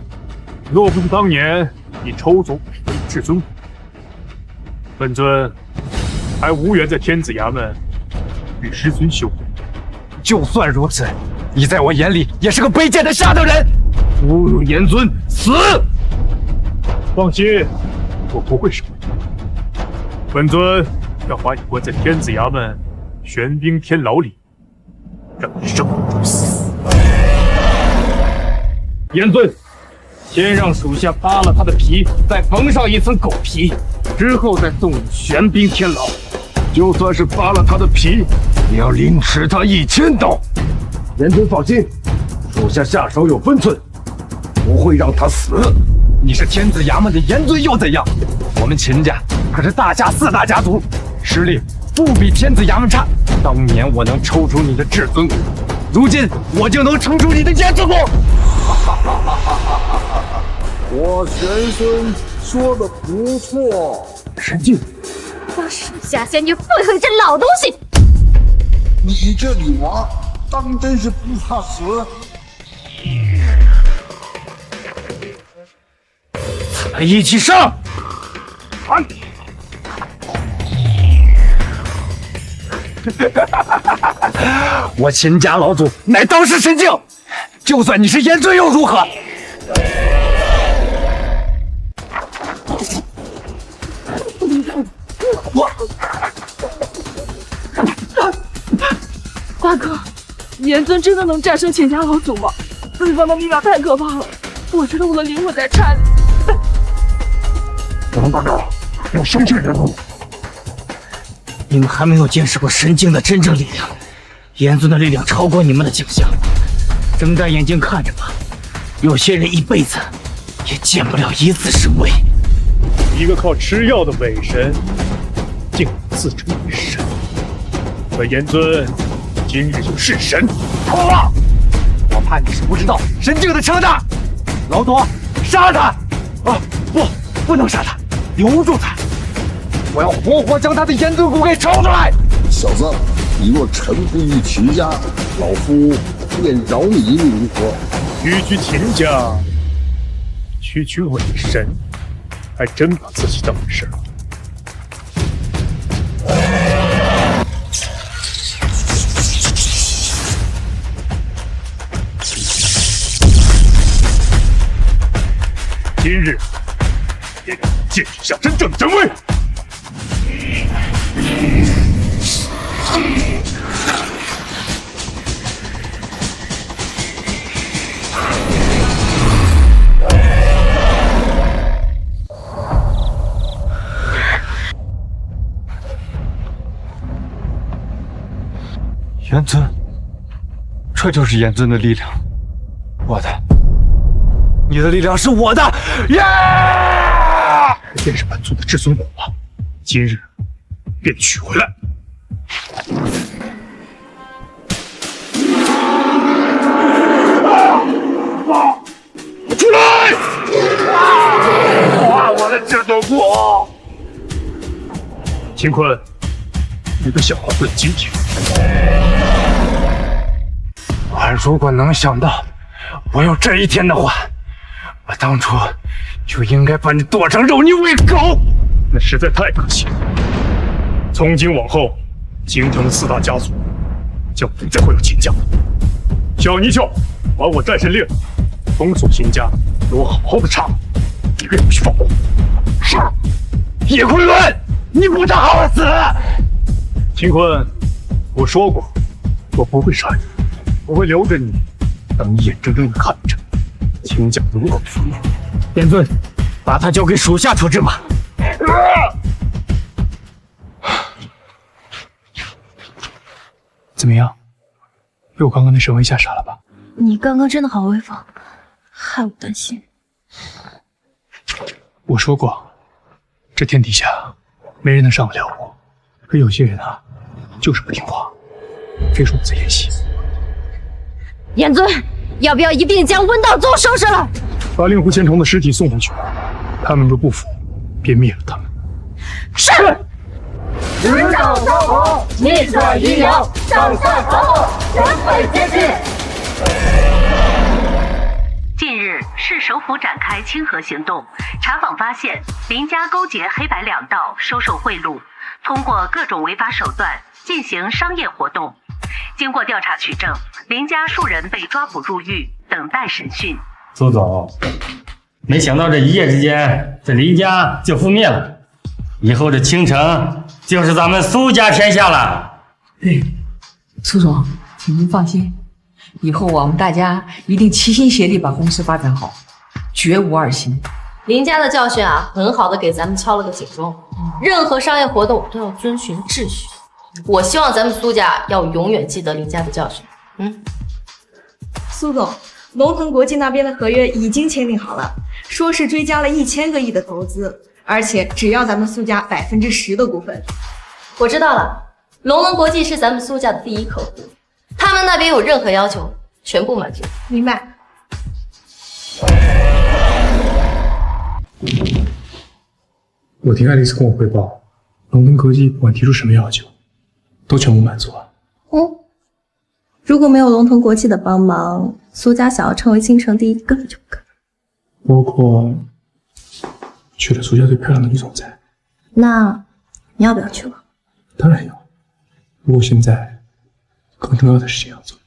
若不是当年你抽走我的至尊骨，本尊还无缘在天子衙门与师尊修炼。就算如此，你在我眼里也是个卑贱的下等人，侮辱严尊，死！放心，我不会杀你。本尊要把你关在天子衙门玄冰天牢里，让你生不如死。严尊，先让属下扒了他的皮，再缝上一层狗皮，之后再送你玄冰天牢。就算是扒了他的皮，也要凌迟他1000刀。严尊放心，属下下手有分寸，不会让他死。你是天子衙门的严尊又怎样？我们秦家可是大夏4大家族，实力不比天子衙门差。当年我能抽出你的至尊骨，如今我就能抽出你的严尊骨。我玄孙说的不错。神境，让属下先去废了这老东西！你这女娃当真是不怕死。一起上！我秦家老祖乃当世神境，就算你是严尊又如何？大哥，严尊真的能战胜秦家老祖吗？对方的力量太可怕了，我觉得我的灵魂在颤。王大哥，有生之人物。你们还没有见识过神境的真正力量，严尊的力量超过你们的想象。睁大眼睛看着吧，有些人一辈子也见不了一次神威。一个靠吃药的伪神，竟自称为神。可严尊今日就是神。错了，我怕你是不知道神境的强大。老左，杀他！啊，不能杀他，留住他。我要活活将他的严尊骨给抽出来！小子，你若臣服于秦家，老夫便饶你一命如何？区秦家，区伪神，还真把自己当回事儿。今日也让你见识下真正的真威！严尊，这就是严尊的力量，我的，你的力量是我的，耶！这便是本尊的至尊骨啊！今日便取回来。出来！还我的至尊骨！秦坤，你的小话不能今天。我如果能想到我有这一天的话，我当初就应该把你剁成肉泥喂狗。那实在太可惜了。从今往后，京城4大家族将不再会有秦家。小泥鳅，把我战神令封锁秦家，给我好好的查，一个也不许放过。是。叶昆仑，你不得好死！秦坤，我说过，我不会杀你，我会留着你，让你眼睁睁的看着秦家如何覆灭。严尊，把他交给属下处置吧。怎么样？被我刚刚那神威吓傻了吧？你刚刚真的好威风，害我担心。我说过，这天底下没人能上得了我。可有些人啊，就是不听话，非说我在演戏。严尊，要不要一并将温道宗收拾了？把令狐千重的尸体送回去，他们若不服，便灭了他们。是。执掌刀锋，逆转阴阳，上下防后，全会接近。近日，市首府展开清河行动，查访发现林家勾结黑白两道收受贿赂，通过各种违法手段进行商业活动。经过调查取证，林家数人被抓捕入狱，等待审讯。苏总，没想到这一夜之间，这林家就覆灭了，以后这青城就是咱们苏家天下了。对，苏总，请您放心，以后我们大家一定齐心协力把公司发展好，绝无二心。林家的教训啊，很好的给咱们敲了个警钟。任何商业活动都要遵循秩序。我希望咱们苏家要永远记得林家的教训。苏总，龙腾国际那边的合约已经签订好了，说是追加了1000个亿的投资，而且只要咱们苏家10%的股份。我知道了，龙腾国际是咱们苏家的第一客户，他们那边有任何要求，全部满足。明白。我听爱丽丝跟我汇报，龙腾科技不管提出什么要求，都全部满足了。如果没有龙腾国际的帮忙，苏家想要成为京城第一根本就不可能。包括娶了苏家最漂亮的女总裁。那你要不要去了？当然要，不过现在更重要的事情要做。